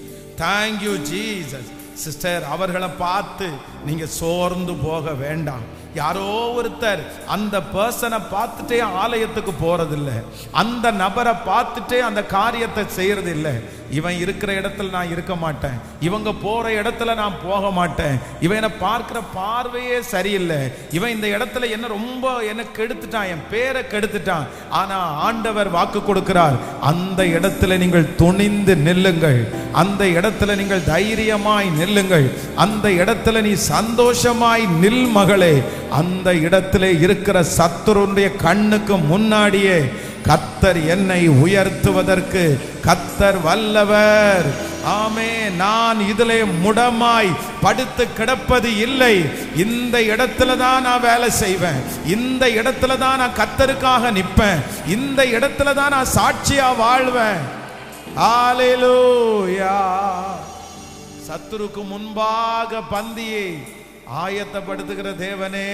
thank you Jesus. Sister, அவர்களை பார்த்து நீங்க சோர்ந்து போக வேண்டாம். யாரோ ஒருத்தர் அந்த பர்சனை பார்த்துட்டே ஆலயத்துக்கு போறதில்லை, அந்த நபரை பார்த்துட்டே அந்த காரியத்தை செய்யறது இல்லை. இவன் இருக்கிற இடத்துல நான் இருக்க மாட்டேன், இவங்க போற இடத்துல நான் போக மாட்டேன், இவனை பார்க்கிற பார்வையே சரியில்லை, இவன் இந்த இடத்துல என்ன ரொம்ப என்ன கெடுத்துட்டான், என் பேரை கெடுத்துட்டான். ஆனா ஆண்டவர் வாக்கு கொடுக்கிறார், அந்த இடத்துல நீங்கள் துணிந்து நில்லுங்கள், அந்த இடத்துல நீங்கள் தைரியமாய் நில்லுங்கள், அந்த இடத்துல நீ சந்தோஷமாய் நில் மகளே. அந்த இடத்துல இருக்கிற சத்துருடைய கண்ணுக்கு முன்னாடியே கர்த்தர் என்னை உயர்த்துவதற்கு கர்த்தர் வல்லவர். ஆமே, நான் இதிலே முடமாய் படுத்து கிடப்பது இல்லை. இந்த இடத்துல தான் நான் வேலை செய்வேன், இந்த இடத்துல தான் நான் கர்த்தருக்காக நிற்பேன், இந்த இடத்துல தான் நான் சாட்சியா வாழ்வேன். ஹல்லேலூயா. சத்துருக்கு முன்பாக பந்தியை ஆயத்தப்படுத்துகிற தேவனே,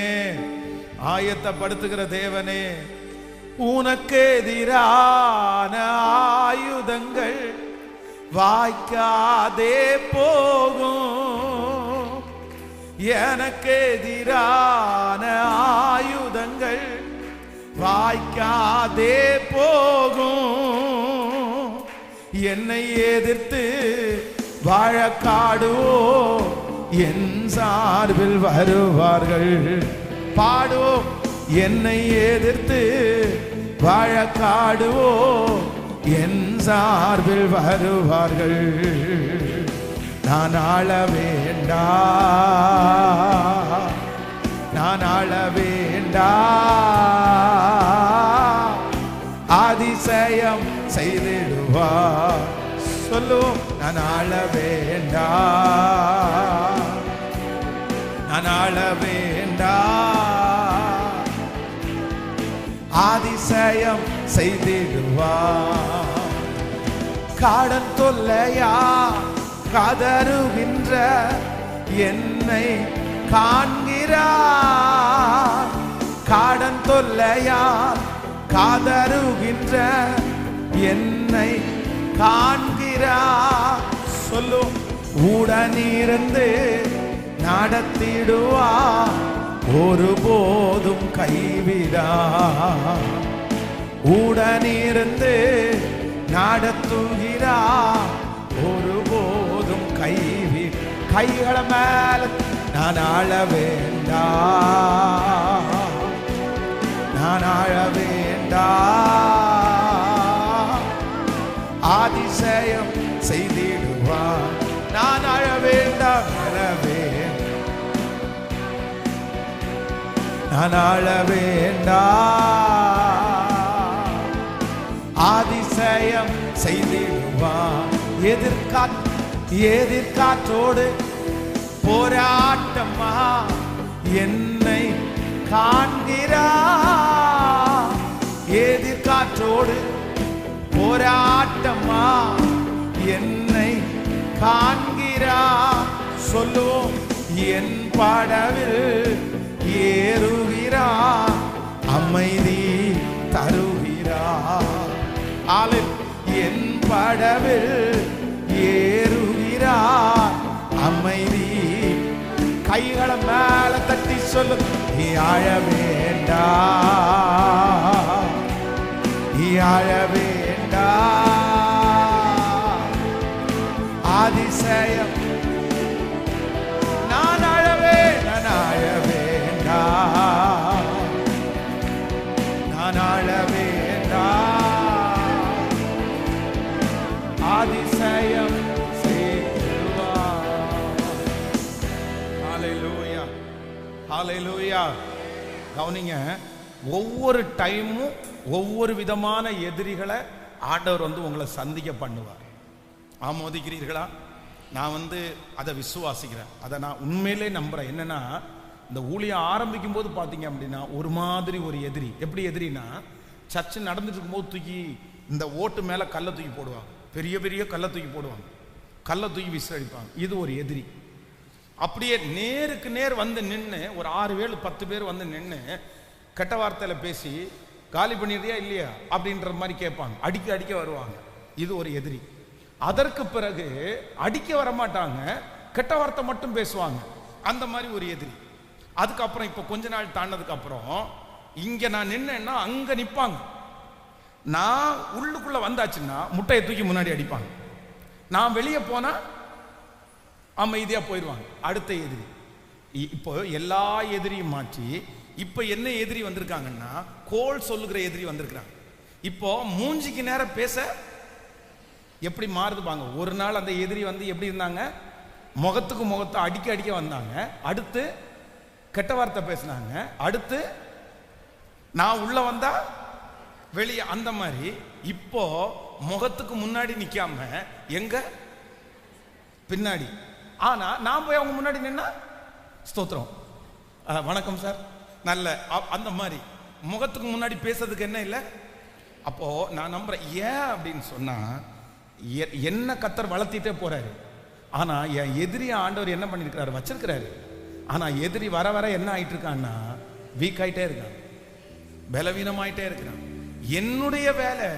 ஆயத்தப்படுத்துகிற தேவனே, உனக்கு எதிரான ஆயுதங்கள் வாய்க்காதே போகும், எனக்கு எதிரான ஆயுதங்கள் வாய்க்காதே போகும். என்னை எதிர்த்து வழக்காடுவோ என் சார்பில் வருவார்கள். பாடுவோம், என்னை எதிர்த்து வழக்காடுவோ என் சார்பில் வருவார்கள். நான் ஆள வேண்டா, நான் ஆள வேண்டா, அதிசயம் செய்திடுவார். சொல்லுவோம், நான் ஆள வேண்டா, நான் ஆள வேண்டா, அதிசயம் செய்திடுவார். காடன் தொல்லையா கதறுகின்ற என்னை காண்கிறார். காடன் தொல்லையா காதருகின்ற என்னை காண்கிறார். சொல்லும், உடனிருந்து நடத்திடுவா, ஒருபோதும் கைவிடா. உடனிருந்து நடத்துகிறா, ஒருபோதும் கைவிட. கைகள மேல நான் ஆள வேண்டா, நான் ஆள வேண்டா, அதிசயம் செய்திடுவான். நான் அழ வேண்டாம், அழவே நான் அழ வேண்டா, அதிசயம் செய்திடுவான். எதிர்காற்றோடு போராட்டமா என்னை காண்கிறா. எதிர்காற்றோடு போராட்டமா என்னை காண்கிறா. சொல்லுவோம், என் படவில் ஏறுகிறா, அமைதி தருகிறா. என் படவில் ஏறுகிறா, அமைதி. கைகளை மேல தட்டி சொல்லு, நீ அழ வேண்டா, நீ அழ வேண்டா, அதிசயம். நான் அழவே, நான் அழ வேண்டா, நான் அழ வேண்டா, அதிசயம் செய்வார். ஹல்லேலூயா, ஹல்லேலூயா. கவனிங்க, ஒவ்வொரு டைமும் ஒவ்வொரு விதமான எதிரிகளை ஆண்டவர் உங்களை சந்திக்க பண்ணுவார். ஆமோதிக்கிறீர்களா? நான் அதை விசுவாசிக்கிறேன், அதை நான் உண்மையிலே நம்புறேன். என்னன்னா, இந்த ஊழியம் ஆரம்பிக்கும் போது பார்த்தீங்க அப்படின்னா ஒரு மாதிரி ஒரு எதிரி. எப்படி எதிரினா, சர்ச்சு நடந்துட்டு இருக்கும்போது தூக்கி இந்த ஓட்டு மேலே கல்லை தூக்கி போடுவாங்க, பெரிய பெரிய கல்லை தூக்கி போடுவாங்க, கல்லை தூக்கி விசிலடிப்பாங்க. இது ஒரு எதிரி. அப்படியே நேருக்கு நேர் நின்று ஒரு 6 பேர் 10 பேர் நின்று கெட்ட வார்த்தையில் பேசி காலி பண்ணிடுறியா இல்லையா அப்படின்ற மாதிரி கேட்பாங்க, அடிக்க அடிக்க வருவாங்க. இது ஒரு எதிரி. அதற்கு பிறகு அடிக்க வரமாட்டாங்க, கெட்ட வார்த்தை மட்டும் பேசுவாங்க. அந்த மாதிரி ஒரு எதிரி. அதுக்கப்புறம் இப்போ கொஞ்ச நாள் தாண்டதுக்கு அப்புறம் இங்க நான் நின்னேன்னா அங்க நிப்பாங்க. நான் உள்ளுக்குள்ள வந்தாச்சுன்னா முட்டையை தூக்கி முன்னாடி அடிப்பாங்க. நான் வெளியே போனா அமைதியா போயிடுவாங்க. அடுத்த எதிரி. இப்போ எல்லா எதிரியும் மாற்றி இப்போ என்ன எதிரி வந்திருக்காங்கன்னா கோல் சொல்லுகிற எதிரி வந்திருக்கிறாங்க. இப்போ மூஞ்சிக்கு நேரம் பேச எப்படி மாறுது பாங்க. ஒரு நாள் அந்த எதிரி வந்து எப்படி இருந்தாங்க, முகத்துக்கு முகத்தை அடிக்க அடிக்க வந்தாங்க. அடுத்து கெட்ட வார்த்தை பேசினாங்க. அடுத்து நான் உள்ள வந்தா வெளியே. அந்த மாதிரி இப்போ முகத்துக்கு முன்னாடி நிக்காம எங்க பின்னாடி. ஆனா நான் போய் அவங்க முன்னாடி நின்னா ஸ்தோத்திரம், வணக்கம் சார், நல்ல, அந்த மாதிரி முகத்துக்கு முன்னாடி பேசுறதுக்கு என்ன இல்லை. அப்போ நான் நம்புறேன். ஏன் அப்படின்னு சொன்னா என்ன கர்த்தர் வளர்த்திட்டே போறாரு. ஆனா என் எதிரிய ஆண்டவர் என்ன பண்ணிருக்கிறாரு, வச்சிருக்கிறாரு. ஆனா எதிரி வர வர என்ன ஆயிட்டு இருக்கான்னா வீக் ஆயிட்டே இருக்கான், பலவீனமாயிட்டே இருக்கிறான். என்னுடைய வேலை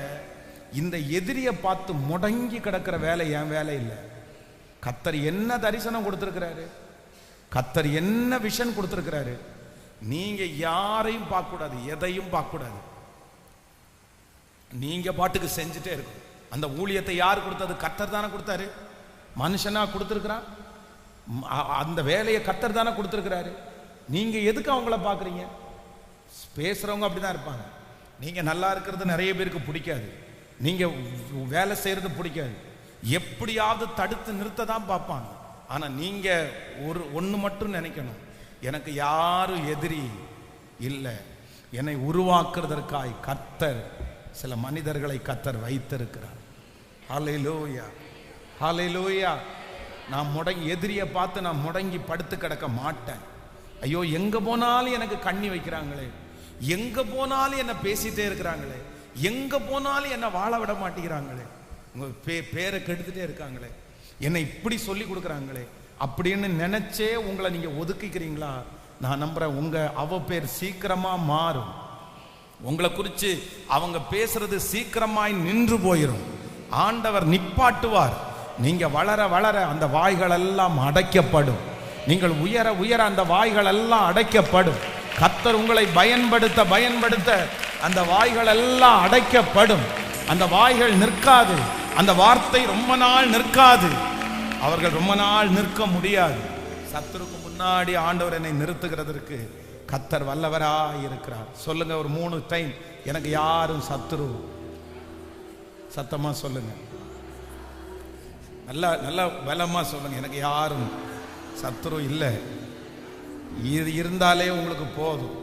இந்த எதிரியை பார்த்து முடங்கி கிடக்கிற வேலை என் வேலை இல்லை. கர்த்தர் என்ன தரிசனம் கொடுத்திருக்கிறாரு, கர்த்தர் என்ன விஷன் கொடுத்திருக்கிறாரு. நீங்க யாரையும் பார்க்க கூடாது, எதையும் பார்க்க கூடாது. நீங்க பாட்டுக்கு செஞ்சுட்டே இருக்கும். அந்த ஊழியத்தை யார் கொடுத்தது? கர்த்தர் தானே கொடுத்தாரு. மனுஷனா கொடுத்திருக்கிறான். அந்த வேலையை கர்த்தர் தானே கொடுத்திருக்கிறாரு. நீங்க எதுக்கு அவங்கள பாக்குறீங்க? பேசுறவங்க அப்படிதான் இருப்பாங்க. நீங்க நல்லா இருக்கிறது நிறைய பேருக்கு பிடிக்காது, நீங்க வேலை செய்யறது பிடிக்காது. எப்படியாவது தடுத்து நிறுத்த தான் பார்ப்பாங்க. ஆனா நீங்க ஒண்ணு மட்டும் நினைக்கணும், எனக்கு யாரும் எதிரி இல்லை. என்னை உருவாக்குறதற்காய் கர்த்தர் சில மனிதர்களை கர்த்தர் வைத்திருக்கிறார். ஹல்லேலூயா, ஹல்லேலூயா. நான் எதிரியை பார்த்து நான் முடங்கி படுத்து கிடக்க மாட்டேன். ஐயோ, எங்க போனாலும் எனக்கு கண்ணி வைக்கிறாங்களே, எங்க போனாலும் என்ன பேசிட்டே இருக்கிறாங்களே, எங்க போனாலும் என்ன வாழ விட மாட்டேங்கிறாங்களே, உங்க பேரை கெடுத்துட்டே இருக்காங்களே, என்னை இப்படி சொல்லி கொடுக்குறாங்களே அப்படின்னு நினைச்சே உங்களை நீங்க ஒதுக்கிக்கிறீங்களா? நான் நம்புறேன் அவ பேர் சீக்கிரமா மாறும். உங்களை குறித்து அவங்க பேசுறது சீக்கிரமாய் நின்று போயிடும். ஆண்டவர் நிப்பாட்டுவார். நீங்க வளர வளர அந்த வாய்கள் எல்லாம் அடைக்கப்படும். நீங்கள் உயர உயர அந்த வாய்கள் எல்லாம் அடைக்கப்படும். கர்த்தர் உங்களை பயன்படுத்த பயன்படுத்த அந்த வாய்கள் எல்லாம் அடைக்கப்படும். அந்த வாய்கள் நிற்காது, அந்த வார்த்தை ரொம்ப நாள் நிற்காது, அவர்கள் ரொம்ப நாள் நிற்க முடியாது. சத்துருக்கு முன்னாடி ஆண்டவர் என்னை நிறுத்துகிறதற்கு கர்த்தர் வல்லவராய் இருக்கிறார். சொல்லுங்க ஒரு 3 டைம், எனக்கு யாரும் சத்துரு. சத்தமா சொல்லுங்க, நல்ல நல்ல பலமா சொல்லுங்க, எனக்கு யாரும் சத்துரு இல்லை. இது இருந்தாலே உங்களுக்கு போதும்.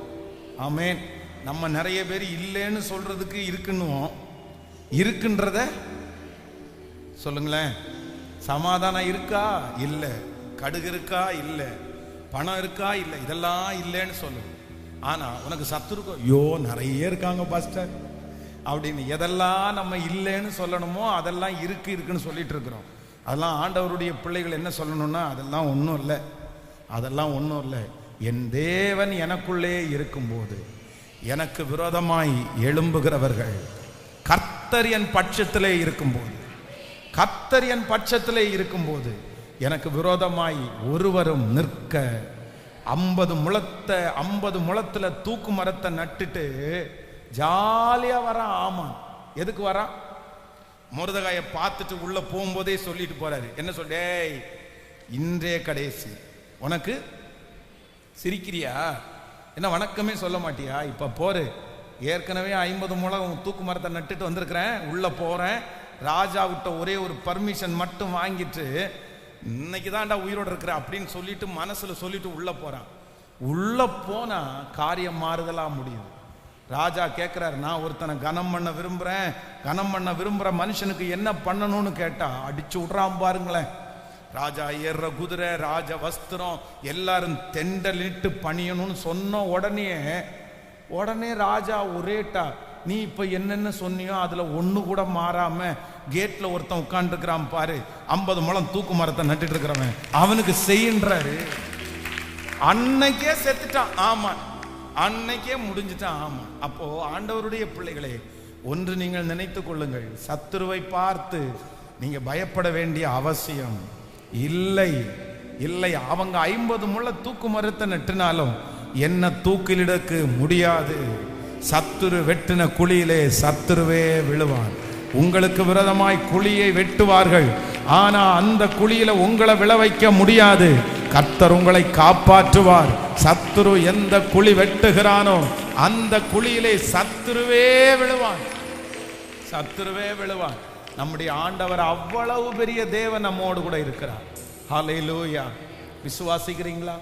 ஆமென். நம்ம நிறைய பேர் இல்லைன்னு சொல்றதுக்கு இருக்குன்னுவோம், இருக்குன்றத சொல்லுங்களேன். சமாதானம் இருக்கா? இல்லை. கடுகு இருக்கா? இல்லை. பணம் இருக்கா? இல்லை. இதெல்லாம் இல்லைன்னு சொல்லுங்க. ஆனா உனக்கு சத்துரு ஐயோ நிறைய இருக்காங்க பாஸ்டர் அப்படின்னு எதெல்லாம் நம்ம இல்லைன்னு சொல்லணுமோ அதெல்லாம் இருக்குன்னு சொல்லிட்டு இருக்கிறோம். அதெல்லாம் ஆண்டவருடைய பிள்ளைகள் என்ன சொல்லணும்னா அதெல்லாம் ஒன்றும் இல்லை, அதெல்லாம் ஒன்றும் இல்லை. என் தேவன் எனக்குள்ளே இருக்கும்போது எனக்கு விரோதமாய் எழும்புகிறவர்கள், கர்த்தர் என் பட்சத்திலே இருக்கும்போது, கர்த்தர் என் பட்சத்திலே இருக்கும்போது எனக்கு விரோதமாய் ஒருவரும் நிற்க. 50 முழத்துல தூக்கு மரத்தை நட்டுட்டு ஜாலியா வரான். ஆமா, எதுக்கு வரான்? மொர்தெகாயை பார்த்துட்டு உள்ள போகும்போதே சொல்லிட்டு போறாரு. என்ன சொல்ற? இன்றே கடைசி. உனக்கு சிரிக்கிறியா? என்ன வணக்கமே சொல்ல மாட்டியா? இப்ப போரு, ஏற்கனவே 50 முழம் தூக்கு மரத்தை நட்டுட்டு வந்திருக்கிறேன், உள்ள போறேன். ராஜா விட்ட ஒரே ஒரு பர்மிஷன் மட்டும் வாங்கிட்டு இன்னைக்கு தான்டா உயிரோடு இருக்கிற அப்படின்னு சொல்லிட்டு மனசுல சொல்லிட்டு உள்ள போறான். உள்ள போனா காரியம் மாறுதலா முடியும். ராஜா கேட்கிறார், நான் ஒருத்தனை கனம் பண்ண விரும்புற மனுஷனுக்கு என்ன பண்ணணும்னு கேட்டா அடிச்சு விடுறான் பாருங்களேன். ராஜா ஏறுற குதிரை, ராஜ வஸ்திரம், எல்லாரும் தெண்டலிட்டு பணியணும்னு சொன்ன உடனே ராஜா ஒரேட்டா, நீ இப்ப என்னென்ன சொன்னியோ அதுல ஒண்ணு கூட மாறாம கேட்ல ஒருத்தன் உட்கார்ந்து இருக்கிறான் பாரு, 50 முழம் தூக்கு மரத்தை நட்டுட்டு இருக்கிறவன், அவனுக்கு செய்யன்றாரு. அன்னைக்கே செத்துட்டான். ஆமா, அன்னைக்கே முடிஞ்சிட்டான். ஆமா. அப்போ ஆண்டவருடைய பிள்ளைகளே, ஒன்று நீங்கள் நினைத்துக் கொள்ளுங்கள், சத்துருவை பார்த்து நீங்க பயப்பட வேண்டிய அவசியம் இல்லை. இல்லை. அவங்க 50 முழ தூக்கு மரத்தை நட்டினாலும் என்ன தூக்கிலிடக்கு முடியாது. சத்துரு வெட்டின குழியிலே சத்துருவே விழுவான். உங்களுக்கு விரோதமாய் குழியை வெட்டுவார்கள், ஆனா அந்த குழியில உங்களை விழ வைக்க முடியாது. கர்த்தர் உங்களை காப்பாற்றுவார். சத்துரு எந்த குழி வெட்டுகிறானோ அந்த குழியிலே சத்துருவே விழுவான். சத்துருவே விழுவான். நம்முடைய ஆண்டவர் அவ்வளவு பெரிய தேவன் நம்மோடு கூட இருக்கிறார். ஹல்லேலூயா. விசுவாசிக்கிறீங்களா?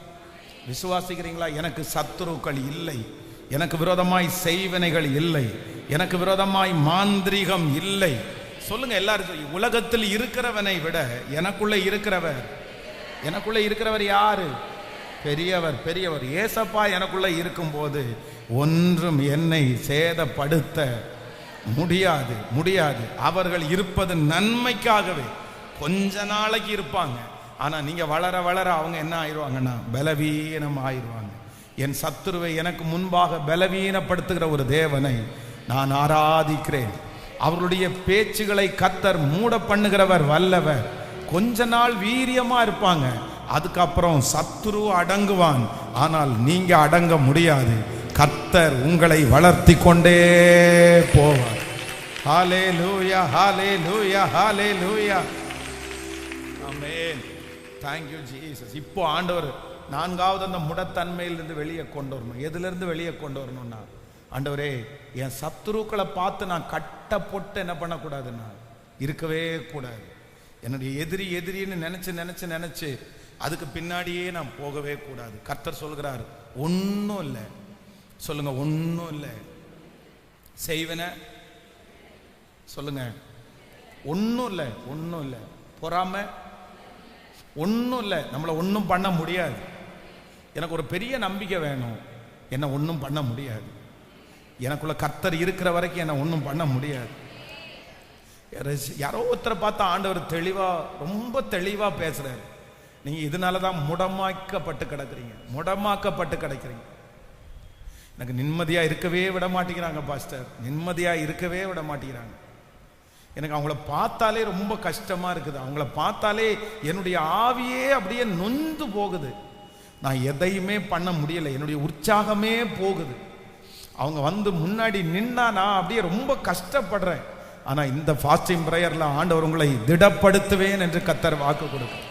விசுவாசிக்கிறீங்களா? எனக்கு சத்துருக்கள் இல்லை, எனக்கு விரோதமாய் செய்வனைகள் இல்லை, எனக்கு விரோதமாய் மாந்திரீகம் இல்லை. சொல்லுங்க எல்லாரும். உலகத்தில் இருக்கிறவனை விட எனக்குள்ள இருக்கிறவர் யாரு? பெரியவர். பெரியவர் ஏசப்பா எனக்குள்ள இருக்கும்போது ஒன்றும் என்னை சேதப்படுத்த முடியாது. அவர்கள் இருப்பது நன்மைக்காகவே. கொஞ்ச நாளைக்கு இருப்பாங்க, ஆனா நீங்க வளர வளர அவங்க என்ன ஆயிடுவாங்கன்னா பலவீனம் ஆயிடுவாங்க. என் சத்துருவை எனக்கு முன்பாக பலவீனப்படுத்துகிற ஒரு தேவனை நான் ஆராதிக்கிறேன். அவர்களுடைய பேச்சுகளை கர்த்தர் மூட பண்ணுகிறவர் வல்லவர். கொஞ்ச நாள் வீரியமா இருப்பாங்க, அதுக்கப்புறம் சத்துரு அடங்குவான். ஆனால் நீங்க அடங்க முடியாது. கர்த்தர் உங்களை வளர்த்தி கொண்டே போவார். ஹல்லேலூயா, ஹல்லேலூயா, ஹல்லேலூயா. ஆமென். Thank you Jesus. இப்போ ஆண்டவர் 4வது அந்த முடத்தன்மையிலிருந்து வெளியே கொண்டு வரணும். எதிலிருந்து வெளியே கொண்டு வரணும்னா, ஆண்டவரே என் சத்துருக்களை பார்த்து நான் கட்ட போட்டு என்ன பண்ணக்கூடாதுன்னா இருக்கவே கூடாது. என்னுடைய எதிரின்னு நினைச்சு அதுக்கு பின்னாடியே நான் போகவே கூடாது. கர்த்தர் சொல்கிறார், ஒன்றும் இல்லை. சொல்லுங்க, ஒன்றும் இல்லை. செய்வன சொல்லுங்க, ஒன்றும் இல்லை. பொறாம ஒன்றும் இல்லை. நம்மளை ஒன்றும் பண்ண முடியாது. எனக்கு ஒரு பெரிய நம்பிக்கை வேணும், என்ன ஒன்றும் பண்ண முடியாது. எனக்குள்ள கர்த்தர் இருக்கிற வரைக்கும் என்ன ஒன்றும் பண்ண முடியாது. யாரோ ஒருத்தரை பார்த்து ஆண்டவர் ரொம்ப தெளிவா பேசுறாரு. நீங்க இதனாலதான் முடமாக்கப்பட்டு கிடக்கிறீங்க. எனக்கு நிம்மதியா இருக்கவே விட மாட்டேங்கிறாங்க பாஸ்டர், நிம்மதியா இருக்கவே விட மாட்டேங்கிறாங்க. எனக்கு அவங்கள பார்த்தாலே ரொம்ப கஷ்டமா இருக்குது. அவங்கள பார்த்தாலே என்னுடைய ஆவியே அப்படியே நொந்து போகுது. நான் எதையுமே பண்ண முடியல, என்னுடைய உற்சாகமே போகுது. அவங்க வந்து முன்னாடி நின்னா நான் அப்படியே ரொம்ப கஷ்டப்படுறேன். ஆனா இந்த ஃபாஸ்டிங் பிரேயர்ல ஆண்டவர் உங்களை திடப்படுத்துவேன் என்று கர்த்தர் வாக்கு கொடுக்கிறார்.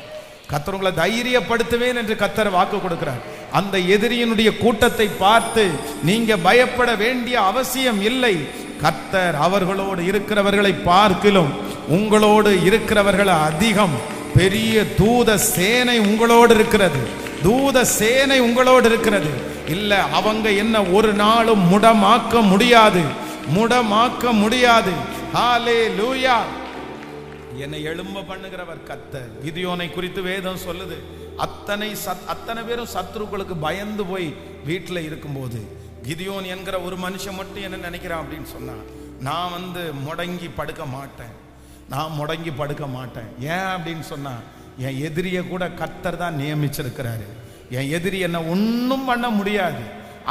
கர்த்தர் உங்களை தைரியப்படுத்துவேன் என்று கர்த்தர் வாக்கு கொடுக்கிறார். அந்த எதிரியினுடைய கூட்டத்தை பார்த்து நீங்க பயப்பட வேண்டிய அவசியம் இல்லை. கர்த்தர் அவர்களோடு இருக்கிறவர்களை பார்க்கிலும் உங்களோடு இருக்கிறவர்கள் அதிகம். பெரிய தூத சேனை உங்களோடு இருக்கிறது. இல்ல, அவங்க என்ன ஒரு நாளும் முடமாக்க முடியாது. ஹல்லேலூயா. என்னை எழும்ப பண்ணுகிறவர் கர்த்தர். கிதியோனை குறித்து வேதம் சொல்லுது, அத்தனை பேரும் சத்துருக்களுக்கு பயந்து போய் வீட்டில் இருக்கும்போது கிதியோன் என்கிற ஒரு மனுஷன் மட்டும் என்ன நினைக்கிறான் அப்படின்னு சொன்னா, நான் முடங்கி படுக்க மாட்டேன். ஏன் அப்படின்னு சொன்னா, என் எதிரிய கூட கர்த்தர் தான் நியமிச்சிருக்கிறாரு. என் எதிரி என்ன ஒன்றும் பண்ண முடியாது.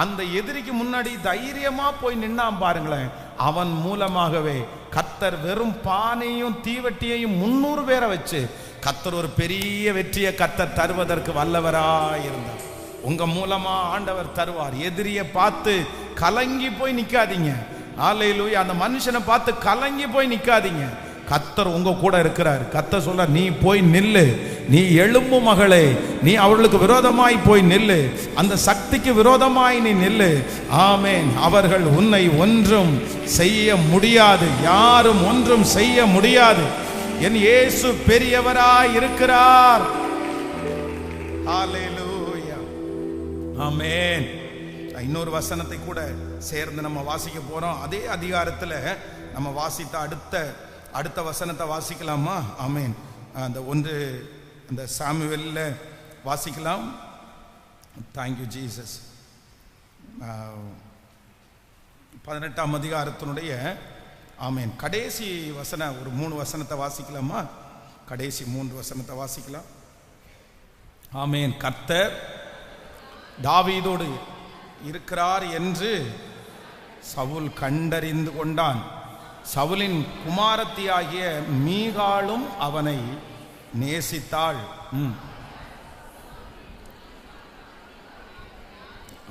அந்த எதிரிக்கு முன்னாடி தைரியமா போய் நின்னான் பாருங்களேன். அவன் மூலமாகவே கர்த்தர் வெறும் பானையும் தீவட்டியையும் 300 பேரை வச்சு கர்த்தர் ஒரு பெரிய வெற்றியை கர்த்தர் தருவதற்கு வல்லவராயிருந்தார். உங்க மூலமா ஆண்டவர் தருவார். எதிரியை பார்த்து கலங்கி போய் நிக்காதீங்க. ஹல்லேலூயா. அந்த மனுஷனை பார்த்து கலங்கி போய் நிக்காதீங்க. கர்த்தர் உங்க கூட இருக்கிறார். கர்த்தர் சொல்ல, நீ போய் நில்லு, நீ எழும்பு மகளே, நீ அவர்களுக்கு விரோதமாய் போய் நில்லு, அந்த சக்திக்கு விரோதமாய் நீ நில்லு. ஆமென். அவர்கள் உன்னை ஒன்றும் செய்ய முடியாது, யாரும் ஒன்றும் செய்ய முடியாது. என் இயேசு பெரியவராய் இருக்கிறார். ஹல்லேலூயா. ஆமென். இன்னொரு வசனத்தை கூட சேர்ந்து நம்ம வாசிக்க போறோம். அதே அதிகாரத்துல நம்ம வாசித்த அடுத்த வசனத்தை வாசிக்கலாமா? ஆமென். அந்த சாமுவேல்ல வாசிக்கலாம். Thank you Jesus. 18ஆம் அதிகாரத்தினுடைய ஆமென் கடைசி வசனம், ஒரு 3 வசனத்தை வாசிக்கலாமா? கடைசி 3 வசனத்தை வாசிக்கலாம். ஆமென். கர்த்தர் தாவீதோடு இருக்கிறார் என்று சவுல் கண்டறிந்து கொண்டான். சவுலின் குமாரத்தியாகிய மீகாளும் அவனை நேசித்தாள்.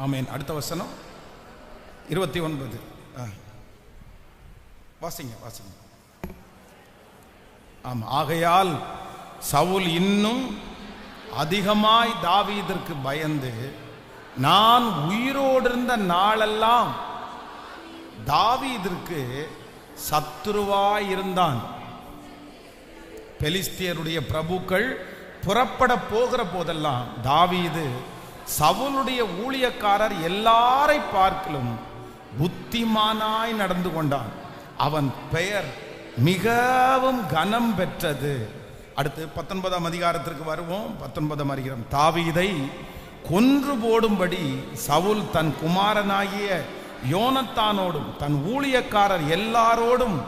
ஆமேன். அடுத்த வசனம் 29. வாசிங்க. ஆமா. ஆகையால் சவுல் இன்னும் அதிகமாய் தாவீதிற்கு பயந்து, நான் உயிரோடு இருந்த நாளெல்லாம் தாவீதிற்கு சத்துருவாய் இருந்தான். பெலிஸ்தியருடைய பிரபுக்கள் புறப்பட போகிற போதெல்லாம் தாவீது சவுலுடைய ஊழியக்காரர் எல்லாரை பார்க்கலும் புத்திமானாய் நடந்து கொண்டான். அவன் பெயர் மிகவும் கனம் பெற்றது. அடுத்து 19ஆம் அதிகாரத்திற்கு வருவோம். 19ஆம் அதிகாரம். தாவீதை கொன்று போடும்படி சவுல் தன் குமாரனாகிய யோனத்தானோடும் தன் ஊழியக்காரர் எல்லாரோடும்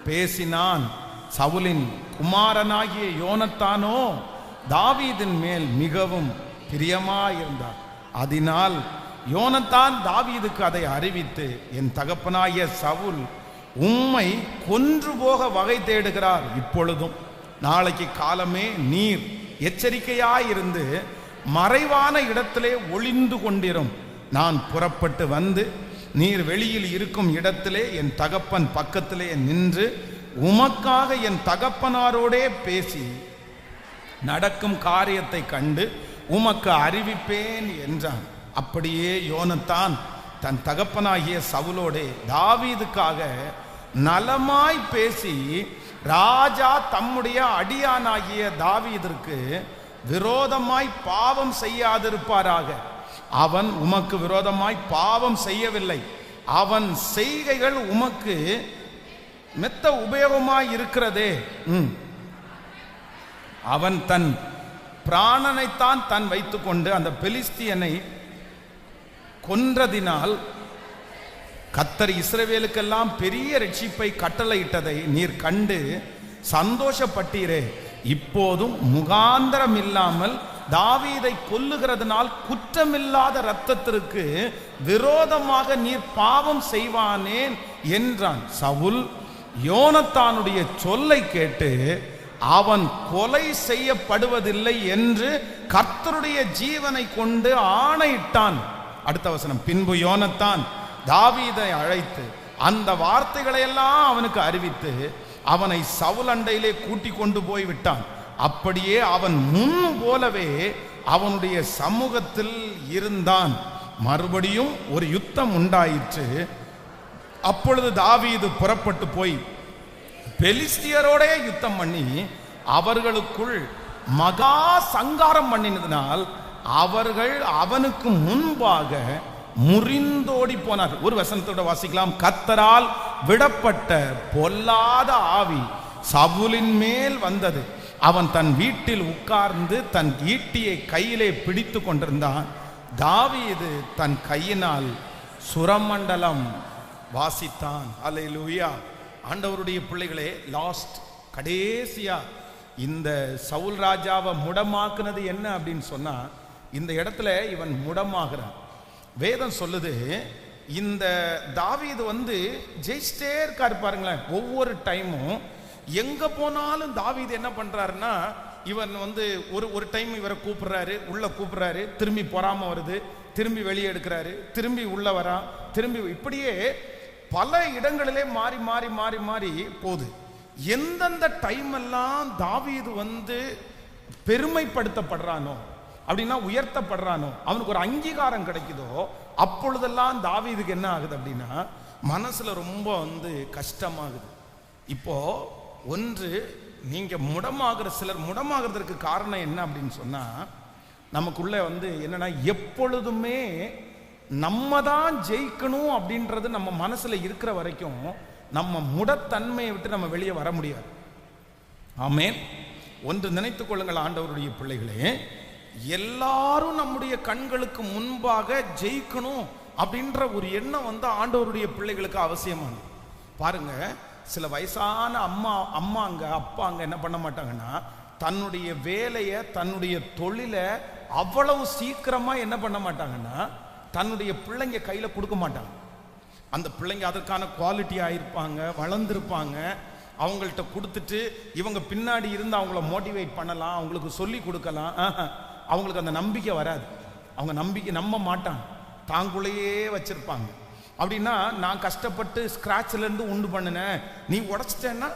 பேசினான். சவுலின் குமாரனாகிய யோனத்தானோ தாவீதின் மேல் மிகவும் பிரியமாயிருந்தார். அதனால் யோனத்தான் தாவீதுக்கு அதை அறிவித்து, என் தகப்பனாகிய சவுல் உம்மை கொன்று போக வகை தேடுகிறார். இப்பொழுதும் நாளைக்கு காலமே நீர் எச்சரிக்கையாயிருந்து மறைவான இடத்திலே ஒளிந்து கொண்டிரும். நான் புறப்பட்டு வந்து நீர் வெளியில் இருக்கும் இடத்திலே என் தகப்பன் பக்கத்திலே நின்று உமக்காக என் தகப்பனாரோடே பேசி நடக்கும் காரியத்தை கண்டு உமக்கு அறிவிப்பேன் என்றான். அப்படியே யோனத்தான் தன் தகப்பனாகிய சவுலோடே தாவீதுக்காக நலமாய் பேசி, ராஜா தம்முடைய அடியானாகிய தாவீதிற்கு விரோதமாய் பாவம் செய்யாதிருப்பாராக. அவன் உமக்கு விரோதமாய் பாவம் செய்யவில்லை. அவன் செய்கைகள் உமக்கு மெத்த உபயோகமாய் இருக்கிறதே. அவன் தன் பிராணனைத்தான் தன் வைத்துக்கொண்டு அந்த பெலிஸ்தியனை கொன்றதினால் கர்த்தர் இஸ்ரவேலுக்கெல்லாம் பெரிய ரட்சிப்பை கட்டளையிட்டதை நீர் கண்டு சந்தோஷப்பட்டீரே. இப்போதும் முகாந்தரம் இல்லாமல் தாவீதை கொல்லுகிறதுனால் குற்றமில்லாத இரத்தத்திற்கு விரோதமாக நீர் பாவம் செய்வானேன் என்றான். சவுல் யோனத்தானுடைய சொல்லை கேட்டு அவன் கொலை செய்யப்படுவதில்லை என்று கர்த்தருடைய ஜீவனை கொண்டு ஆணையிட்டான். அடுத்த வசனம். பின்பு யோனத்தான் தாவீதை அழைத்து அந்த வார்த்தைகளை எல்லாம் அவனுக்கு அறிவித்து அவனை சவுல் அண்டையிலே கூட்டி கொண்டு போய் விட்டான். அப்படியே அவன் முன் போலவே அவனுடைய சமூகத்தில் இருந்தான். மறுபடியும் ஒரு யுத்தம் உண்டாயிற்று. அப்பொழுது தாவீது புறப்பட்டு போய் பெலிஸ்தியரோட யுத்தம் பண்ணி அவர்களுக்குள் மகா சங்காரம் பண்ணினதினால் அவர்கள் அவனுக்கு முன்பாக முறிந்தோடி போனார். ஒரு வசனத்தோட வாசிக்கலாம். கர்த்தரால் விடப்பட்ட பொல்லாத ஆவி சவுலின் மேல் வந்தது. அவன் தன் வீட்டில் உட்கார்ந்து தன் ஈட்டியை கையிலே பிடித்து கொண்டிருந்தான். தாவீது தன் கையினால் சுரமண்டலம் வாசித்தான். அல்லேலூயா. ஆண்டவருடைய பிள்ளைகளே, லாஸ்ட் கடைசியா இந்த சவுல் ராஜாவை முடமாக்குனது என்ன அப்படின்னு சொன்னா, இந்த இடத்துல இவன் முடமாகிறான். வேதம் சொல்லுது, இந்த தாவீது ஜெயிச்சிட்டே இருக்காரு பாருங்களேன். ஒவ்வொரு டைமும் எங்க போனாலும் தாவீது என்ன பண்றாருன்னா, இவன் ஒரு டைம் இவரை கூப்பிடுறாரு, உள்ள கூப்பிடுறாரு, திரும்பி பொறாம வருது, திரும்பி வெளியே எடுக்கிறாரு, திரும்பி உள்ள வரா, திரும்பி இப்படியே பல இடங்களிலே மாறி மாறி மாறி மாறி போகுது. எந்தெந்த டைம் எல்லாம் தாவீது பெருமைப்படுத்தப்படுறானோ, அப்படின்னா உயர்த்தப்படுறானோ, அவனுக்கு ஒரு அங்கீகாரம் கிடைக்குதோ, அப்பொழுதெல்லாம் தாவீதுக்கு என்ன ஆகுது அப்படின்னா மனசுல ரொம்ப கஷ்டமாகுது. இப்போ ஒன்று, நீங்க முடமாகிற சிலர் முடமாகிறதுக்கு காரணம் என்ன அப்படின்னு சொன்னா, நமக்குள்ள என்னன்னா எப்பொழுதுமே நம்ம தான் ஜெயிக்கணும் அப்படின்றது நம்ம மனசுல இருக்கிற வரைக்கும் நம்ம முடத்தன்மையை விட்டு நம்ம வெளியே வர முடியாது. ஆமென். ஒன்று நினைத்துக் கொள்ளுங்கள் ஆண்டவருடைய பிள்ளைகளே, எல்லாரும் நம்முடைய கண்களுக்கு முன்பாக ஜெயிக்கணும் அப்படின்ற ஒரு எண்ணம் ஆண்டவருடைய பிள்ளைகளுக்கு அவசியமானது. பாருங்க, சில வயசான அம்மாங்க அப்பாங்க என்ன பண்ண மாட்டாங்கன்னா, தன்னுடைய வேலையை தன்னுடைய தொழிலை அவ்வளவு சீக்கிரமா என்ன பண்ண மாட்டாங்கன்னா தன்னுடைய பிள்ளைங்க கையில கொடுக்க மாட்டாங்க. அந்த பிள்ளைங்க அதற்கான குவாலிட்டி ஆயிருப்பாங்க, வளர்ந்துருப்பாங்க. அவங்கள்ட்ட கொடுத்துட்டு இவங்க பின்னாடி இருந்து அவங்கள மோட்டிவேட் பண்ணலாம், அவங்களுக்கு சொல்லி கொடுக்கலாம். அவங்களுக்கு அந்த நம்பிக்கை வராது, அவங்க நம்ப மாட்டாங்க. தாங்குள்ளேயே வச்சிருப்பாங்க. அப்படின்னா நான் கஷ்டப்பட்டு ஸ்கிராட்ச்ல இருந்து உண்டு பண்ணினேன், நீ உடைச்சிட்டேன்னா,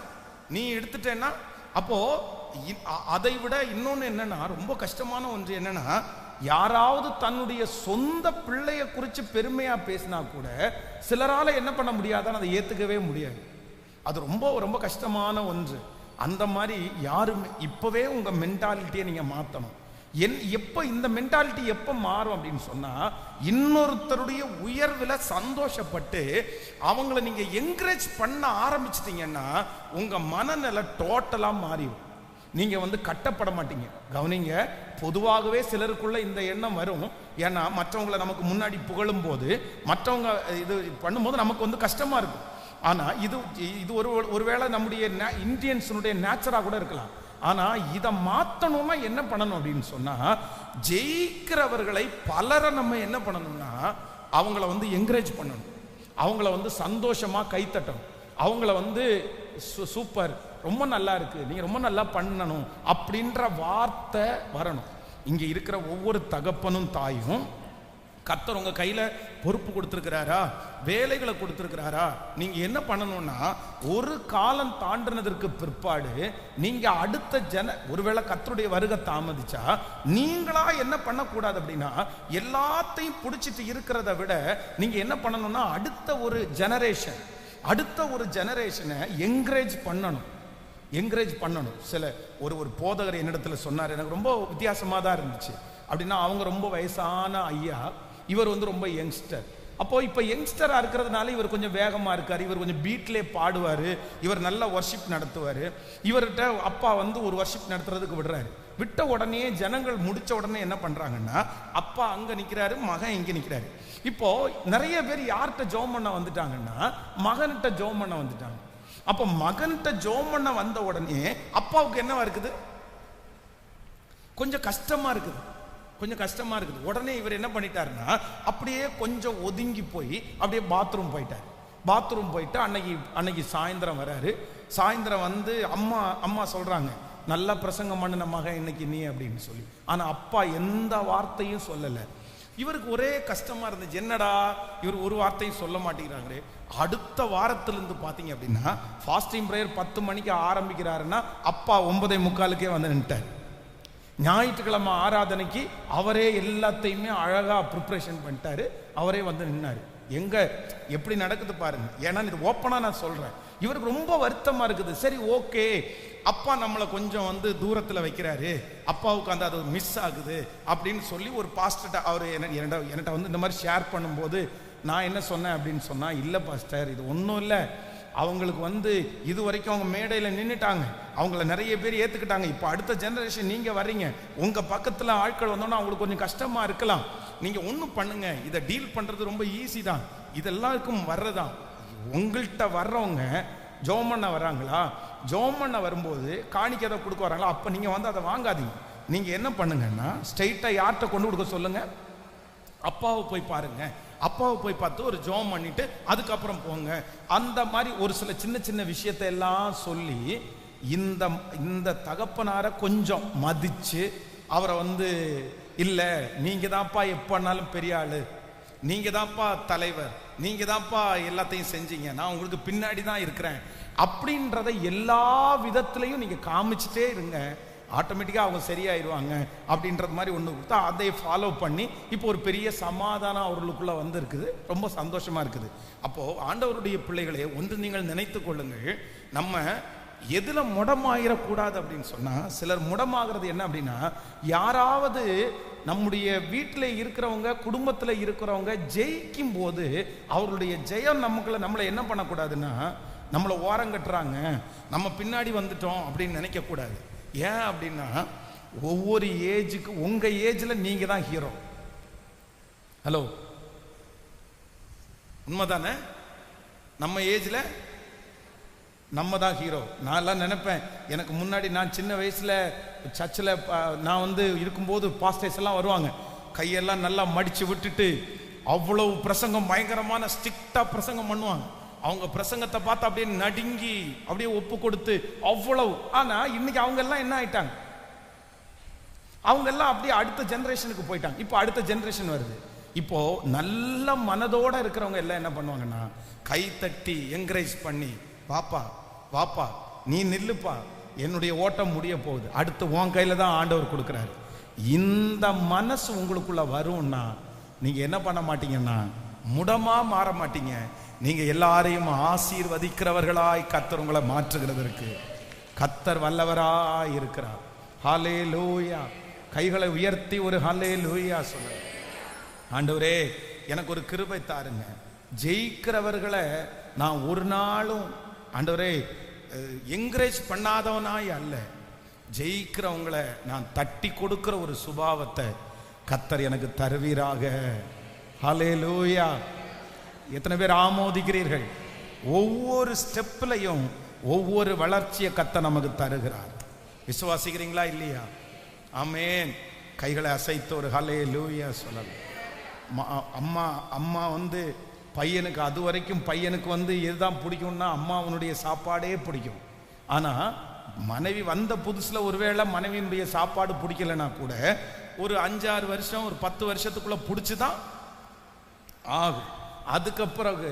நீ எடுத்துட்டேன்னா, அப்போ அதை விட இன்னொன்னு என்னன்னா, ரொம்ப கஷ்டமான ஒன்று என்னன்னா, யாராவது தன்னுடைய சொந்த பிள்ளைய குறித்து பெருமையா பேசினா கூட சிலரால என்ன பண்ண முடியாதான்னு அதை ஏத்துக்கவே முடியாது. அது ரொம்ப ரொம்ப கஷ்டமான ஒன்று. அந்த மாதிரி யாருமே இப்பவே உங்க மென்டாலிட்டியை நீங்க மாத்தணும். எப்ப இந்த மென்டாலிட்டி எப்ப மாறும் அப்படின்னு சொன்னா, இன்னொருத்தருடைய உயர்வுல சந்தோஷப்பட்டு அவங்கள நீங்க என்கரேஜ் பண்ண ஆரம்பிச்சிட்டீங்கன்னா உங்க மனநிலை டோட்டலா மாறிடும். நீங்க கட்டப்பட மாட்டீங்க. கவனிங்க, பொதுவாகவே சிலருக்குள்ள இந்த எண்ணம் வரும். ஏன்னா மற்றவங்களை நமக்கு முன்னாடி புகழும் போது, மற்றவங்க இது பண்ணும்போது நமக்கு கஷ்டமா இருக்கும். ஆனா இது ஒருவேளை நம்முடைய இந்தியன்ஸுடைய நேச்சரா கூட இருக்கலாம். ஆனா இதை மாத்தணும்னா என்ன பண்ணணும் அப்படின்னு சொன்னா, ஜெயிக்கிறவர்களை பலரை நம்ம என்ன பண்ணணும்னா அவங்கள என்கரேஜ் பண்ணணும், அவங்கள சந்தோஷமா கைத்தட்டணும், அவங்கள சூப்பர், ரொம்ப நல்லா இருக்கு, நீங்க ரொம்ப நல்லா பண்ணணும் அப்படின்ற வார்த்தை வரணும். இங்க இருக்கிற ஒவ்வொரு தகப்பனும் தாயும் கர்த்தர் உங்க கையில பொறுப்பு கொடுத்திருக்கிறாரா, வேலைகளை கொடுத்திருக்கிறாரா, நீங்க என்ன பண்ணணும்னா ஒரு காலம் தாண்டினதற்கு பிற்பாடு நீங்க அடுத்த ஒருவேளை கர்த்தருடைய வருகை தாமதிச்சா நீங்களா என்ன பண்ணக்கூடாது அப்படின்னா, எல்லாத்தையும் பிடிச்சிட்டு இருக்கிறத விட நீங்க என்ன பண்ணணும்னா அடுத்த ஒரு ஜெனரேஷனை என்கரேஜ் பண்ணணும். சில ஒரு போதகர் என்னிடத்துல சொன்னார், எனக்கு ரொம்ப வித்தியாசமா தான் இருந்துச்சு. அப்படின்னா அவங்க ரொம்ப வயசான ஐயா, இவர் ரொம்ப யங்ஸ்டர். அப்போ இப்போ யங்ஸ்டரா இருக்கிறதுனால இவர் கொஞ்சம் வேகமா இருக்காரு, இவர் கொஞ்சம் பீட்லே பாடுவாரு, இவர் நல்ல வர்ஷிப் நடத்துவாரு. இவர்கிட்ட அப்பா ஒரு வர்ஷிப் நடத்துறதுக்கு விடுறாரு. விட்ட உடனே ஜனங்கள் முடிச்ச உடனே என்ன பண்றாங்கன்னா, அப்பா அங்க நிக்கிறாரு, மகன் இங்க நிக்கிறாரு. இப்போ நிறைய பேர் யார்கிட்ட ஜெபம் பண்ண வந்துட்டாங்கன்னா மகன்கிட்ட ஜெபம் பண்ண வந்துட்டாங்க. அப்ப மகன்கிட்ட ஜெபம் பண்ண வந்த உடனே அப்பாவுக்கு என்னவா இருக்குது, கொஞ்சம் கஷ்டமா இருக்குது. உடனே இவர் என்ன பண்ணிட்டாருன்னா அப்படியே கொஞ்சம் ஒதுங்கி போய் அப்படியே பாத்ரூம் போயிட்டு அன்னைக்கு சாயந்தரம் வராரு. சாயந்தரம் அம்மா சொல்றாங்க, நல்லா பிரசங்கம் பண்ணின மகன் இன்னைக்கு நீ அப்படின்னு சொல்லி. ஆனா அப்பா எந்த வார்த்தையும் சொல்லல. இவருக்கு ஒரே கஷ்டமா இருந்துச்சு, என்னடா இவர் ஒரு வார்த்தையும் சொல்ல மாட்டேங்கிறாங்களே. அடுத்த வாரத்திலிருந்து பாத்தீங்க அப்படின்னா ஃபாஸ்டிங் பிரேயர் 10 மணிக்கு ஆரம்பிக்கிறாருன்னா அப்பா 9:45 வந்து நின்ட்டார். ஞாயிற்றுக்கிழமை ஆராதனைக்கு அவரே எல்லாத்தையுமே அழகா ப்ரிப்பரேஷன் பண்ணிட்டாரு, அவரே வந்து நின்னாரு. எங்க எப்படி நடக்குது பாருங்க. ஏன்னா இது ஓப்பனா நான் சொல்றேன், இவருக்கு ரொம்ப வருத்தமா இருக்குது. சரி ஓகே, அப்பா நம்மளை கொஞ்சம் தூரத்தில் வைக்கிறாரு, அப்பாவுக்கு அது மிஸ் ஆகுது அப்படின்னு சொல்லி ஒரு பாஸ்டர்ட்ட அவர் என்கிட்ட இந்த மாதிரி ஷேர் பண்ணும்போது நான் என்ன சொன்னேன் அப்படின்னு சொன்னா, இல்லை பாஸ்டர் இது ஒன்றும் இல்லை, அவங்களுக்கு இது வரைக்கும் அவங்க மேடையில் நின்றுட்டாங்க, அவங்கள நிறைய பேர் ஏற்றுக்கிட்டாங்க. இப்போ அடுத்த ஜெனரேஷன் நீங்கள் வர்றீங்க, உங்கள் பக்கத்தில் ஆட்கள் வந்தோன்னா அவங்களுக்கு கொஞ்சம் கஷ்டமாக இருக்கலாம். நீங்கள் ஒன்றும் பண்ணுங்க, இதை டீல் பண்ணுறது ரொம்ப ஈஸி தான், இதெல்லாருக்கும் வர்றதான். உங்கள்கிட்ட வர்றவங்க ஜெபம் பண்ண வர்றாங்களா, ஜெபம் பண்ண வரும்போது காணிக்கை அதை கொடுக்க வராங்களா, அப்போ நீங்கள் அதை வாங்காதீங்க. நீங்கள் என்ன பண்ணுங்கன்னா ஸ்ட்ரைட்டாக யார்கிட்ட கொண்டு கொடுக்க சொல்லுங்க, அப்பாவை போய் பாருங்க, அப்பாவை போய் பார்த்து ஒரு ஜெபம் பண்ணிட்டு அதுக்கப்புறம் போங்க. அந்த மாதிரி ஒரு சில சின்ன சின்ன விஷயத்தை எல்லாம் சொல்லி இந்த தகப்பனாரை கொஞ்சம் மதிச்சு அவரை இல்லை நீங்க தான்ப்பா எப்பனாலும் பெரிய ஆளு, நீங்க தான்ப்பா தலைவர், நீங்க தான்ப்பா எல்லாத்தையும் செஞ்சீங்க, நான் உங்களுக்கு பின்னாடி தான் இருக்கிறேன் அப்படின்றத எல்லா விதத்திலையும் நீங்க காமிச்சிட்டே இருங்க. ஆட்டோமேட்டிக்காக அவங்க சரியாயிருவாங்க அப்படின்றது மாதிரி ஒன்று கொடுத்தா அதை ஃபாலோ பண்ணி இப்போ ஒரு பெரிய சமாதானம் அவர்களுக்குள்ள இருக்குது. ரொம்ப சந்தோஷமா இருக்குது. அப்போ ஆண்டவருடைய பிள்ளைகளே, ஒன்று நீங்கள் நினைத்து கொள்ளுங்கள், நம்ம எதுல முடமாயிடக்கூடாது அப்படின்னு சொன்னா, சிலர் முடமாகிறது என்ன அப்படின்னா, யாராவது நம்முடைய வீட்டில் இருக்கிறவங்க குடும்பத்தில் இருக்கிறவங்க ஜெயிக்கும் போது அவர்களுடைய ஜெயம் நம்மளை என்ன பண்ணக்கூடாதுன்னா, நம்மளை ஓரங்கட்டுறாங்க, நம்ம பின்னாடி வந்துட்டோம் அப்படின்னு நினைக்க கூடாது. ஏன் அப்படின்னா, ஒவ்வொரு ஏஜுக்கு உங்க ஏஜ்ல நீங்க தான் ஹீரோ. ஹலோ, உண்மைதானே? நம்ம ஏஜ்ல நம்ம தான் ஹீரோ. நான் எல்லாம் நினைப்பேன், எனக்கு முன்னாடி நான் சின்ன வயசுல சர்ச்சில் நான் இருக்கும்போது பாஸ்டர்ஸ் எல்லாம் வருவாங்க, கையெல்லாம் நல்லா மடிச்சு விட்டுட்டு அவ்வளவு பிரசங்கம், பயங்கரமான ஸ்ட்ரிக்டா பிரசங்கம் பண்ணுவாங்க. அவங்க பிரசங்கத்தை பார்த்து அப்படியே நடுங்கி அப்படியே ஒப்பு கொடுத்து அவ்வளவு. ஆனா இன்னைக்கு அவங்க எல்லாம் என்ன ஆயிட்டாங்க, அவங்க எல்லாம் அப்படியே அடுத்த ஜெனரேஷனுக்கு போயிட்டாங்க. இப்போ அடுத்த ஜெனரேஷன் வருது. இப்போ நல்ல மனதோட இருக்கிறவங்க எல்லாம் என்ன பண்ணுவாங்கன்னா கை தட்டி என்கரேஜ் பண்ணி, வாப்பா வாப்பா நீ நில்லுப்பா, என்னுடைய ஓட்டம் முடிய போகுது, அடுத்து உன் கையில தான் ஆண்டவர் கொடுக்குறாரு. இந்த மனசு உங்களுக்குள்ள வரும்னா நீங்க என்ன பண்ண மாட்டீங்கன்னா முடமா மாற மாட்டீங்க. நீங்க எல்லாரையும் ஆசீர்வதிக்கிறவர்களாய் கர்த்தர் உங்களை மாற்றுகிறதற்கு கர்த்தர் வல்லவராய் இருக்கிறார். ஹல்லேலூயா. கைகளை உயர்த்தி ஒரு ஹல்லேலூயா சொல்லுங்க. ஆண்டவரே எனக்கு ஒரு கிருபை தாருங்க, ஜெயிக்கிறவர்களை நான் ஒரு நாளும் ஆண்டவரே என்கரேஜ் பண்ணாதவனாய் அல்ல, ஜெயிக்கிறவங்களை நான் தட்டி கொடுக்கிற ஒரு சுபாவத்தை கர்த்தர் எனக்கு தருவீராக. ஹல்லேலூயா. எத்தனை பேர் ஆமோதிக்கிறீர்கள்? ஒவ்வொரு ஸ்டெப்லையும் ஒவ்வொரு வளர்ச்சியை கர்த்தர் நமக்கு தருகிறார். விசுவாசிக்கிறீங்களா இல்லையா? ஆமென். கைகளை அசைத்து ஒரு ஹல்லேலூயா சொல்லலாம். அம்மா அம்மா வந்து பையனுக்கு அது வரைக்கும் பையனுக்கு வந்து எதுதான் பிடிக்கும்னா அம்மாவனுடைய சாப்பாடே பிடிக்கும். ஆனால் மனைவி வந்த புதுசில் ஒருவேளை மனைவியினுடைய சாப்பாடு பிடிக்கலைன்னா கூட ஒரு 5-6 வருஷம் ஒரு 10 வருஷத்துக்குள்ளே பிடிச்சிதான் ஆகும். அதுக்கு பிறகு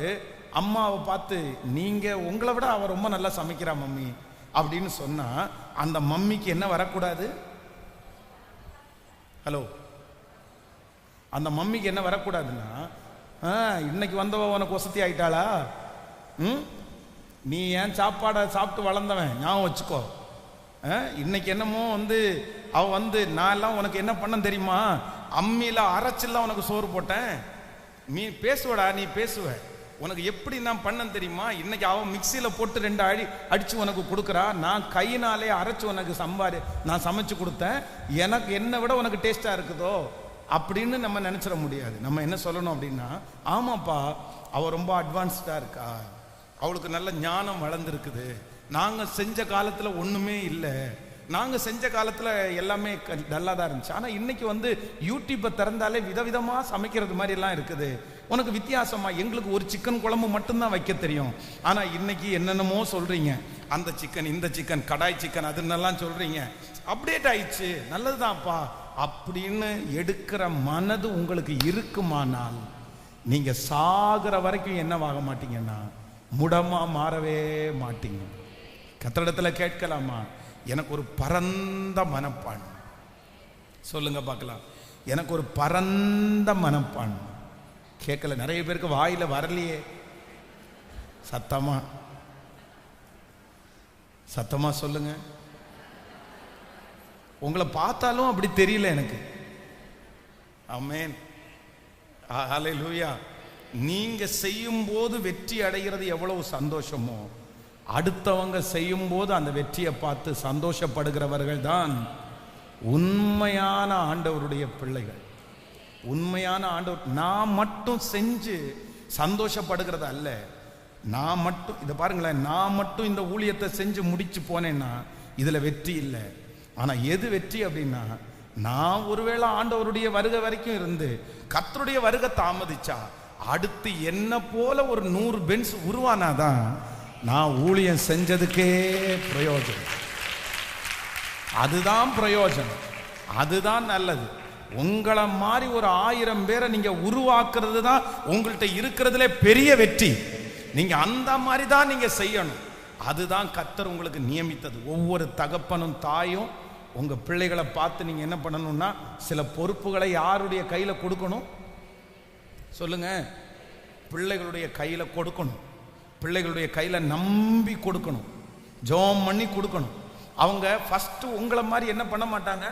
அம்மாவை பார்த்து நீங்கள் உங்களை விட அவள் ரொம்ப நல்லா சமைக்கிறா மம்மி அப்படின்னு சொன்னால் அந்த மம்மிக்கு என்ன வரக்கூடாது? ஹலோ, அந்த மம்மிக்கு என்ன வரக்கூடாதுன்னா, இன்னைக்கு வந்தவ உனக்கு வசதி ஆயிட்டாளா, நீ ஏன் சாப்பாடை சாப்பிட்டு வளர்ந்தவன் ஞாபகம் வச்சுக்கோ, இன்னைக்கு என்னமோ வந்து அவ வந்து நான் எல்லாம் உனக்கு என்ன பண்ண தெரியுமா, அம்மியில அரைச்செல்லாம் உனக்கு சோறு போட்டேன், நீ பேசுவடா, நீ பேசுவ, உனக்கு எப்படி நான் பண்ண தெரியுமா, இன்னைக்கு அவன் மிக்சியில போட்டு 2 அடிச்சு உனக்கு கொடுக்குறா, நான் கையினாலே அரைச்சு உனக்கு நான் சமைச்சு கொடுத்தேன், எனக்கு என்னை விட உனக்கு டேஸ்டா இருக்குதோ அப்படின்னு நம்ம நினைச்சிட முடியாது. நம்ம என்ன சொல்லணும் அப்படின்னா, ஆமாப்பா அவ ரொம்ப அட்வான்ஸ்டா இருக்கா, அவளுக்கு நல்ல ஞானம் வளர்ந்துருக்குது, நாங்க செஞ்ச காலத்துல ஒண்ணுமே இல்லை, நாங்க செஞ்ச காலத்துல எல்லாமே நல்லா தான் இருந்துச்சு, ஆனா இன்னைக்கு வந்து யூடியூப்பை திறந்தாலே விதவிதமா சமைக்கிறது மாதிரி எல்லாம் இருக்குது, உனக்கு வித்தியாசமா, எங்களுக்கு ஒரு சிக்கன் குழம்பு மட்டும்தான் வைக்க தெரியும், ஆனா இன்னைக்கு என்னென்னமோ சொல்றீங்க, அந்த சிக்கன் இந்த சிக்கன் கடாய் சிக்கன் அதுன்னெல்லாம் சொல்றீங்க, அப்டேட் ஆயிடுச்சு, நல்லதுதான்ப்பா அப்படின்னு எடுக்கிற மனது உங்களுக்கு இருக்குமானால் நீங்க சாகிற வரைக்கும் என்னவாக மாட்டீங்கன்னா முடமா மாறவே மாட்டீங்க. கர்த்தரிடத்துல கேட்கலாமா, எனக்கு ஒரு பரந்த மனப்பான் சொல்லுங்க பார்க்கலாம், எனக்கு ஒரு பரந்த மனப்பான். கேட்கல, நிறைய பேருக்கு வாயில வரலையே, சத்தமா சத்தமா சொல்லுங்க. உங்களை பார்த்தாலும் அப்படி தெரியல எனக்கு. ஆமென். ஹல்லேலூயா. நீங்க செய்யும் போது வெற்றி அடைகிறது எவ்வளவு சந்தோஷமோ, அடுத்தவங்க செய்யும் போது அந்த வெற்றியை பார்த்து சந்தோஷப்படுகிறவர்கள் தான் உண்மையான ஆண்டவருடைய பிள்ளைகள். உண்மையான ஆண்டவர். நான் மட்டும் செஞ்சு சந்தோஷப்படுகிறது அல்ல, நான் மட்டும் இதை பாருங்களேன், நான் மட்டும் இந்த ஊழியத்தை செஞ்சு முடிச்சு போனேன்னா இதுல வெற்றி இல்லை. ஆனா எது வெற்றி அப்படின்னா, நான் ஒருவேளை ஆண்டவருடைய வருகை வரைக்கும் இருந்து கர்த்தருடைய வருகை தாமதிச்சா அடுத்து என்ன போல ஒரு 100 பென்ஸ் உருவானாதான் நான் ஊழியம் செஞ்சதுக்கே பிரயோஜனம். அதுதான் பிரயோஜனம், அதுதான் நல்லது. உங்களை மாதிரி ஒரு 1000 பேரை நீங்க உருவாக்குறது தான் உங்கள்கிட்ட இருக்கிறதுல பெரிய வெற்றி. நீங்க அந்த மாதிரி தான் நீங்க செய்யணும். அதுதான் கர்த்தர் உங்களுக்கு நியமித்தது. ஒவ்வொரு தகப்பனும் தாயும் உங்க பிள்ளைகளை பார்த்து நீங்க என்ன பண்ணணும்னா, சில பொறுப்புகளை யாருடைய கையில கொடுக்கணும் சொல்லுங்க? பிள்ளைகளுடைய கையில கொடுக்கணும். பிள்ளைகளுடைய கையில நம்பி கொடுக்கணும், ஜெபம் பண்ணி கொடுக்கணும். அவங்க ஃபர்ஸ்ட் உங்களை மாதிரி என்ன பண்ண மாட்டாங்க,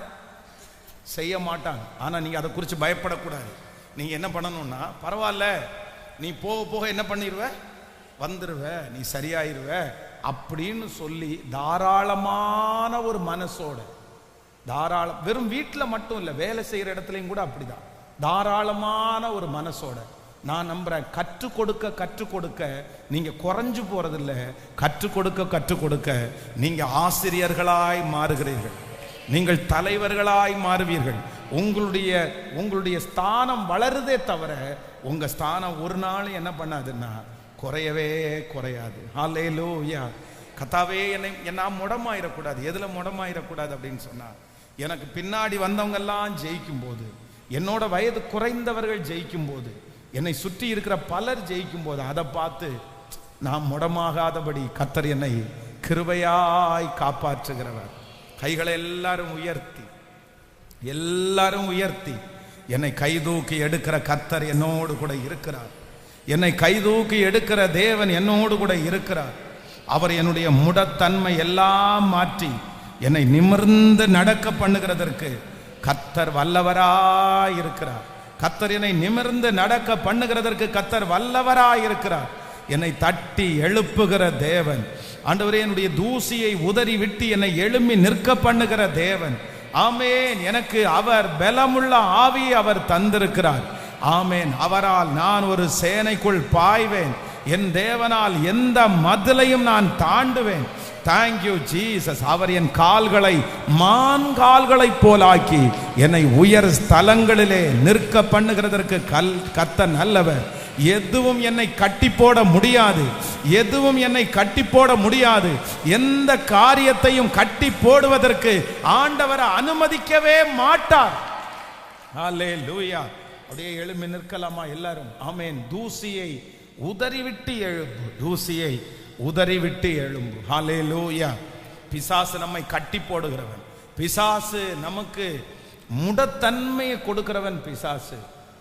செய்ய மாட்டாங்க. ஆனா நீங்க அதை குறித்து பயப்படக்கூடாது. நீங்க என்ன பண்ணணும்னா, பரவாயில்ல நீ போக போக என்ன பண்ணிடுவ, வந்துருவ, நீ சரியாயிருவ அப்படின்னு சொல்லி தாராளமான ஒரு மனசோட, தாராளம், வெறும் வீட்டில் மட்டும் இல்லை, வேலை செய்யற இடத்துலையும் கூட அப்படிதான், தாராளமான ஒரு மனசோட நான் நம்புறேன். கற்றுக் கொடுக்க கற்றுக் கொடுக்க நீங்க குறைஞ்சு போறதில்ல, கற்றுக் கொடுக்க கற்றுக் கொடுக்க நீங்க ஆசிரியர்களாய் மாறுகிறீர்கள், நீங்கள் தலைவர்களாய் மாறுவீர்கள். உங்களுடைய ஸ்தானம் வளருதே தவிர உங்க ஸ்தானம் ஒரு நாள் என்ன பண்ணாதுன்னா குறையவே குறையாது. ஹல்லேலூயா. கர்த்தாவே என்ன முடமாயிடக்கூடாது. எதுல முடமாயிடக்கூடாது அப்படின்னு சொன்னா, எனக்கு பின்னாடி வந்தவங்க எல்லாம் ஜெயிக்கும் போது என்னோட வயது குறைந்தவர்கள் ஜெயிக்கும் போது, என்னை சுற்றி இருக்கிற பலர் ஜெயிக்கும் போது அதை பார்த்து நான் முடமாகாதபடி கர்த்தர் என்னை கிருபையாய் காப்பாற்றுகிறவர். கைகளை எல்லாரும் உயர்த்தி என்னை கைதூக்கி எடுக்கிற கர்த்தர் என்னோடு கூட இருக்கிறார். என்னை கைதூக்கி எடுக்கிற தேவன் என்னோடு கூட இருக்கிறார். அவர் என்னுடைய முடத்தன்மை எல்லாம் மாற்றி என்னை நிமிர்ந்து நடக்க பண்ணுகிறதற்கு கர்த்தர் வல்லவராயிருக்கிறார். கர்த்தர் என்னை நிமிர்ந்து நடக்க பண்ணுகிறதற்கு கர்த்தர் வல்லவராயிருக்கிறார். என்னை தட்டி எழுப்புகிற தேவன். ஆண்டவரே, என்னுடைய தூசியை உதறி விட்டு என்னை எழும்பி நிற்க பண்ணுகிற தேவன். ஆமேன். எனக்கு அவர் பலமுள்ள ஆவி அவர் தந்திருக்கிறார். ஆமேன். அவரால் நான் ஒரு சேனைக்குள் பாய்வேன். என் தேவனால் எந்த மதிலையும் நான் தாண்டுவேன். Thank you Jesus. அவர் என் கால்களை மான் கால்களை போலாக்கி என்னை உயர் ஸ்தலங்களிலே நிற்க பண்ணுகிறதற்கு கர்த்தர் நல்லவர். எதுவும் என்னை கட்டி போட முடியாது. எதுவும் என்னை கட்டி போட முடியாது. எந்த காரியத்தையும் கட்டி போடுவதற்கு ஆண்டவர் அனுமதிக்கவே மாட்டார். ஹல்லேலூயா. அப்படியே எழும்பி நிற்கலாமா எல்லாரும்? ஆமென். தூசியை உதறிவிட்டு எழும்பு. தூசியை உதறிவிட்டு எழும்பு. ஹல்லேலூயா. பிசாசு நம்மை கட்டி போடுகிறவன். பிசாசு நமக்கு முடத்தன்மையை கொடுக்கிறவன். பிசாசு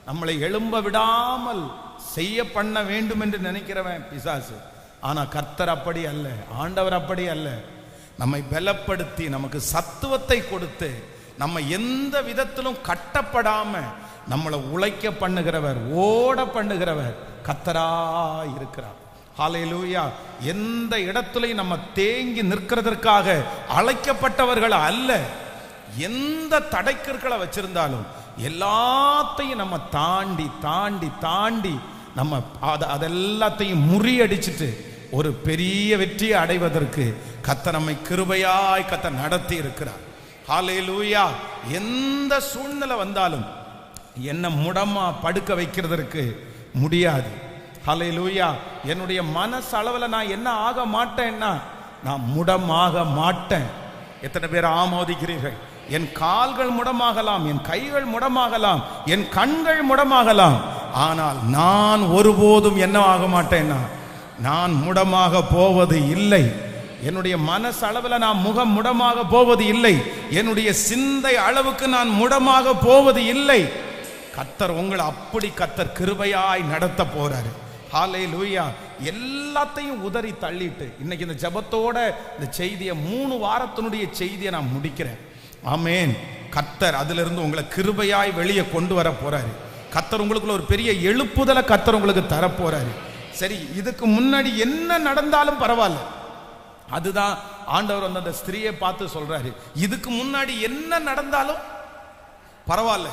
நம்மளை எழும்ப விடாமல் செய்ய பண்ண வேண்டும் என்று நினைக்கிறவன் பிசாசு. ஆனா கர்த்தர் அப்படி அல்ல. ஆண்டவர் அப்படி அல்ல. நம்மை பலப்படுத்தி நமக்கு சத்துவத்தை கொடுத்து நம்ம எந்த விதத்திலும் கட்டப்படாம நம்மளை உழைக்க பண்ணுகிறவர், ஓட பண்ணுகிறவர் கர்த்தரா இருக்கிறார். ஹல்லேலூயா. எந்த இடத்துலையும் நம்ம தேங்கி நிற்கிறதற்காக அழைக்கப்பட்டவர்கள் அல்ல. எந்த தடைக்கற்களை வச்சிருந்தாலும் எல்லாத்தையும் நம்ம தாண்டி தாண்டி தாண்டி நம்ம அதெல்லாத்தையும் முறியடிச்சிட்டு ஒரு பெரிய வெற்றியை அடைவதற்கு கர்த்தர் நம்மை கிருபையாய் கர்த்தர் நடத்தி இருக்கிறார். ஹல்லேலூயா. எந்த சூழ்நிலை வந்தாலும் என்ன முடமா படுக்க வைக்கிறதற்கு முடியாது. ஹல்லேலூயா. என்னுடைய மனசளவில் நான் என்ன ஆக மாட்டேன்னா, நான் முடமாக மாட்டேன். எத்தனை பேர் ஆமோதிக்கிறீர்கள்? என் கால்கள் முடமாகலாம், என் கைகள் முடமாகலாம், என் கண்கள் முடமாகலாம், ஆனால் நான் ஒருபோதும் என்ன ஆக மாட்டேன்னா, நான் முடமாக போவது இல்லை. என்னுடைய மனசளவில் நான் முகம் முடமாக போவது இல்லை. என்னுடைய சிந்தை அளவுக்கு நான் முடமாக போவது இல்லை. கர்த்தர் உங்களை அப்படி கர்த்தர் கிருபையாய் நடத்த போறாரு. ஹல்லேலூயா. எல்லாத்தையும் உதறி தள்ளிட்டு இன்னைக்கு இந்த ஜெபத்தோட இந்த செய்தியை 3 வாரத்தினுடைய செய்தியை நான் முடிக்கிறேன். ஆமென். கர்த்தர் அதிலிருந்து உங்களை கிருபையாய் வெளியே கொண்டு வர போறாரு. கர்த்தர் உங்களுக்குள்ள ஒரு பெரிய எழுப்புதலை கர்த்தர் உங்களுக்கு தர போறாரு. சரி, இதுக்கு முன்னாடி என்ன நடந்தாலும் பரவாயில்ல. அதுதான் ஆண்டவர் வந்து அந்த ஸ்திரியை பார்த்து சொல்றாரு, இதுக்கு முன்னாடி என்ன நடந்தாலும் பரவாயில்ல.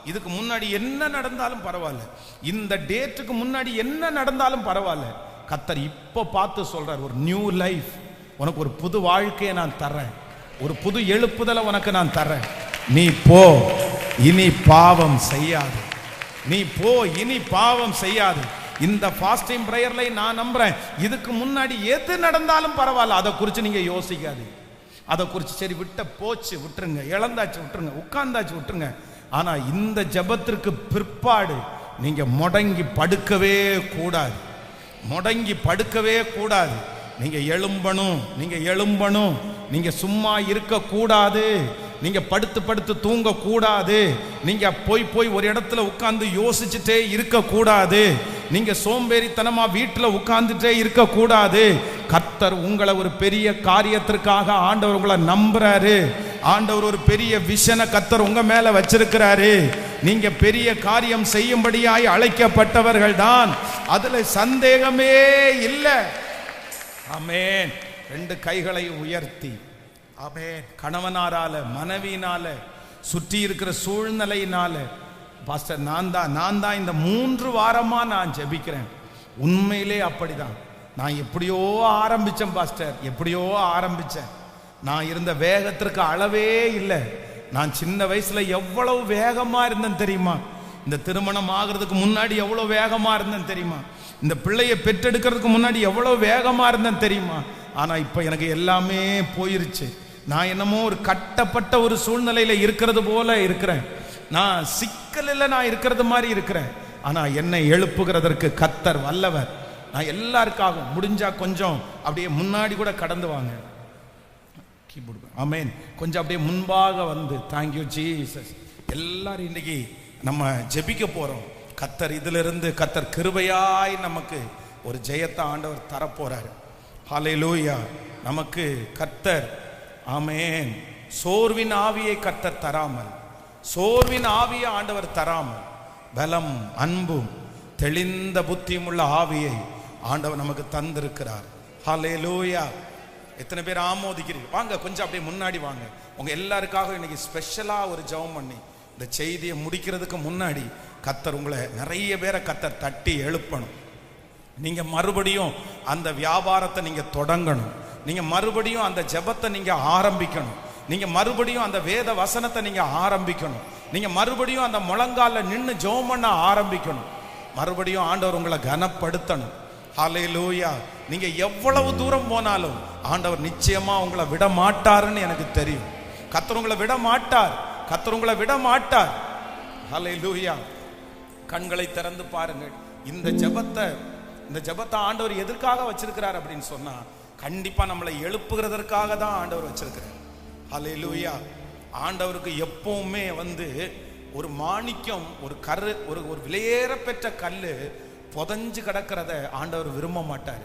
இதுக்கு முன்னாடி என்ன நடந்தாலும் பரவாயில்ல. இந்த டேட்டுக்கு முன்னாடி என்ன நடந்தாலும் பரவாயில்ல. கர்த்தர் இப்போ பார்த்து சொல்றார், ஒரு நியூ லைஃப், உனக்கு ஒரு புது வாழ்க்கையை நான் தர்றேன். ஒரு புது எழுப்புதலை உனக்கு நான் தர்றேன். நீ போ, இனி பாவம் செய்யாது. நீ போ, இனி பாவம் செய்யாது. இந்த ஃபாஸ்டிங் பிரேயர்ல நான் நம்புறேன், இதுக்கு முன்னாடி எது நடந்தாலும் பரவாயில்ல. அதை குறித்து நீங்க யோசிக்காது. அதை குறித்து சரி விட்ட போச்சு விட்டுருங்க, இழந்தாச்சு விட்டுருங்க, உட்கார்ந்தாச்சு விட்டுருங்க. ஆனா இந்த ஜெபத்திற்கு பிற்பாடு நீங்க முடங்கி படுக்கவே கூடாது. முடங்கி படுக்கவே கூடாது. நீங்க எழும்பணும். நீங்க எழும்பணும். நீங்க சும்மா இருக்க கூடாது. நீங்க படுத்து படுத்து தூங்க கூடாது. நீங்க போய் ஒரு இடத்துல உட்கார்ந்து யோசிச்சுட்டே இருக்க கூடாது. நீங்க சோம்பேறித்தனமா வீட்டுல உட்கார்ந்துட்டே இருக்க கூடாது. கர்த்தர் உங்களை ஒரு பெரிய காரியத்திற்காக ஆண்டவர் உங்களை நம்புறாரு. ஆண்டவர் ஒரு பெரிய விஷனை கர்த்தர் உங்க மேல வச்சிருக்கிறாரு. நீங்க பெரிய காரியம் செய்யும்படியாய் அழைக்கப்பட்டவர்கள் தான், அதுல சந்தேகமே இல்லை. ஆமென். 2 கைகளை உயர்த்தி, ஆமென். கணவனாரால, மனைவியினால, சுற்றி இருக்கிற சூழ்நிலையினால, பாஸ்டர் நான் தான் இந்த 3 வாரமா நான் ஜெபிக்கிறேன். உண்மையிலே அப்படிதான். நான் எப்படியோ ஆரம்பிச்சேன் பாஸ்டர், எப்படியோ ஆரம்பிச்சேன். நான் இருந்த வேகத்திற்கு அளவே இல்லை. நான் சின்ன வயசுல எவ்வளவு வேகமா இருந்தேன் தெரியுமா? இந்த திருமணம் ஆகிறதுக்கு முன்னாடி எவ்வளவு வேகமா இருந்தேன் தெரியுமா? இந்த பிள்ளையை பெற்றெடுக்கிறதுக்கு முன்னாடி எவ்வளவு வேகமா இருந்தேன் தெரியுமா? ஆனா இப்ப எனக்கு எல்லாமே போயிருச்சு. நான் என்னமோ ஒரு கட்டப்பட்ட ஒரு சூழ்நிலையில இருக்கிறது போல இருக்கிறேன். நான் சிக்கலில் நான் இருக்கிறது மாதிரி இருக்கிறேன், ஆனா என்னை எழுப்புகிறதற்கு கர்த்தர் வல்லவர். நான் எல்லாருக்காகவும் முடிஞ்சா கொஞ்சம் அப்படியே முன்னாடி கூட கடந்து வாங்க. ஆமென். கொஞ்சம் அப்படியே முன்பாக வந்து தேங்க்யூ ஜீசஸ். எல்லாரும் இன்னைக்கு நம்ம ஜெபிக்க போறோம். கர்த்தர் இதிலிருந்து கர்த்தர் கிருபையாய் நமக்கு ஒரு ஜெயத்தை ஆண்டவர் தரப்போறாரு. ஹல்லேலூயா. நமக்கு கர்த்தர் ஆமென் சோர்வின் ஆவியை கர்த்தர் தராமல், சோர்வின் ஆவியை ஆண்டவர் தராமல், பலம் அன்பும் தெளிந்த புத்தியும் உள்ள ஆவியை ஆண்டவர் நமக்கு தந்திருக்கிறார். ஹல்லேலூயா. எத்தனை பேர் ஆமோதிக்கிறீங்க? வாங்க கொஞ்சம் அப்படியே முன்னாடி வாங்க. உங்க எல்லாருக்காக இன்னைக்கு ஸ்பெஷலா ஒரு ஜெபம் பண்ணி இந்த செய்தியை முடிக்கிறதுக்கு முன்னாடி கர்த்தர் உங்களை நிறைய பேரை கர்த்தர் தட்டி எழுப்பணும். நீங்க மறுபடியும் அந்த வியாபாரத்தை நீங்க தொடங்கணும். நீங்க மறுபடியும் அந்த ஜெபத்தை நீங்க ஆரம்பிக்கணும். நீங்க மறுபடியும் அந்த வேத வசனத்தை நீங்க ஆரம்பிக்கணும். நீங்க மறுபடியும் அந்த முழங்கால நின்று ஜெபம் பண்ண ஆரம்பிக்கணும். மறுபடியும் ஆண்டவர் உங்களை கனப்படுத்தணும். ஹல்லேலூயா. நீங்க எவ்வளவு தூரம் போனாலும் ஆண்டவர் நிச்சயமா உங்களை விட மாட்டாருன்னு எனக்கு தெரியும். கர்த்தர் உங்களை விட மாட்டார். கர்த்தர் உங்களை விட மாட்டார். ஹல்லேலூயா. கண்களை திறந்து பாருங்கள். இந்த ஜெபத்தை ஆண்டவர் எதற்காக வச்சிருக்கிறார் அப்படின்னு சொன்னா, கண்டிப்பா நம்மளை எழுப்புகிறதற்காக தான் ஆண்டவர் வச்சிருக்கிறார். ஹல்லேலூயா. ஆண்டவருக்கு எப்பவுமே ஒரு மாணிக்கம், ஒரு விலையேற பெற்ற கல்லு புதஞ்சு கிடக்கிறத ஆண்டவர் விரும்ப மாட்டார்.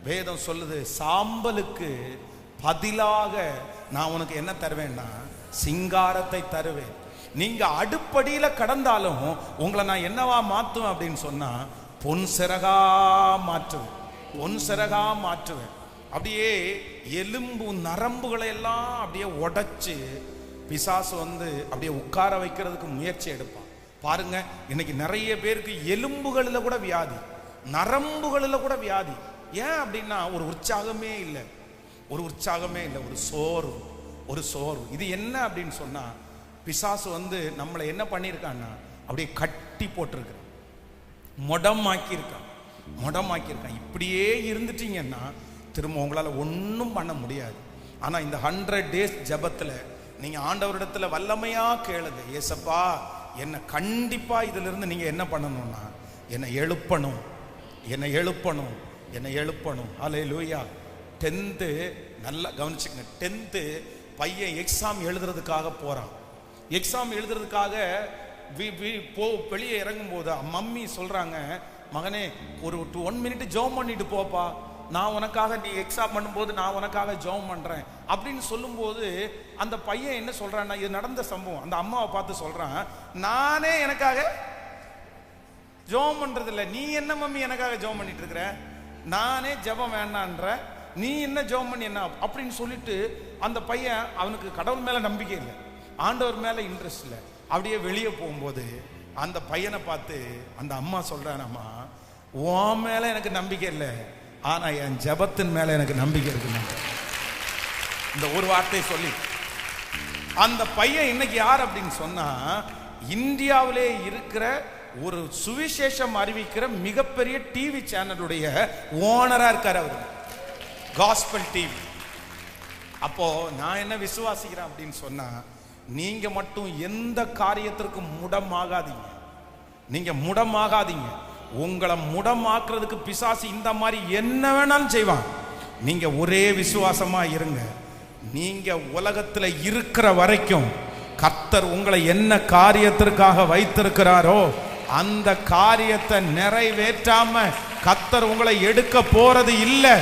வேதம் சொல்லுது, சாம்பலுக்கு பதிலாக நான் உனக்கு என்ன தருவேன்னா சிங்காரத்தை தருவேன். நீங்க அடுப்படியில கடந்தாலும் உங்களை நான் என்னவா மாத்துவேன் அப்படின்னு சொன்னா பொன் சிறகா மாற்றுவேன். பொன் சிறகா மாற்றுவேன். அப்படியே எலும்பு நரம்புகளை எல்லாம் அப்படியே உடைச்சு பிசாசு அப்படியே உட்கார வைக்கிறதுக்கு முயற்சி எடுப்பான். பாருங்க, இன்னைக்கு நிறைய பேருக்கு எலும்புகளில் கூட வியாதி, நரம்புகளில் கூட வியாதி. ஏன் அப்படின்னா ஒரு உற்சாகமே இல்லை, ஒரு உற்சாகமே இல்லை, ஒரு சோர்வு. இது என்ன அப்படின்னு சொன்னா, பிசாசு நம்மளை என்ன பண்ணியிருக்கான்னா அப்படியே கட்டி போட்டிருக்க, முடமாக்கியிருக்கான். இப்படியே இருந்துட்டீங்கன்னா திரும்ப உங்களால் ஒன்றும் பண்ண முடியாது. ஆனால் இந்த 100 days ஜபத்தில் நீங்கள் ஆண்டவரிடத்துல வல்லமையா கேளுங்க, ஏசப்பா என்னை கண்டிப்பா இதிலிருந்து நீங்க என்ன பண்ணணும்னா என்னை எழுப்பணும். ஹல்லேலூயா. 10th நல்லா கவனிச்சுங்க. 10th பையன் எக்ஸாம் எழுதுறதுக்காக போறான். எக்ஸாம் எழுதுறதுக்காக வெளியே இறங்கும் போது மம்மி சொல்றாங்க, மகனே ஒரு 1 minute ஜெபம் பண்ணிட்டு போப்பா, நான் உனக்காக, நீ எக்ஸாம் பண்ணும்போது நான் உனக்காக ஜெபம் பண்றேன் அப்படின்னு சொல்லும்போது அந்த பையன் என்ன சொல்றான்னா, இது நடந்த சம்பவம், அந்த அம்மாவை பார்த்து சொல்றான், நானே எனக்காக ஜெபம் பண்றது இல்லை, நீ என்ன மம்மி எனக்காக ஜெபம் பண்ணிட்டு இருக்கிற, நானே ஜெபம் வேண்டான்ற, நீ என்ன ஜெபம் பண்ணி என்ன அப்படின்னு சொல்லிட்டு அந்த பையன், அவனுக்கு கடவுள் மேல நம்பிக்கை இல்லை, ஆண்டவர் மேல இன்ட்ரெஸ்ட் இல்லை. அப்படியே வெளியே போகும்போது அந்த பையனை பார்த்து அந்த அம்மா சொல்றானம்மா, உன் மேல எனக்கு நம்பிக்கை இல்லை, ஆனா என் ஜெபத்தின் மேல எனக்கு நம்பிக்கை இருக்கு. இந்த ஒரு வார்த்தையை சொல்லி அந்த பையன் இன்னைக்கு யார் அப்படின்னு சொன்னா, இந்தியாவிலே இருக்கிற ஒரு சுவிசேஷம் அறிவிக்கிற மிகப்பெரிய டிவி சேனலுடைய ஓனரா இருக்காரு அவரு, காஸ்பல் டிவி. அப்போ நான் என்ன விசுவாசிக்கிறேன் அப்படின்னு சொன்னா, நீங்க மட்டும் எந்த காரியத்திற்கும் முடமாகாதீங்க. உங்களை முடமாக்குறதுக்கு பிசாசு இந்த மாதிரி என்ன வேணாலும் செய்வான். நீங்க ஒரே விசுவாசமா இருங்க. நீங்க உலகத்துல இருக்கிற வரைக்கும் கர்த்தர் உங்களை என்ன காரியத்திற்காக வைத்திருக்கிறாரோ அந்த காரியத்தை நிறைவேற்றாம கர்த்தர் உங்களை எடுக்க போறது இல்லை.